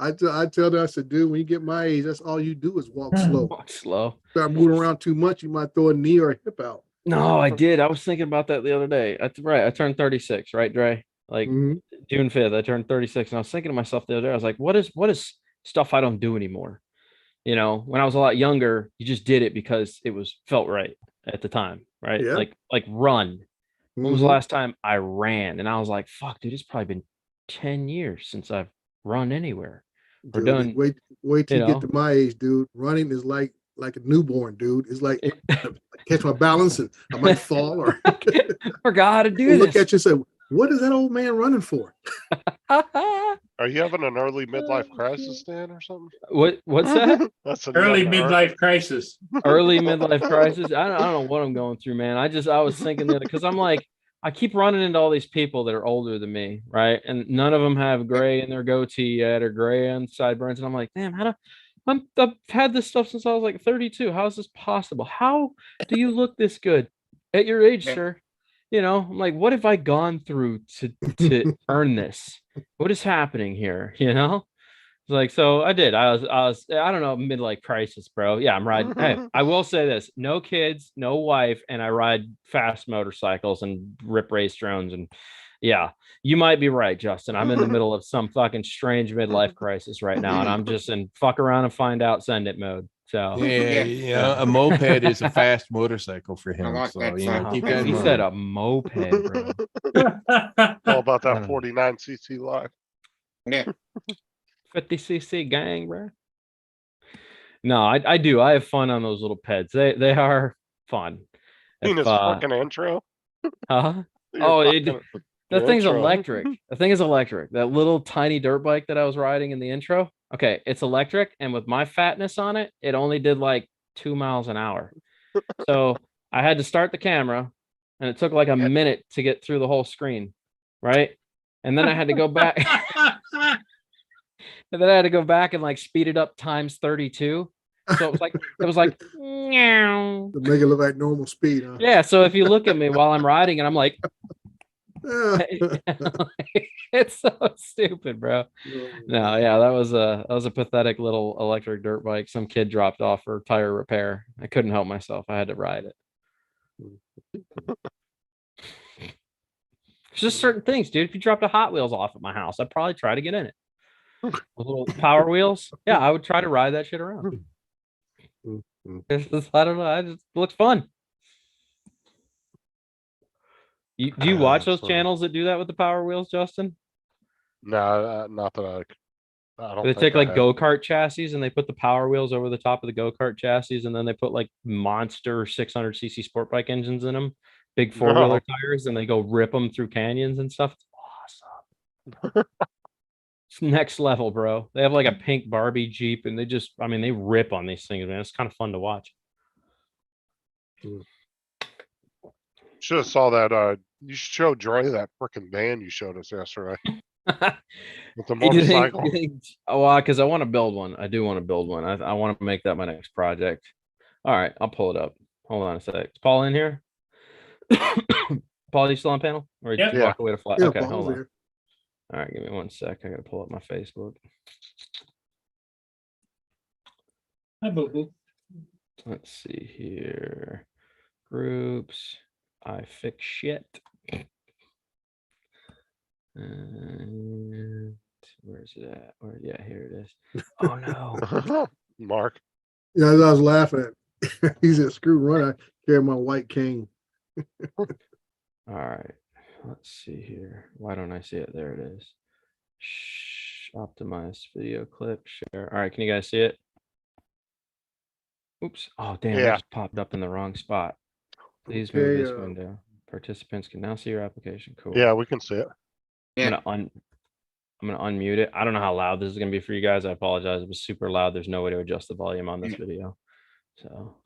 I tell them, I said, dude, when you get my age, that's all you do is walk slow. Walk slow. Start moving around too much, you might throw a knee or a hip out. No, I did. I was thinking about that the other day. That's right. I turned 36, right, Dre? Like Mhm. June 5th, I turned 36, and I was thinking to myself the other day, I was like, what is stuff I don't do anymore? You know, when I was a lot younger, you just did it because it was felt right at the time, right? Yeah. Like run. When was the Mhm. last time I ran? And I was like, fuck, dude, it's probably been 10 years since I've run anywhere. We're Dude, done. wait till you you know. get to my age, dude. Running is like a newborn, dude. It's like I catch my balance and I might fall or Forgot how to do people look this. at you and say, what is that old man running for? Are you having an early midlife crisis, Dan, or something? What's that? That's an Early midlife crisis. Early midlife crisis. I don't know what I'm going through, man. I was thinking that because I'm like, I keep running into all these people that are older than me, right? And none of them have gray in their goatee yet or gray on sideburns. And I'm like, damn, I've had this stuff since I was like 32. How is this possible? How do you look this good at your age, Yeah. sir? You know, I'm like, what have I gone through to earn this? What is happening here? You know? Like, so I did. I was, I don't know, midlife crisis, bro. Yeah, I'm riding. Hey, I will say this: no kids, no wife, and I ride fast motorcycles and rip race drones. And yeah, you might be right, Justin. I'm in the middle of some fucking strange midlife crisis right now, and I'm just in fuck around and find out, send it mode. So Yeah, Yeah. a moped is a fast motorcycle for him. like So that you know, cycle. keep that in he mind. said a moped, bro. All about that Uh. 49cc line. Yeah. 50cc gang, bro. No, I do. I have fun on those little peds. They are fun. In his If, fucking intro. huh? Your Oh, fucking- that your thing's intro. electric. The thing is electric. That little tiny dirt bike that I was riding in the intro. Okay, it's electric, and with my fatness on it, it only did like 2 miles an hour. So I had to start the camera, and it took like a minute to get through the whole screen, right? And then I had to go back. And then I had to go back and like speed it up times 32. So it was like meow. To make it look like normal speed, huh? Yeah. So if you look at me while I'm riding and I'm like, it's so stupid, bro. No, yeah, that was a pathetic little electric dirt bike some kid dropped off for tire repair. I couldn't help myself. I had to ride it. It's just certain things, dude. If you dropped a Hot Wheels off at my house, I'd probably try to get in it. With little Power Wheels. Yeah, I would try to ride that shit around. It's just, I don't know. It just looks fun. Do you watch those Fun. channels that do that with the Power Wheels, Justin? No, not that I don't They think take I like have. go-kart chassis and they put the Power Wheels over the top of the go-kart chassis, and then they put like monster 600cc sport bike engines in them, big four-wheeler tires, and they go rip them through canyons and stuff. It's awesome. It's next level, bro. They have like a pink Barbie Jeep, and they rip on these things, man. It's kind of fun to watch. Should have saw that. You should show Dre that freaking van you showed us yesterday with the motorcycle. Oh, because I want to build one. I do want to build one. I want to make that my next project. All right, I'll pull it up. Hold on a sec. Is Paul in here? Paul, you still on panel? Or did Yep. you walk away to fly? Yeah, Okay, Paul's hold on. there. All right, give me 1 sec. I gotta pull up my Facebook. Hi, boo-boo. Let's see here. Groups. I fix shit. And where's it at? Yeah, here it is. Oh no. Mark. Yeah, I was laughing at. He said, "Screw run! I carry my white cane." All right. Let's see here. Why don't I see it? There it is. Optimize video clip share. All right, can you guys see it? Oops. Oh damn, Yeah. it just popped up in the wrong spot. Please Okay, move this window. Participants can now see your application. Cool. Yeah, we can see it. I'm gonna unmute it. I don't know how loud this is gonna be for you guys. I apologize. It was super loud. There's no way to adjust the volume on this video. So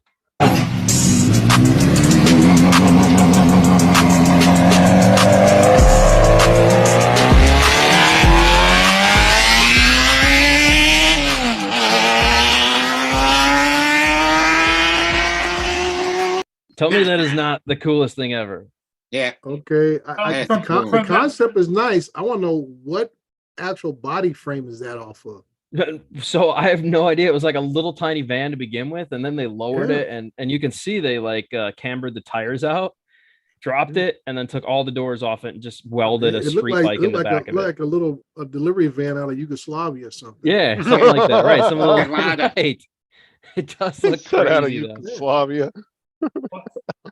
tell me that is not the coolest thing ever. Yeah. Okay, from the concept is nice. I want to know what actual body frame is that off of. So I have no idea. It was like a little tiny van to begin with, and then they lowered Yeah. it, and you can see they like cambered the tires out, dropped Yeah. it, and then took all the doors off it and just welded a It looked street like bike in the back a, of it. like a little delivery van out of Yugoslavia or something. Yeah, something like that, right? Some little Lada. right. It does He look said out of crazy though. Yugoslavia.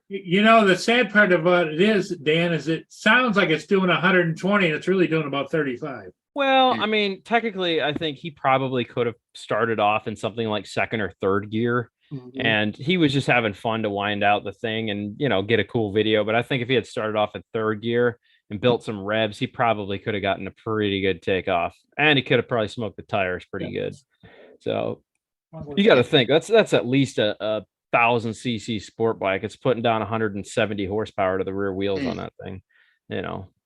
You know, the sad part about it is, Dan, is it sounds like it's doing 120 and it's really doing about 35. Well, Yeah. I mean, technically, I think he probably could have started off in something like second or third gear, Mhm. and he was just having fun to wind out the thing and get a cool video. But I think if he had started off in third gear and built some revs, he probably could have gotten a pretty good takeoff, and he could have probably smoked the tires pretty good. So you got to think that's at least a 1,000 cc sport bike. It's putting down 170 horsepower to the rear wheels on that thing.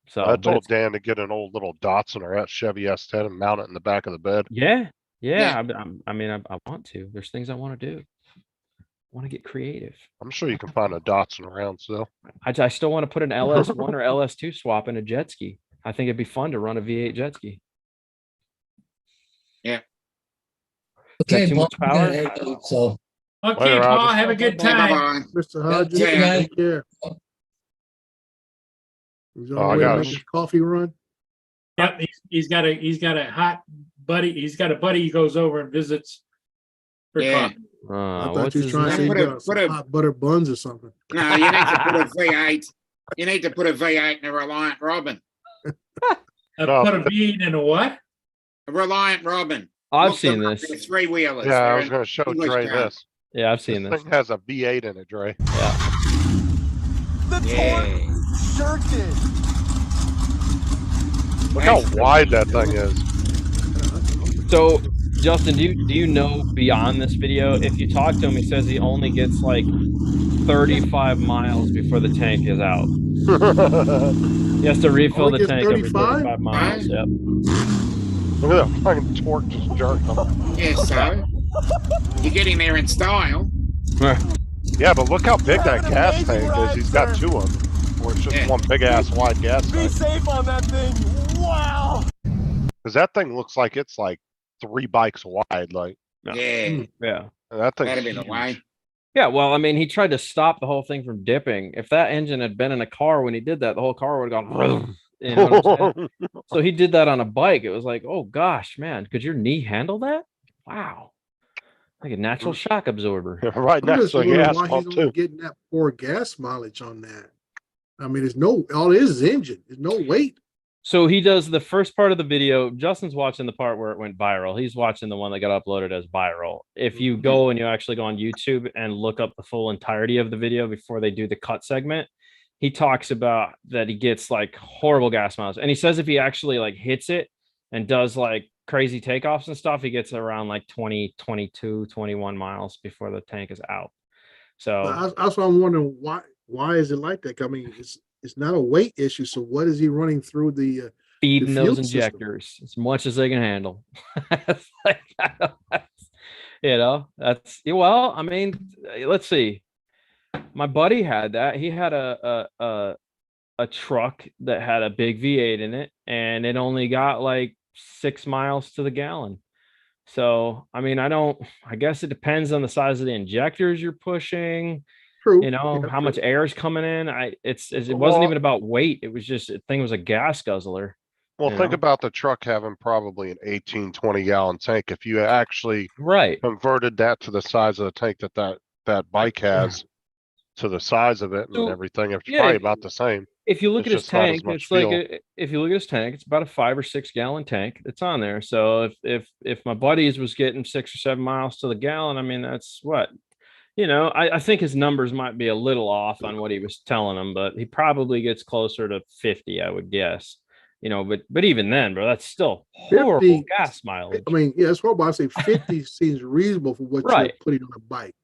So I but told it's- Dan to get an old little Datsun or Chevy S10 and mount it in the back of the bed. Yeah, Yeah. I mean, I want to. There's things I want to do. I want to get creative. I'm sure you can find a Datsun around still. I still want to put an LS1 or LS2 swap in a jet ski. I think it'd be fun to run a V8 jet ski. Okay, too Paul, much I gotta power? head out, so Okay, Later, Paul, Roger. have a good Okay, time. bye-bye. Mr. Hodges, Yeah. take care. He's on Oh, I the way to got make it. his coffee run. Yep, he's got a hot buddy. He's got a buddy he goes over and visits for Yeah. coffee. I thought What's you was his trying to say name? you Put a- got some put a- hot butter buns or something. No, you need to put a V8. You need to put a V8 in a Reliant Robin. No. Put a bean in a what? A Reliant Robin. I've Look seen them up, this. they're three-wheelers. Yeah, I They're was in gonna show English Dre town. this. Yeah, I've seen This this. thing has a V8 in it, Dre. Yeah. Look how Nice. wide that thing is. So, Justin, do you know beyond this video? If you talk to him, he says he only gets like 35 miles before the tank is out. He has to refill Only the gets tank every 35? 35 miles. Yep. Look at that fucking torque just jerked him. Yeah, so you're getting there in style. Yeah, but look how big that gas tank is. He's got two of them. Or it's just Yeah. one big ass wide gas tank. safe on that thing. Wow. Because that thing looks like it's like 3 bikes wide. Like No. Yeah, Yeah. that thing. that'd be the way. Yeah, well, I mean, he tried to stop the whole thing from dipping. If that engine had been in a car when he did that, the whole car would have gone. vroom, You know what I'm saying? So he did that on a bike. It was like, oh gosh, man, could your knee handle that? Wow, like a natural shock absorber. right I'm next just to a wondering gas why he's pump only too. getting that poor gas mileage on that. I mean, there's no, all it is engine. There's no weight. So he does the first part of the video. Justin's watching the part where it went viral. He's watching the one that got uploaded as viral. If you go and you actually go on YouTube and look up the full entirety of the video before they do the cut segment, he talks about that he gets like horrible gas miles. And he says if he actually like hits it and does like crazy takeoffs and stuff, he gets around like 20, 22, 21 miles before the tank is out. So That's why I'm wondering why is it like that? I mean, it's not a weight issue. So what is he running through the feeding those fuel system. injectors as much as they can handle. That's well, I mean, let's see. My buddy had that. He had a truck that had a big V8 in it, and it only got like 6 miles to the gallon. So, I mean, I guess it depends on the size of the injectors you're pushing. True. How Yeah, much true. air is coming in. It wasn't Well- even about weight. It was just the thing was a gas guzzler. Well, you think know? about the truck having probably an 18, 20 gallon tank. If you actually Right. converted that to the size of the tank that bike has to the size of it and So, everything, it's yeah, probably about the same. If you look It's at his just not as tank, much it's like fuel. if you look at his tank, it's about a 5 or 6 gallon tank that's on there. So if my buddies was getting 6 or 7 miles to the gallon, I mean that's what I think his numbers might be a little off on what he was telling them, but he probably gets closer to 50, I would guess. But even then, bro, that's still horrible 50 gas mileage. I mean, yeah, it's horrible. I say 50 seems reasonable for what Right. you're putting on a bike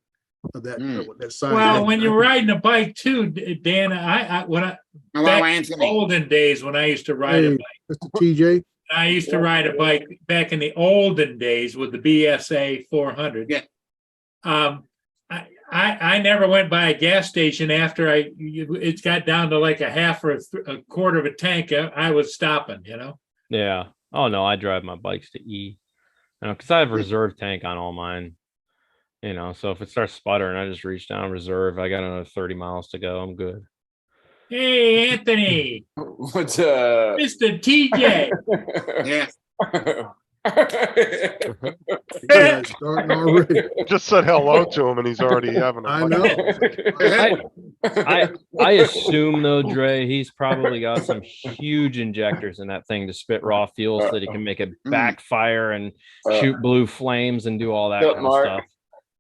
of that, that size. Well, when you're riding a bike too, Dan, Hello, back in the Anthony. olden days when I used to ride a Hey, bike, Mr. TJ, I used to ride a bike back in the olden days with the BSA 400. Yeah. I never went by a gas station after it got down to like a half or a quarter of a tank. I was stopping, Yeah. Oh no, I drive my bikes to E. Because I have reserve tank on all mine. So if it starts sputtering, I just reach down reserve. I got another 30 miles to go. I'm good. Hey, Anthony, What's up? Mr. TJ. Yeah. Yeah, starting already. Just said hello to him and he's already having a I fucking- know. I assume though, Dre, he's probably got some huge injectors in that thing to spit raw fuel so that he can make it backfire and shoot blue flames and do all that kind of stuff.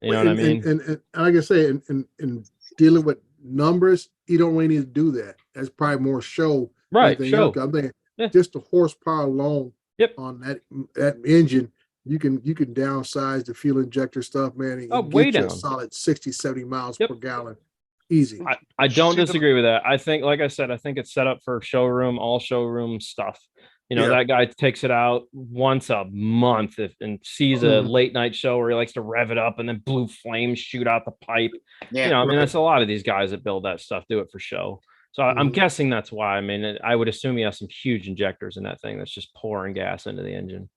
You know what I mean? And like I say, in dealing with numbers, you don't really need to do that. That's probably more show. Right, than show. anything else. I'm thinking Yeah. just the horsepower alone Yep. on that engine, you can downsize the fuel injector stuff, man, and Oh, get way you a down. solid 60, 70 miles Yep. per gallon. Easy. I don't See the- disagree with that. I think, like I said, I think it's set up for showroom, all showroom stuff. Yeah. That guy takes it out once a month and sees a Mhm. late night show where he likes to rev it up and then blue flames shoot out the pipe. Yeah. I mean, that's a lot of these guys that build that stuff do it for show. So I'm Mhm. guessing that's why. I mean, I would assume he has some huge injectors in that thing that's just pouring gas into the engine.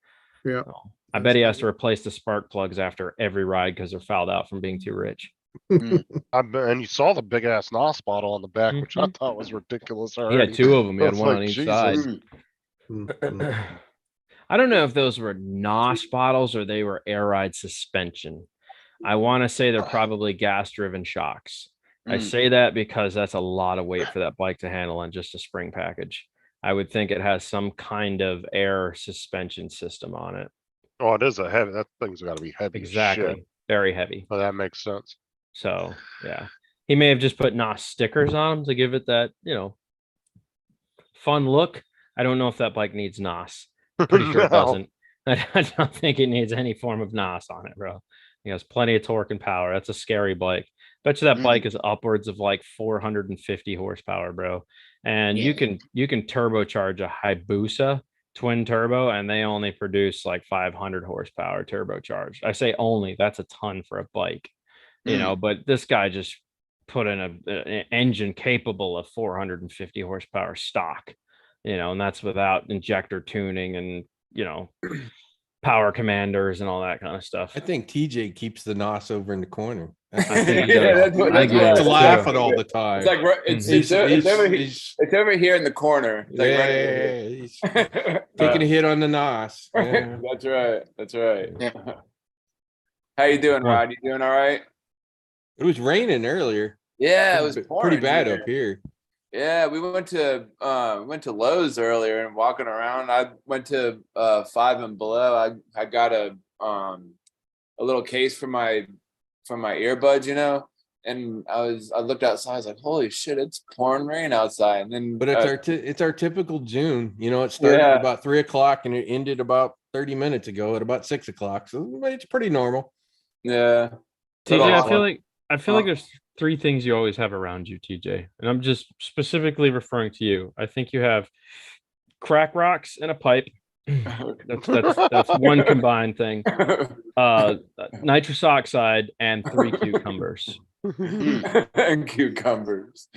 Yeah. So, I bet he has to replace the spark plugs after every ride because they're fouled out from being too rich. And you saw the big ass NOS bottle on the back, which I Mhm. thought was ridiculous He already. had two of them. He I had was one like, on each Jesus. side. Mhm. I don't know if those were NOS bottles or they were air ride suspension. I want to say they're probably gas driven shocks. I Mm. say that because that's a lot of weight for that bike to handle on just a spring package. I would think it has some kind of air suspension system on it. Oh, it is a heavy. That thing's got to be heavy. as shit. Exactly. Very heavy. Well, that makes sense. So yeah, he may have just put NOS stickers on them to give it that, fun look. I don't know if that bike needs NOS. Pretty sure it No. doesn't. I don't think it needs any form of NOS on it, bro. It has plenty of torque and power. That's a scary bike. Bet you that Mm. bike is upwards of like 450 horsepower, bro. And you Yeah. can turbocharge a Hayabusa twin turbo, and they only produce like 500 horsepower turbocharged. I say only. That's a ton for a bike, But this guy just put in an engine capable of 450 horsepower stock, and that's without injector tuning and power commanders and all that kind of stuff. I think TJ keeps the NOS over in the corner. I think he Yeah, does. that's what- I that's agree what I with to that, laugh too. at all the time. It's like it's He's- it's over here in the corner. It's like right over yeah, here. he's taking a hit on the NOS. Yeah. That's right. That's right. Yeah. How you doing, Rod? You doing all right? It was raining earlier. Yeah, it was Pretty pouring bad here. up here. Yeah, we went to Lowe's earlier and walking around. I went to Five and Below. I got a little case for my earbuds, and I looked outside. I was like, holy shit, it's pouring rain outside. And then But it's our typical June. It started Yeah. at about 3:00 and it ended about 30 minutes ago at about 6:00. So it's pretty normal. yeah. TJ, Little I feel like there's three things you always have around you, TJ, and I'm just specifically referring to you. I think you have crack rocks and a pipe. That's one combined thing. Nitrous oxide and 3 cucumbers. and cucumbers.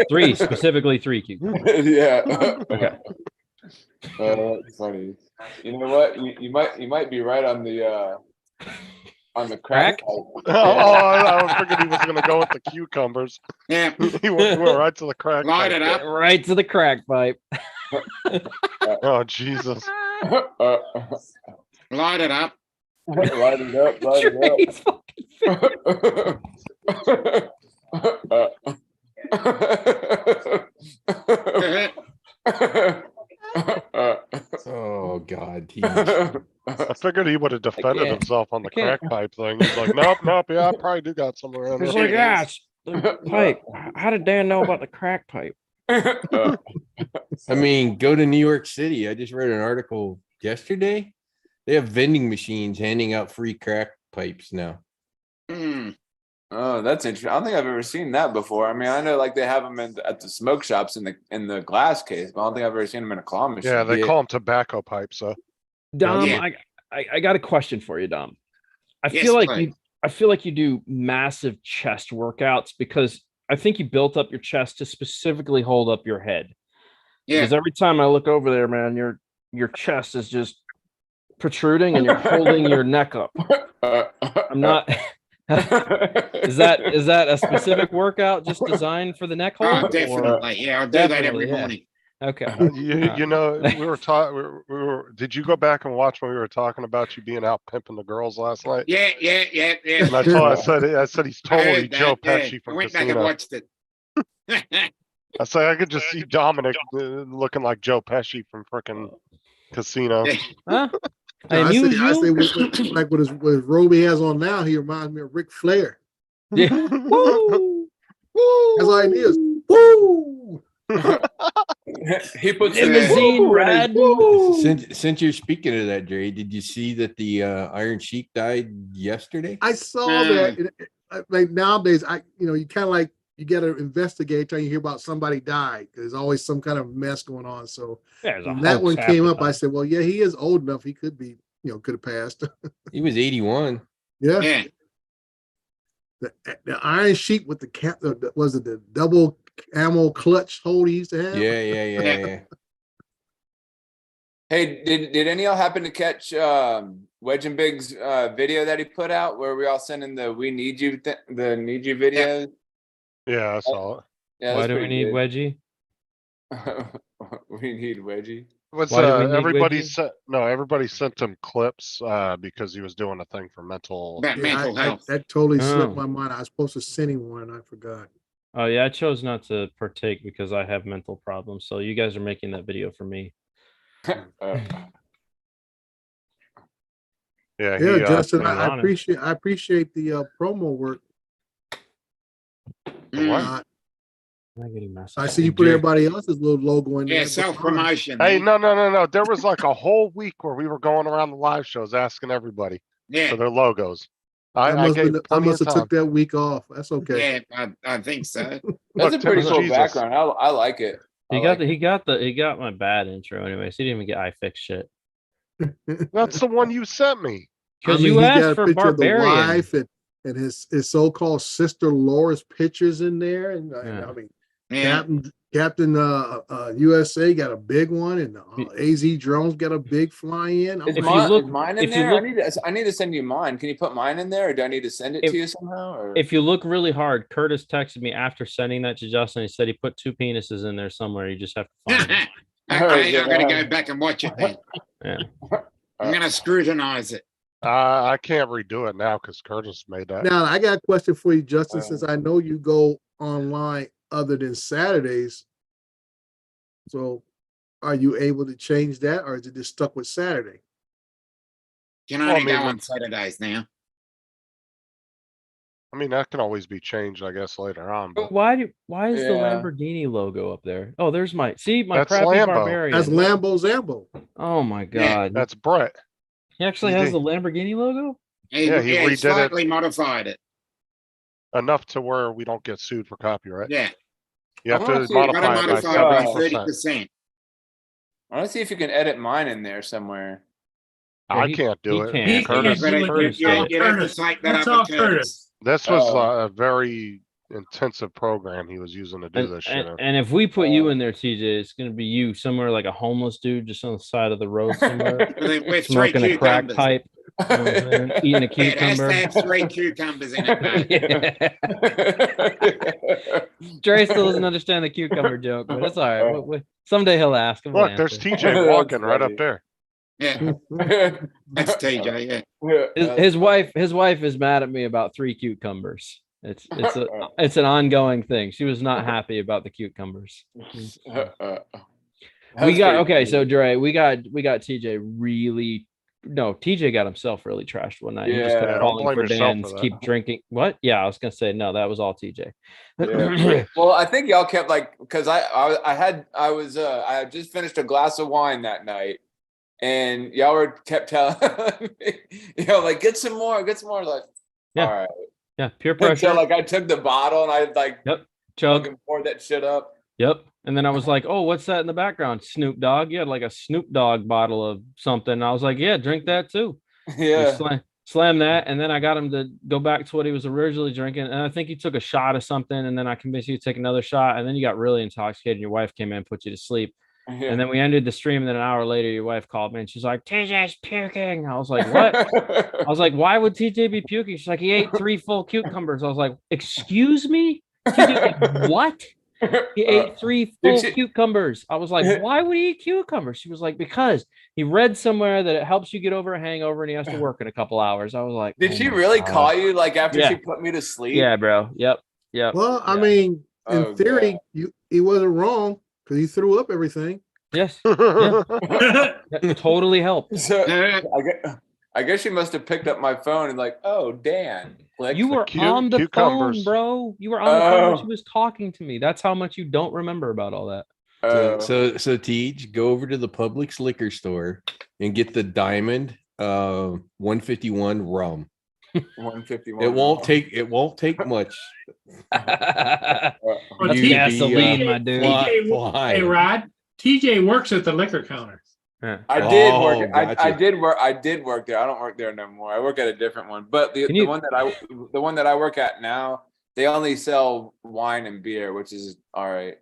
Three, specifically 3 cucumbers. Yeah. Okay. That's funny. You know what? You might be right on the crack. Oh, I figured he was going to go with the cucumbers. Yeah. He went right to the crack. Light pipe. it up. Right to the crack pipe. Oh, Jesus. Light it up. Light it up. Light Dre's it Oh God. up. I figured he would have defended can't- himself on the I can't. crack pipe thing. He's like, nope, yeah, I probably do got somewhere around It's there. like, yeah, it's the pipe. How did Dan know about the crack pipe? I mean, go to New York City. I just read an article yesterday. They have vending machines handing out free crack pipes now. Mm. Oh, that's interesting. I don't think I've ever seen that before. I mean, I know like they have them at the smoke shops in the glass case, but I don't think I've ever seen them in a claw machine. Yeah, they call them tobacco pipes. So Dom, Yeah. I got a question for you, Dom. I Yes, feel like please. you do massive chest workouts because I think you built up your chest to specifically hold up your head. Yeah. Because every time I look over there, man, your chest is just protruding and you're holding your neck up. I'm not. Is that a specific workout just designed for the neck hold? Oh, or- definitely. Yeah, I do that Definitely, every yeah. morning. Okay. You know, we were talking. We were. Did you go back and watch when we were talking about you being out pimping the girls last night? Yeah. And I said he's I totally heard Joe that, yeah. Pesci I from went back and Casino. watched it. I say I could just see Dominic looking like Joe Pesci from frickin' Casino. Huh? I And you, say like with his robe he has on now, he reminds me of Ric Flair. yeah. Woo! That's all it is. Woo! He puts Limousine the ride. Since you're speaking of that, Jerry, did you see that the Iron Sheik died yesterday? I saw that. Like nowadays, you kind of like you got to investigate till you hear about somebody died. There's always some kind of mess going on. So There's a when that hoax one half came the up, I time. said, well, yeah, he is old enough. He could be, could have passed. He was 81. Yeah. Yeah. The Iron Sheik with the cap, was it the double ammo clutch hold he used to have? Yeah. Hey, did any of y'all happen to catch Wedge and Big's video that he put out where we all sending the "We Need You" the "Need You" videos? Yeah, I saw it. Yeah, Why that's do we pretty need good. Wedgie? We need Wedgie. What's Why do we need everybody sent him clips because he was doing a thing for mental. About mental health. That totally slipped Oh. my mind. I was supposed to send him one and I forgot. Oh yeah, I chose not to partake because I have mental problems. So you guys are making that video for me. Yeah, Yeah, Justin, pretty I honest. appreciate the promo work. What? Am I getting messages? I see you put everybody else's little logo in there. Yeah, but self promotion. Hey, no. There was like a whole week where we were going around the live shows asking everybody Yeah. for their logos. I I gave I plenty must of have time. took that week off. That's okay. Yeah, I think so. That's Look, a pretty Tim cool Jesus. background. I like it. He got my bad intro anyways. He didn't even get iFix shit. That's the one you sent me. Because I mean, you he asked got a for picture of the Barbarian. wife and his so-called sister Laura's pictures in there. And Yeah. I mean, Yeah. Captain USA got a big one, and AZ Drones got a big fly in. Is If mine, you look- is mine in if you there? look- I need to send you mine. Can you put mine in there, or do I need to send it If- to you somehow? Or? If you look really hard, Curtis texted me after sending that to Justin. He said he put 2 penises in there somewhere. You just have to find them. Okay, I'm gonna go back and watch it then. Yeah. I'm gonna scrutinize it. I can't redo it now because Curtis made that. Now, I got a question for you, Justin, since I know you go online other than Saturdays. So are you able to change that, or is it just stuck with Saturday? Can Well, only I mean, go on Saturdays now. I mean, that can always be changed, I guess, later on. But But why is the Yeah. Lamborghini logo up there? Oh, there's my That's crappy Lambo. Barbarian. That's Lambo Zambo. Oh my Yeah, god. that's Brett. He actually he has did. the Lamborghini logo? Yeah, he redid it. slightly modified it. Enough to where we don't get sued for copyright. Yeah, You have I wanna to see- gotta modify it by modify it by 70%. 30%. I want to see if you can edit mine in there somewhere. Yeah, I he- can't do he it. can't. Curtis, He can't do it. Curtis Yeah, did it. You'd have to Curtis. take that That's up all with Curtis. Curtis. This was Oh. a very intensive program he was using to do this shit. And if we put you in there, TJ, it's gonna be you somewhere like a homeless dude just on the side of the road somewhere, With three smoking a crack cucumbers. pipe, you know what I'm saying? Eating a Yeah, it has cucumber. to have 3 cucumbers in it, mate. Dre still doesn't understand the cucumber joke, but it's all right. Someday he'll ask him. Look, there's TJ walking right up there. Yeah, that's TJ, yeah. His wife is mad at me about 3 cucumbers. It's an ongoing thing. She was not happy about the cucumbers. So Dre, we got TJ really. No, TJ got himself really trashed one night. He just Yeah, kept don't calling blame for yourself Dan's, for that. keep drinking. What? Yeah, I was gonna say no. That was all TJ. Yeah. Well, I think y'all kept like because I had just finished a glass of wine that night, and y'all kept telling me, like get some more. Like, Yeah. all right. Yeah, peer pressure. Until like I took the bottle and I like Chug. fucking poured that shit up. Yep. And then I was like, oh, what's that in the background? Snoop Dogg. You had like a Snoop Dogg bottle of something. And I was like, yeah, drink that too. Yeah. Slam that. And then I got him to go back to what he was originally drinking. And I think he took a shot of something. And then I convinced you to take another shot. And then you got really intoxicated. And your wife came in and put you to sleep. Yeah. And then we ended the stream, and then an hour later, your wife called me and she's like, TJ's puking. I was like, what? I was like, why would TJ be puking? She's like, he ate 3 full cucumbers. I was like, excuse me? TJ ate what? He ate 3 full cucumbers. I was like, why would he eat cucumbers? She was like, because he read somewhere that it helps you get over a hangover and he has to work in a couple hours. I was like, Did oh she my really God. call you like after Yeah. she put me to sleep? Yeah, bro. Yep. Well, I Yeah. mean, in Oh, theory, God. he wasn't wrong because he threw up everything. Yes. Yeah. That totally helped. So I guess she must have picked up my phone and like, oh, Dan. Click. You were on the cucumbers. phone, bro. You were on the phone when she Oh. was talking to me. That's how much you don't remember about all that. So Teach, go over to the Publix liquor store and get the Diamond 151 rum. 151. It won't take much. Well, That's TJ gasoline, my dude. Hey, Rod, TJ works at the liquor counter. Yeah. I did Oh, work. I gotcha. did work there. I don't work there no more. I work at a different one. But the Can you- one that I work at now, they only sell wine and beer, which is all right.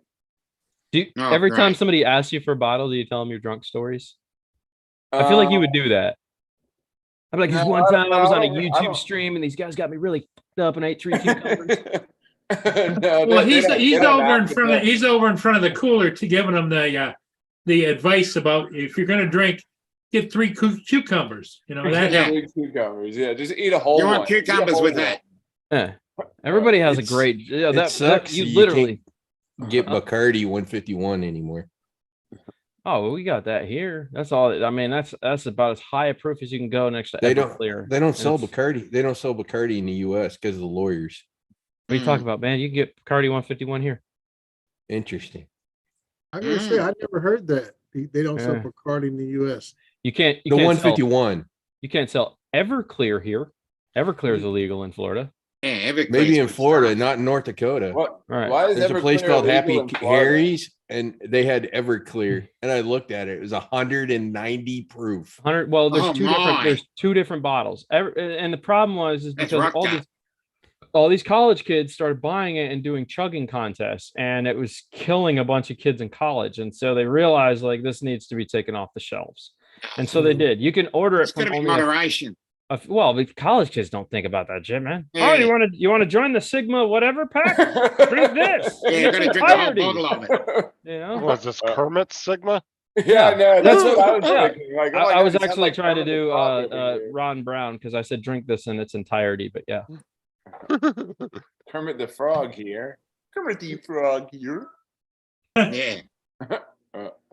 Do you, Oh, every time right. somebody asks you for a bottle, do you tell them your drunk stories? I feel like you would do that. I'd be like, this No, one I- time I was no, on a I don't- I YouTube don't- stream and these guys got me really fucked up and I ate 3 cucumbers. No, Well, they he's don't- he's they don't over in ask front of that. he's over in front of the cooler to giving them the advice about if you're going to drink, get 3 cucumbers. You know that Yeah. helps. Cucumbers. Yeah, just eat a whole You one. want Eat a cucumbers whole with one. that? Yeah. Everybody has a It's- great. Yeah, it that sucks you you literally. Get Bacardi 151 anymore. Oh, well, we got that here. That's all. I mean, that's about as high a proof as you can go next to They don't. Everclear. They don't And sell it's- Bacardi. They don't sell Bacardi in the U.S. because of the lawyers. What are you talking about, man? You can get Bacardi 151 here. Interesting. I gotta say, I never heard that. They don't sell Yeah. Bacardi in the U.S. You can't. You The can't sell- 151. You can't sell Everclear here. Everclear is illegal in Florida. Yeah, Everclear's Maybe in good Florida, stuff. not in North Dakota. What? Right. Why is There's a place Everclear called illegal Happy in Florida? Harry's, and they had Everclear, and I looked at it. It was 190 proof. 100. Well, Oh, my. there's two different bottles. And the problem was is That's because rocked out. all these college kids started buying it and doing chugging contests, and it was killing a bunch of kids in college. And so they realized like this needs to be taken off the shelves. And so they did. You can order it It's got from to be only moderation. well, the college kids don't think about that shit, man. Yeah. Oh, you want to join the Sigma whatever pack? Drink this. Yeah, you're It's going to drink a whole entirety. bottle of it. You know? Was this Kermit Sigma? Yeah, no, that's what I was Yeah. thinking. Like, oh my I God, was it sounds actually like trying to Kermit the do Frog over here. Ron Brown because I said drink this in its entirety, but yeah. Kermit the Frog here. Kermit the Frog here. Yeah.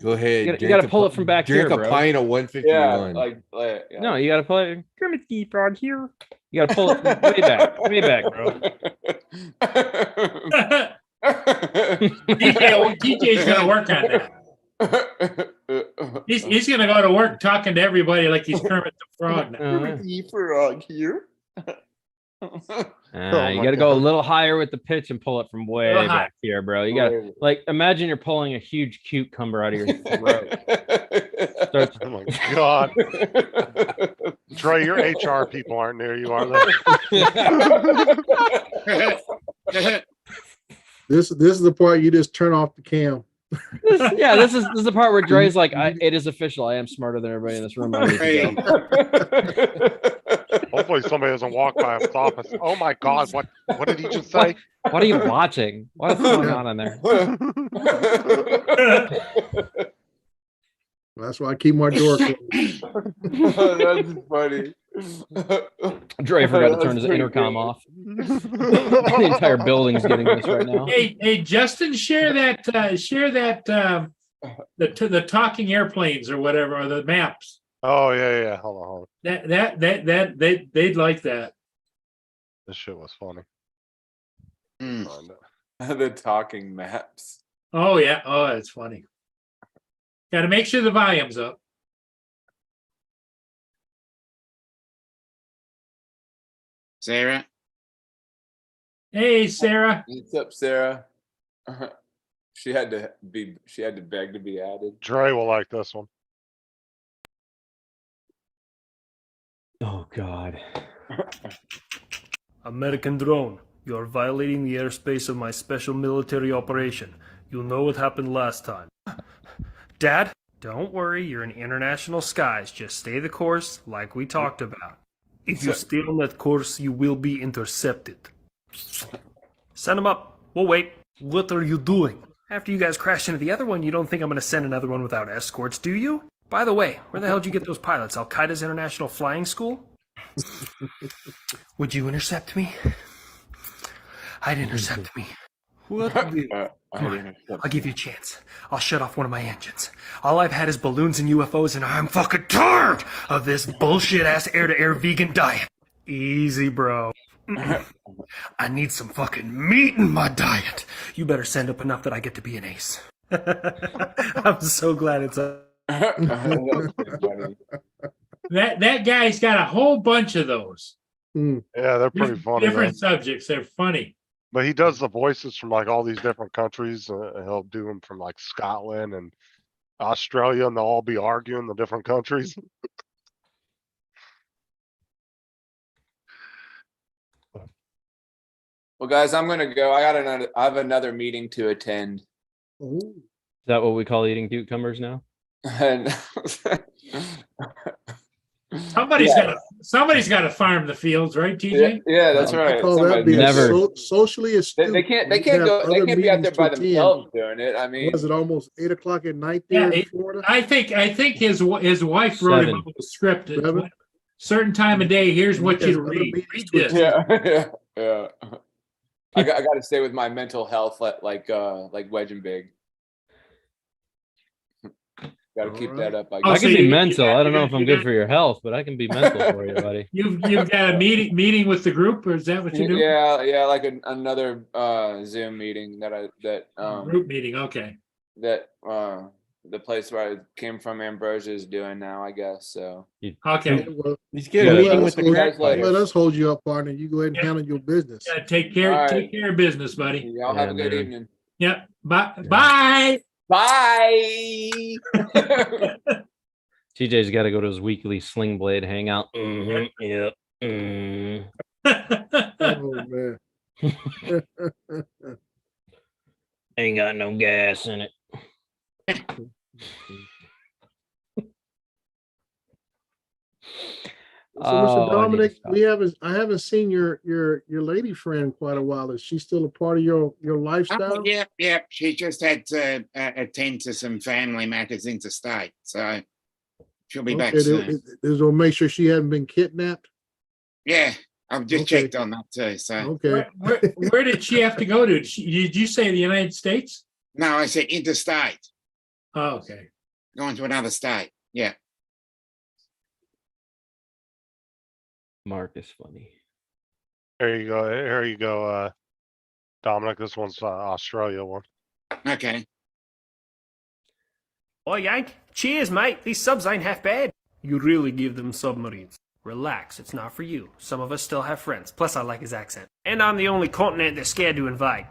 Go ahead. You gotta drink a pull pi- it from back drink here, a bro. pint of Yeah, 151. like yeah. No, you gotta play Kermit the Frog here. You gotta pull it from way back, bro. DJ's going to work on that. He's going to go to work talking to everybody like he's Kermit the Frog now. Uh, the Frog here. you gotta go a little higher with the pitch and pull it from way Little high. back here, bro. You gotta like imagine you're pulling a huge cucumber out of your throat. Starts- Oh my God. Dre, your HR people aren't near you, are they? This is the part you just turn off the cam. this is the part where Dre's like, it is official. I am smarter than everybody in this room. I need to go. Hopefully somebody doesn't walk by his office. Oh my God, what did he just say? What are you watching? What's going on in there? That's why I keep my door closed. That's funny. Dre forgot to That's turn his pretty intercom good. off. The entire building's getting this right now. Hey, Justin, share that the talking airplanes or whatever, or the maps. Oh yeah. Hold on. They'd like that. This shit was funny. Mm. Find it. The talking maps. Oh yeah. Oh, it's funny. Got to make sure the volume's up. Sarah? Hey, Sarah. What's up, Sarah? She had to beg to be added. Dre will like this one. Oh God. American drone, you are violating the airspace of my special military operation. You'll know what happened last time. Dad, don't worry, you're in international skies. Just stay the course like we talked about. If you stay on that course, you will be intercepted. Send them up. We'll wait. What are you doing? After you guys crashed into the other one, you don't think I'm going to send another one without escorts, do you? By the way, where the hell did you get those pilots? Al Qaeda's International Flying School? Would you intercept me? I'd intercept me. What? I'll give you a chance. I'll shut off one of my engines. All I've had is balloons and UFOs, and I'm fucking tired of this bullshit-ass air-to-air vegan diet. Easy, bro. I need some fucking meat in my diet. You better send up enough that I get to be an ace. I'm so glad it's a... That guy's got a whole bunch of those. Yeah, they're pretty funny. Different Man. subjects. They're funny. But he does the voices from like all these different countries. He'll do them from like Scotland and Australia, and they'll all be arguing the different countries. Well, guys, I'm gonna go. I have another meeting to attend. Ooh. Is that what we call eating cucumbers now? And Somebody's got to farm the fields, right, TJ? yeah, that's I right. call that Somebody- being Never. socially astute. They can't You have go. They other can't be out there meetings by to themselves attend. doing it. I mean, Was it almost 8 o'clock at night Yeah, there in Florida? I think his wife wrote him 7. a little script. Seven? Certain time of day. Here's what Yes, you other read. meetings Read to this. yeah. I got to stay with my mental health like Wedge and Big. Got to keep Alright. that up. I Oh, I guess. so can be you mental. got- I don't know you if I'm got- good for your health, but I can be mental for you, buddy. You've got a meeting with the group, or is that what you do? Yeah, like another Zoom meeting Group meeting. Okay. that the place where I came from, Ambrosia, is doing now, I guess. So Okay. Well, He's Yeah. getting a let meeting us with the hold- guys later. let us hold you up, partner. You go ahead and Yeah. handle your business. Yeah, take care. All right. Take care of business, buddy. y'all have a Yeah, good man. evening. Yep. Bye. Bye. Bye. TJ's got to go to his weekly Sling Blade hangout. Yep. Oh man. Ain't got no gas in it. So, Oh, I need Mr. to Dominic, stop. I haven't seen your lady friend in quite a while. Is she still a part of your lifestyle? Yep. She just had to attend to some family matters interstate, so she'll be back Okay, soon. they'll make sure she hadn't been kidnapped. Yeah, I've just Okay. checked on that too. So Okay. Where did she have to go to? Did you say the United States? no, I said interstate, Oh, okay. going to another state. Yeah. Mark is funny. There you go. Here you go, Dominic. This one's Australia one. Okay. Oh, Yank. Cheers, mate. These subs ain't half bad. You really give them submarines. Relax, it's not for you. Some of us still have friends. Plus, I like his accent. And I'm the only continent they're scared to invade.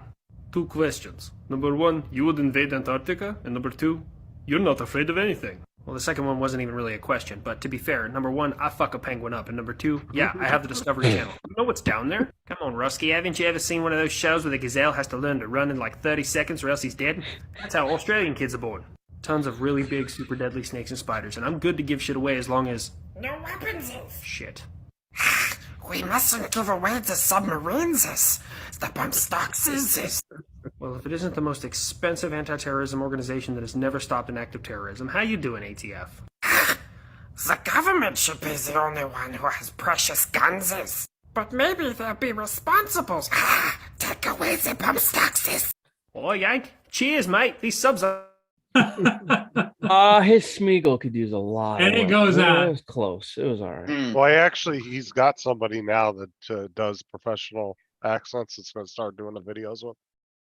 2 questions. Number 1, you would invade Antarctica? And number 2, you're not afraid of anything. Well, the second one wasn't even really a question, but to be fair, number 1, I fuck a penguin up, and number 2, yeah, I have the Discovery Channel. You know what's down there? Come on, Rusky, haven't you ever seen one of those shows where the gazelle has to learn to run in like 30 seconds or else he's dead? That's how Australian kids are born. Tons of really big, super deadly snakes and spiders, and I'm good to give shit away as long as... No weapons. Shit. We mustn't give away the submarines. The bump stocks is. Well, if it isn't the most expensive anti-terrorism organization that has never stopped an act of terrorism, how you doing, ATF? The government should be the only one who has precious guns. But maybe they'll be responsible. Take away the bump stocks. Oh, Yank. Cheers, mate. These subs are... His Smeagol could use a lot. And of it work. goes on. It was close. It was all right. Hmm. Well, he's got somebody now that does professional accents. That's going to start doing the videos with.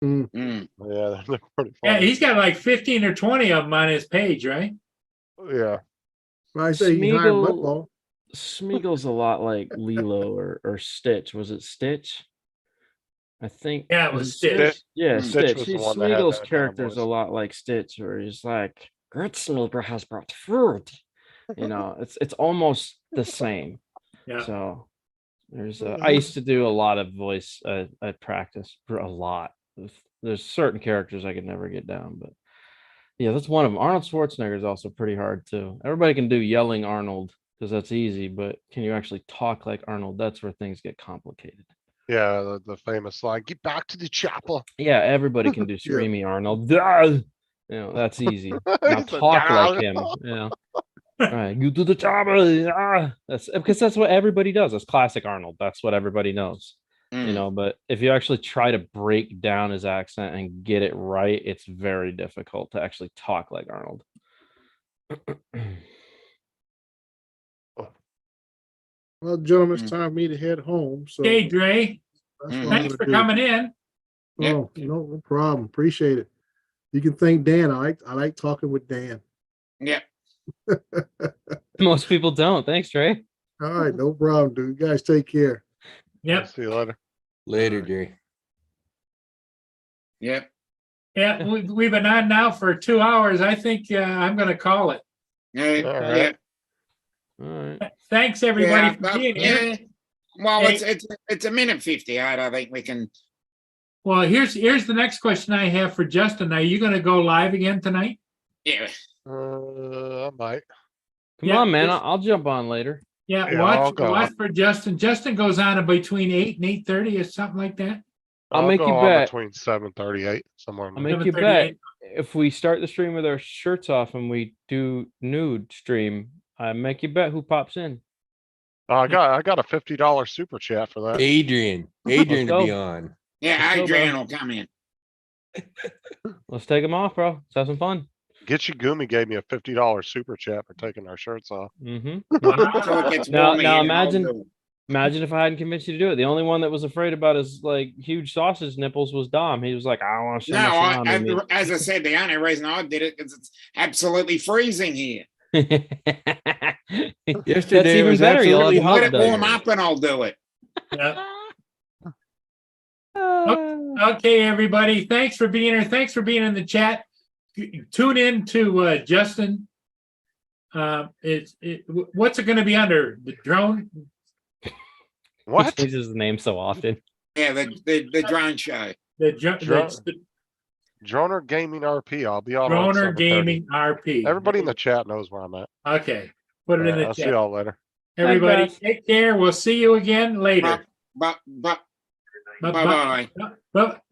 Mm. Hmm. Yeah, they're pretty Yeah, funny. he's got like 15 or 20 of them on his page, right? Yeah. Well, I say you hired Mudball. Smeagol's a lot like Lilo or Stitch. Was it Stitch? I think. Yeah, it was Stitch. Yeah, Stitch Stitch. was the one that had Smeagol's that character's voice. a lot like Stitch, where he's like, "Great Smeagol has brought food." You know, it's almost the same. Yeah. So there's I used to do a lot of voice I practice for a lot. There's certain characters I could never get down, but Yeah, that's one of them. Arnold Schwarzenegger is also pretty hard too. Everybody can do yelling Arnold because that's easy, but can you actually talk like Arnold? That's where things get complicated. Yeah, the famous line, get back to the chopper. Yeah, everybody can do Yeah. screamy Arnold. You know, that's easy. Now He's a talk like guy. him. Yeah. All right, you do the job. That's because that's what everybody does. That's classic Arnold. That's what everybody knows. You know, but if you actually try to break down his accent and get it right, it's very difficult to actually talk like Arnold. Well, gentlemen, it's time for me to head home. So Okay, Dre, that's what I'm thanks gonna for do. coming in. Oh, no problem. Appreciate it. You can thank Dan. I like talking with Dan. Yeah. Most people don't. Thanks, Trey. All right, no problem, dude. You guys take care. Yep. See you later. Later, Jerry. Yep. Yeah, we've been on now for 2 hours. I think I'm going to call it. Yeah. All Yeah. right. All right. Thanks everybody Yeah, for but- being here. yeah. Well, Hey. it's a minute 58. I think we can. Well, here's the next question I have for Justin. Are you going to go live again tonight? Yeah. I might. Come Yeah, on, man. it's- I'll jump on later. Yeah, Yeah, I'll watch go. for Justin. Justin goes on at between 8 and 8:30 or something like that. I'll make go you on bet. between 7:38 somewhere. in I'll there. make you bet 7:38. if we start the stream with our shirts off and we do nude stream, I make you bet who pops in. I got a $50 super chat for that. Adrian to be go. on. Yeah, Let's go, Adrian bro. will come in. Let's take them off, bro. Let's have some fun. Get Gumi gave me a $50 super chat for taking our shirts off. Mm-hmm. So it gets Now- warm now again, I'll imagine- do it. Imagine if I hadn't convinced you to do it. The only one that was afraid about his like huge sausage nipples was Dom. He was like, I don't want to show No, my salami meat." as I said, the only reason I did it is it's absolutely freezing here. Yesterday even was better, you'll have absolutely a hot. Let it does. warm up and I'll do it. Yeah. Okay, everybody. Thanks for being here. Thanks for being in the chat. Tune in to Justin. What's it going to be under? The drone? He What? changes the name so often. Yeah, the drone show. The Droner Gaming RP. I'll be on. Droner 7:30. Gaming RP. Everybody in the chat knows where I'm at. Okay, put it in the I'll see chat. y'all later. Everybody, guys. take care. We'll see you again later. Bye Bye- bye. Bye.